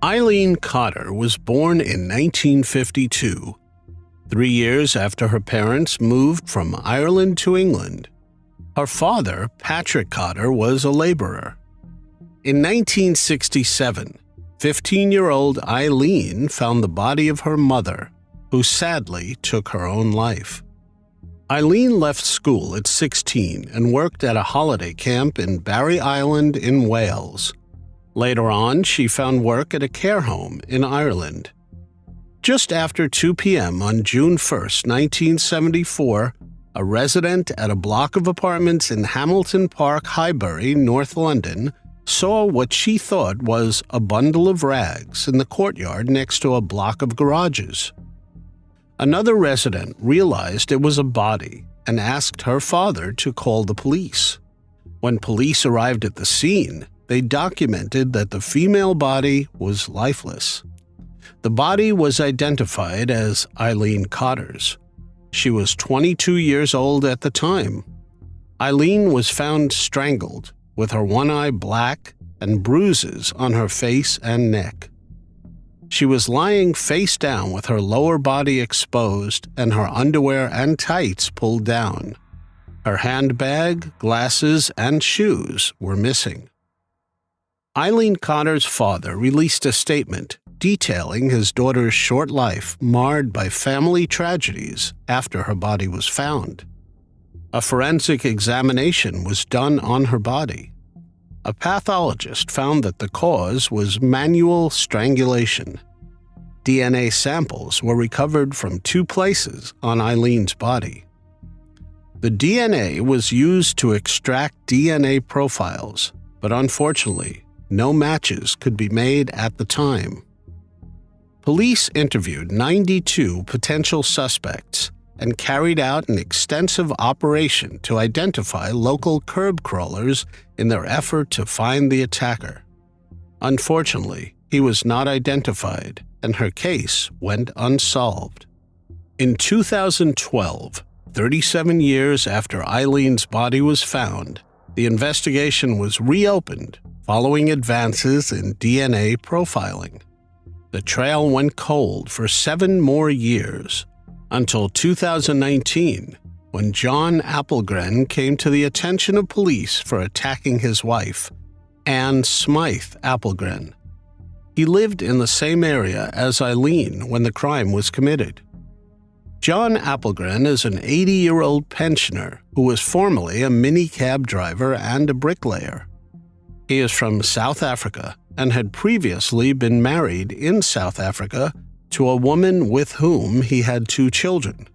Eileen Cotter was born in 1952, 3 years after her parents moved from Ireland to England. Her father, Patrick Cotter, was a laborer. In 1967, 15-year-old Eileen found the body of her mother, who sadly took her own life. Eileen left school at 16 and worked at a holiday camp in Barry Island in Wales. Later on, she found work at a care home in Ireland. Just after 2 p.m. on June 1, 1974, a resident at a block of apartments in Hamilton Park, Highbury, North London, saw what she thought was a bundle of rags in the courtyard next to a block of garages. Another resident realized it was a body and asked her father to call the police. When police arrived at the scene, they documented that the female body was lifeless. The body was identified as Eileen Cotter's. She was 22 years old at the time. Eileen was found strangled, with her one eye black and bruises on her face and neck. She was lying face down with her lower body exposed and her underwear and tights pulled down. Her handbag, glasses, and shoes were missing. Eileen Cotter's father released a statement detailing his daughter's short life marred by family tragedies after her body was found. A forensic examination was done on her body. A pathologist found that the cause was manual strangulation. DNA samples were recovered from 2 places on Eileen's body. The DNA was used to extract DNA profiles, but unfortunately, no matches could be made at the time. Police interviewed 92 potential suspects and carried out an extensive operation to identify local curb crawlers in their effort to find the attacker. Unfortunately, he was not identified, and her case went unsolved. In 2012, 37 years after Eileen's body was found, the investigation was reopened following advances in DNA profiling. The trail went cold for 7 more years, until 2019, when John Applegren came to the attention of police for attacking his wife, Anne Smythe Applegren. He lived in the same area as Eileen when the crime was committed. John Applegren is an 80-year-old pensioner who was formerly a minicab driver and a bricklayer. He is from South Africa and had previously been married in South Africa to a woman with whom he had 2 children.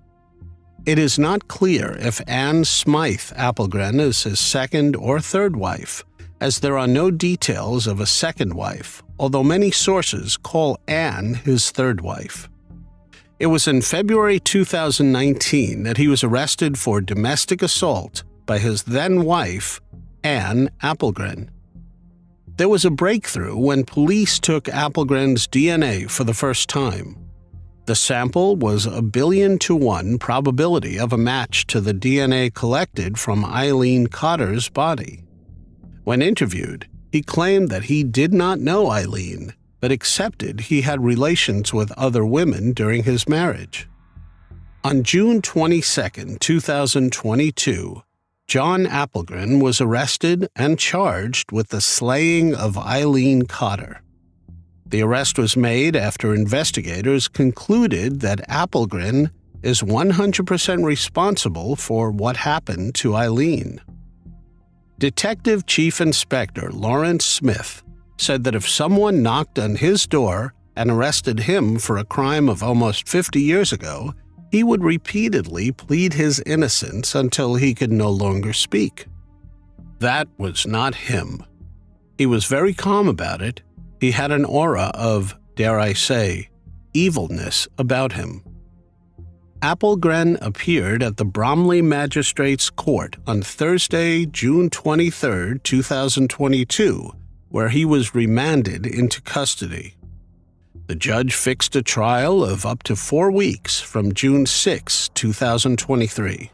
It is not clear if Anne Smythe Applegren is his second or third wife, as there are no details of a second wife, although many sources call Anne his third wife. It was in February 2019 that he was arrested for domestic assault by his then-wife, Anne Applegren. There was a breakthrough when police took Applegren's DNA for the first time. The sample was a 1,000,000,000 probability of a match to the DNA collected from Eileen Cotter's body. When interviewed, he claimed that he did not know Eileen, but accepted he had relations with other women during his marriage. On June 22, 2022, John Applegren was arrested and charged with the slaying of Eileen Cotter. The arrest was made after investigators concluded that Applegren is 100% responsible for what happened to Eileen. Detective Chief Inspector Lawrence Smith said that if someone knocked on his door and arrested him for a crime of almost 50 years ago, he would repeatedly plead his innocence until he could no longer speak. That was not him. He was very calm about it. He had an aura of, dare I say, evilness about him. Applegren appeared at the Bromley Magistrates Court on Thursday, June 23, 2022, where he was remanded into custody. The judge fixed a trial of up to 4 weeks from June 6, 2023.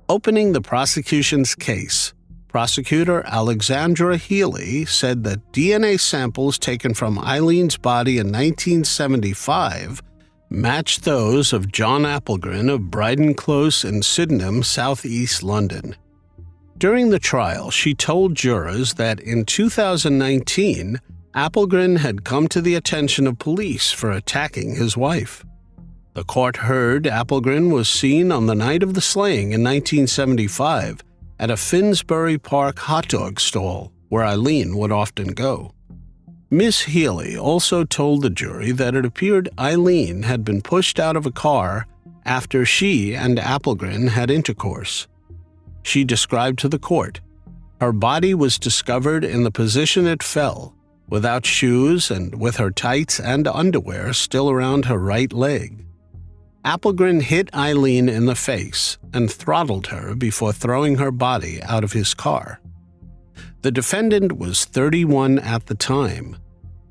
Opening the prosecution's case, prosecutor Alexandra Healy said that DNA samples taken from Eileen's body in 1975 matched those of John Applegren of Bryden Close in Sydenham, southeast London. During the trial, she told jurors that in 2019, Applegren had come to the attention of police for attacking his wife. The court heard Applegren was seen on the night of the slaying in 1975 at a Finsbury Park hot dog stall, where Eileen would often go. Ms. Healy also told the jury that it appeared Eileen had been pushed out of a car after she and Applegren had intercourse. She described to the court, her body was discovered in the position it fell, without shoes and with her tights and underwear still around her right leg. Applegren hit Eileen in the face and throttled her before throwing her body out of his car. The defendant was 31 at the time.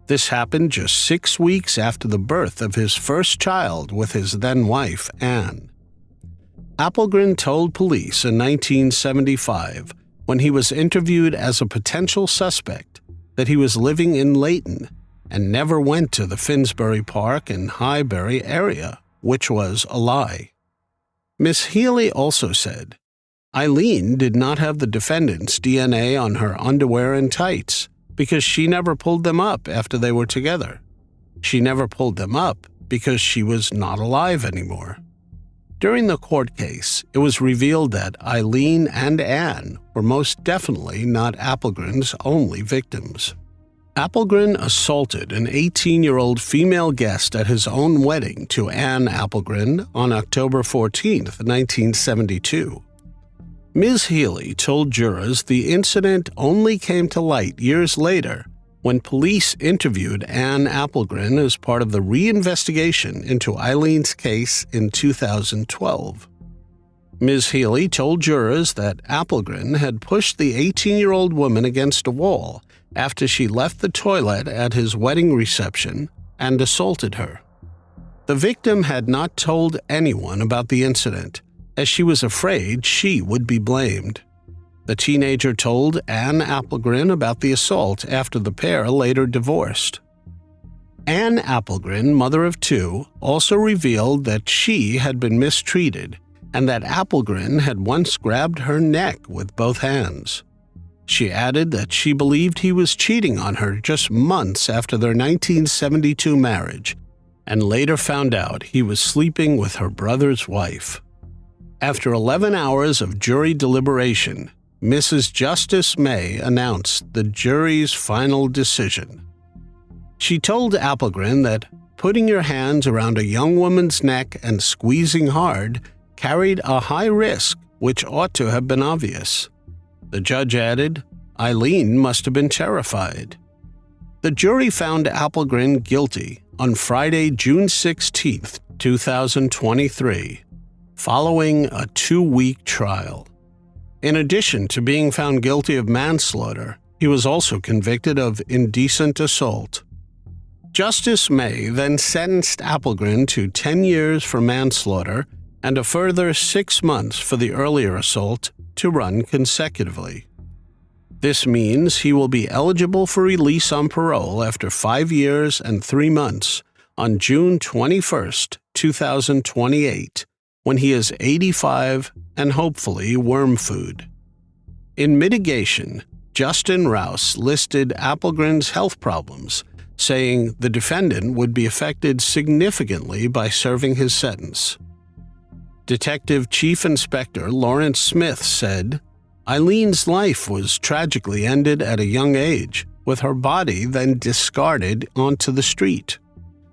This happened just 6 weeks after the birth of his first child with his then-wife, Anne. Applegren told police in 1975, when he was interviewed as a potential suspect, that he was living in Leighton and never went to the Finsbury Park and Highbury area, which was a lie. Miss Healy also said, Eileen did not have the defendant's DNA on her underwear and tights because she never pulled them up after they were together. She never pulled them up because she was not alive anymore. During the court case, it was revealed that Eileen and Anne were most definitely not Applegren's only victims. Applegren assaulted an 18-year-old female guest at his own wedding to Anne Applegren on October 14, 1972. Ms. Healy told jurors the incident only came to light years later when police interviewed Anne Applegren as part of the reinvestigation into Eileen's case in 2012. Ms. Healy told jurors that Applegren had pushed the 18-year-old woman against a wall after she left the toilet at his wedding reception and assaulted her. The victim had not told anyone about the incident, as she was afraid she would be blamed. The teenager told Anne Applegren about the assault after the pair later divorced. Anne Applegren, mother of two, also revealed that she had been mistreated and that Applegren had once grabbed her neck with both hands. She added that she believed he was cheating on her just months after their 1972 marriage, and later found out he was sleeping with her brother's wife. After 11 hours of jury deliberation, Mrs. Justice May announced the jury's final decision. She told Applegren that putting your hands around a young woman's neck and squeezing hard carried a high risk which ought to have been obvious. The judge added, Eileen must have been terrified. The jury found Applegren guilty on Friday, June 16, 2023, following a 2-week trial. In addition to being found guilty of manslaughter, he was also convicted of indecent assault. Justice May then sentenced Applegren to 10 years for manslaughter and a further 6 months for the earlier assault to run consecutively. This means he will be eligible for release on parole after 5 years and 3 months on June 21, 2028, when he is 85 and hopefully worm food. In mitigation, Justin Rouse listed Applegren's health problems, saying the defendant would be affected significantly by serving his sentence. Detective Chief Inspector Lawrence Smith said, Eileen's life was tragically ended at a young age, with her body then discarded onto the street.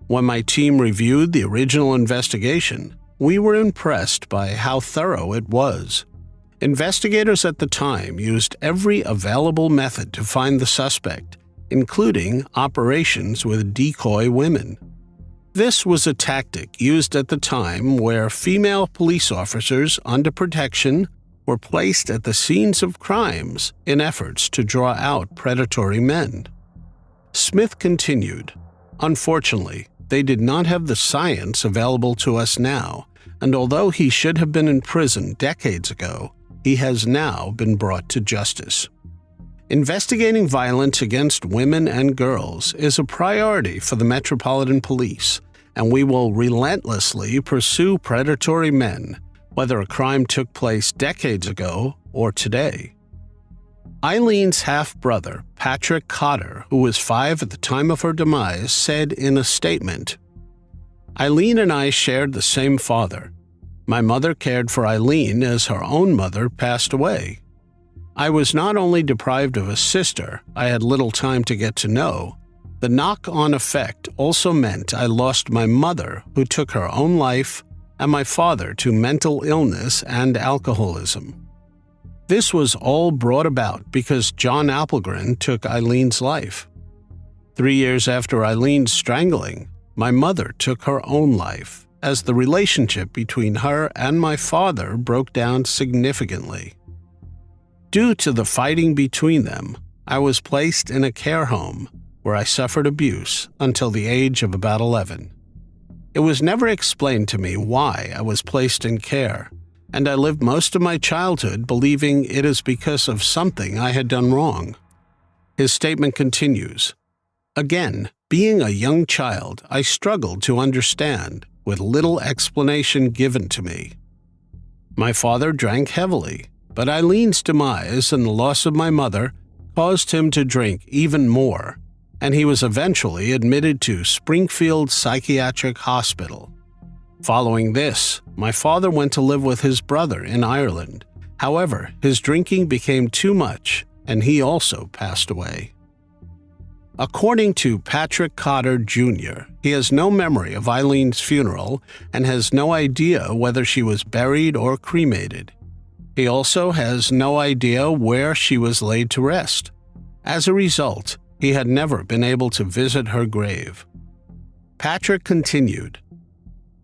When my team reviewed the original investigation, we were impressed by how thorough it was. Investigators at the time used every available method to find the suspect, including operations with decoy women. This was a tactic used at the time where female police officers under protection were placed at the scenes of crimes in efforts to draw out predatory men. Smith continued, Unfortunately, they did not have the science available to us now, and although he should have been in prison decades ago, he has now been brought to justice. Investigating violence against women and girls is a priority for the Metropolitan Police, and we will relentlessly pursue predatory men, whether a crime took place decades ago or today. Eileen's half-brother, Patrick Cotter, who was 5 at the time of her demise, said in a statement, Eileen and I shared the same father. My mother cared for Eileen as her own mother passed away. I was not only deprived of a sister I had little time to get to know, the knock-on effect also meant I lost my mother, who took her own life, and my father to mental illness and alcoholism. This was all brought about because John Applegren took Eileen's life. 3 years after Eileen's strangling, my mother took her own life, as the relationship between her and my father broke down significantly. Due to the fighting between them, I was placed in a care home where I suffered abuse until the age of about 11. It was never explained to me why I was placed in care, and I lived most of my childhood believing it is because of something I had done wrong. His statement continues, Again, being a young child, I struggled to understand, with little explanation given to me. My father drank heavily, but Eileen's demise and the loss of my mother caused him to drink even more, and he was eventually admitted to Springfield Psychiatric Hospital. Following this, my father went to live with his brother in Ireland. However, his drinking became too much, and he also passed away. According to Patrick Cotter, Jr., he has no memory of Eileen's funeral and has no idea whether she was buried or cremated. He also has no idea where she was laid to rest. As a result, he had never been able to visit her grave. Patrick continued,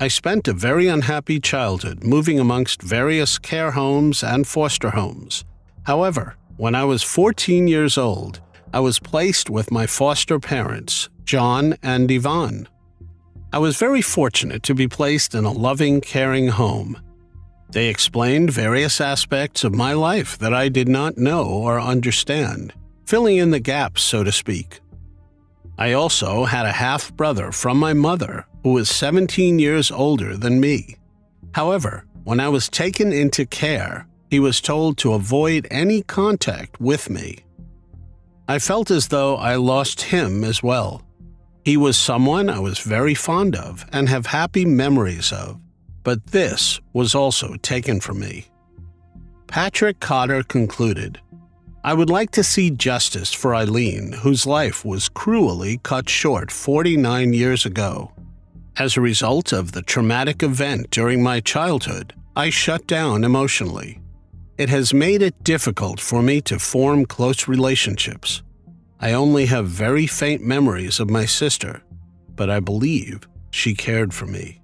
I spent a very unhappy childhood moving amongst various care homes and foster homes. However, when I was 14 years old, I was placed with my foster parents, John and Yvonne. I was very fortunate to be placed in a loving, caring home. They explained various aspects of my life that I did not know or understand, filling in the gaps, so to speak. I also had a half-brother from my mother who was 17 years older than me. However, when I was taken into care, he was told to avoid any contact with me. I felt as though I lost him as well. He was someone I was very fond of and have happy memories of, but this was also taken from me. Patrick Cotter concluded, I would like to see justice for Eileen, whose life was cruelly cut short 49 years ago. As a result of the traumatic event during my childhood, I shut down emotionally. It has made it difficult for me to form close relationships. I only have very faint memories of my sister, but I believe she cared for me.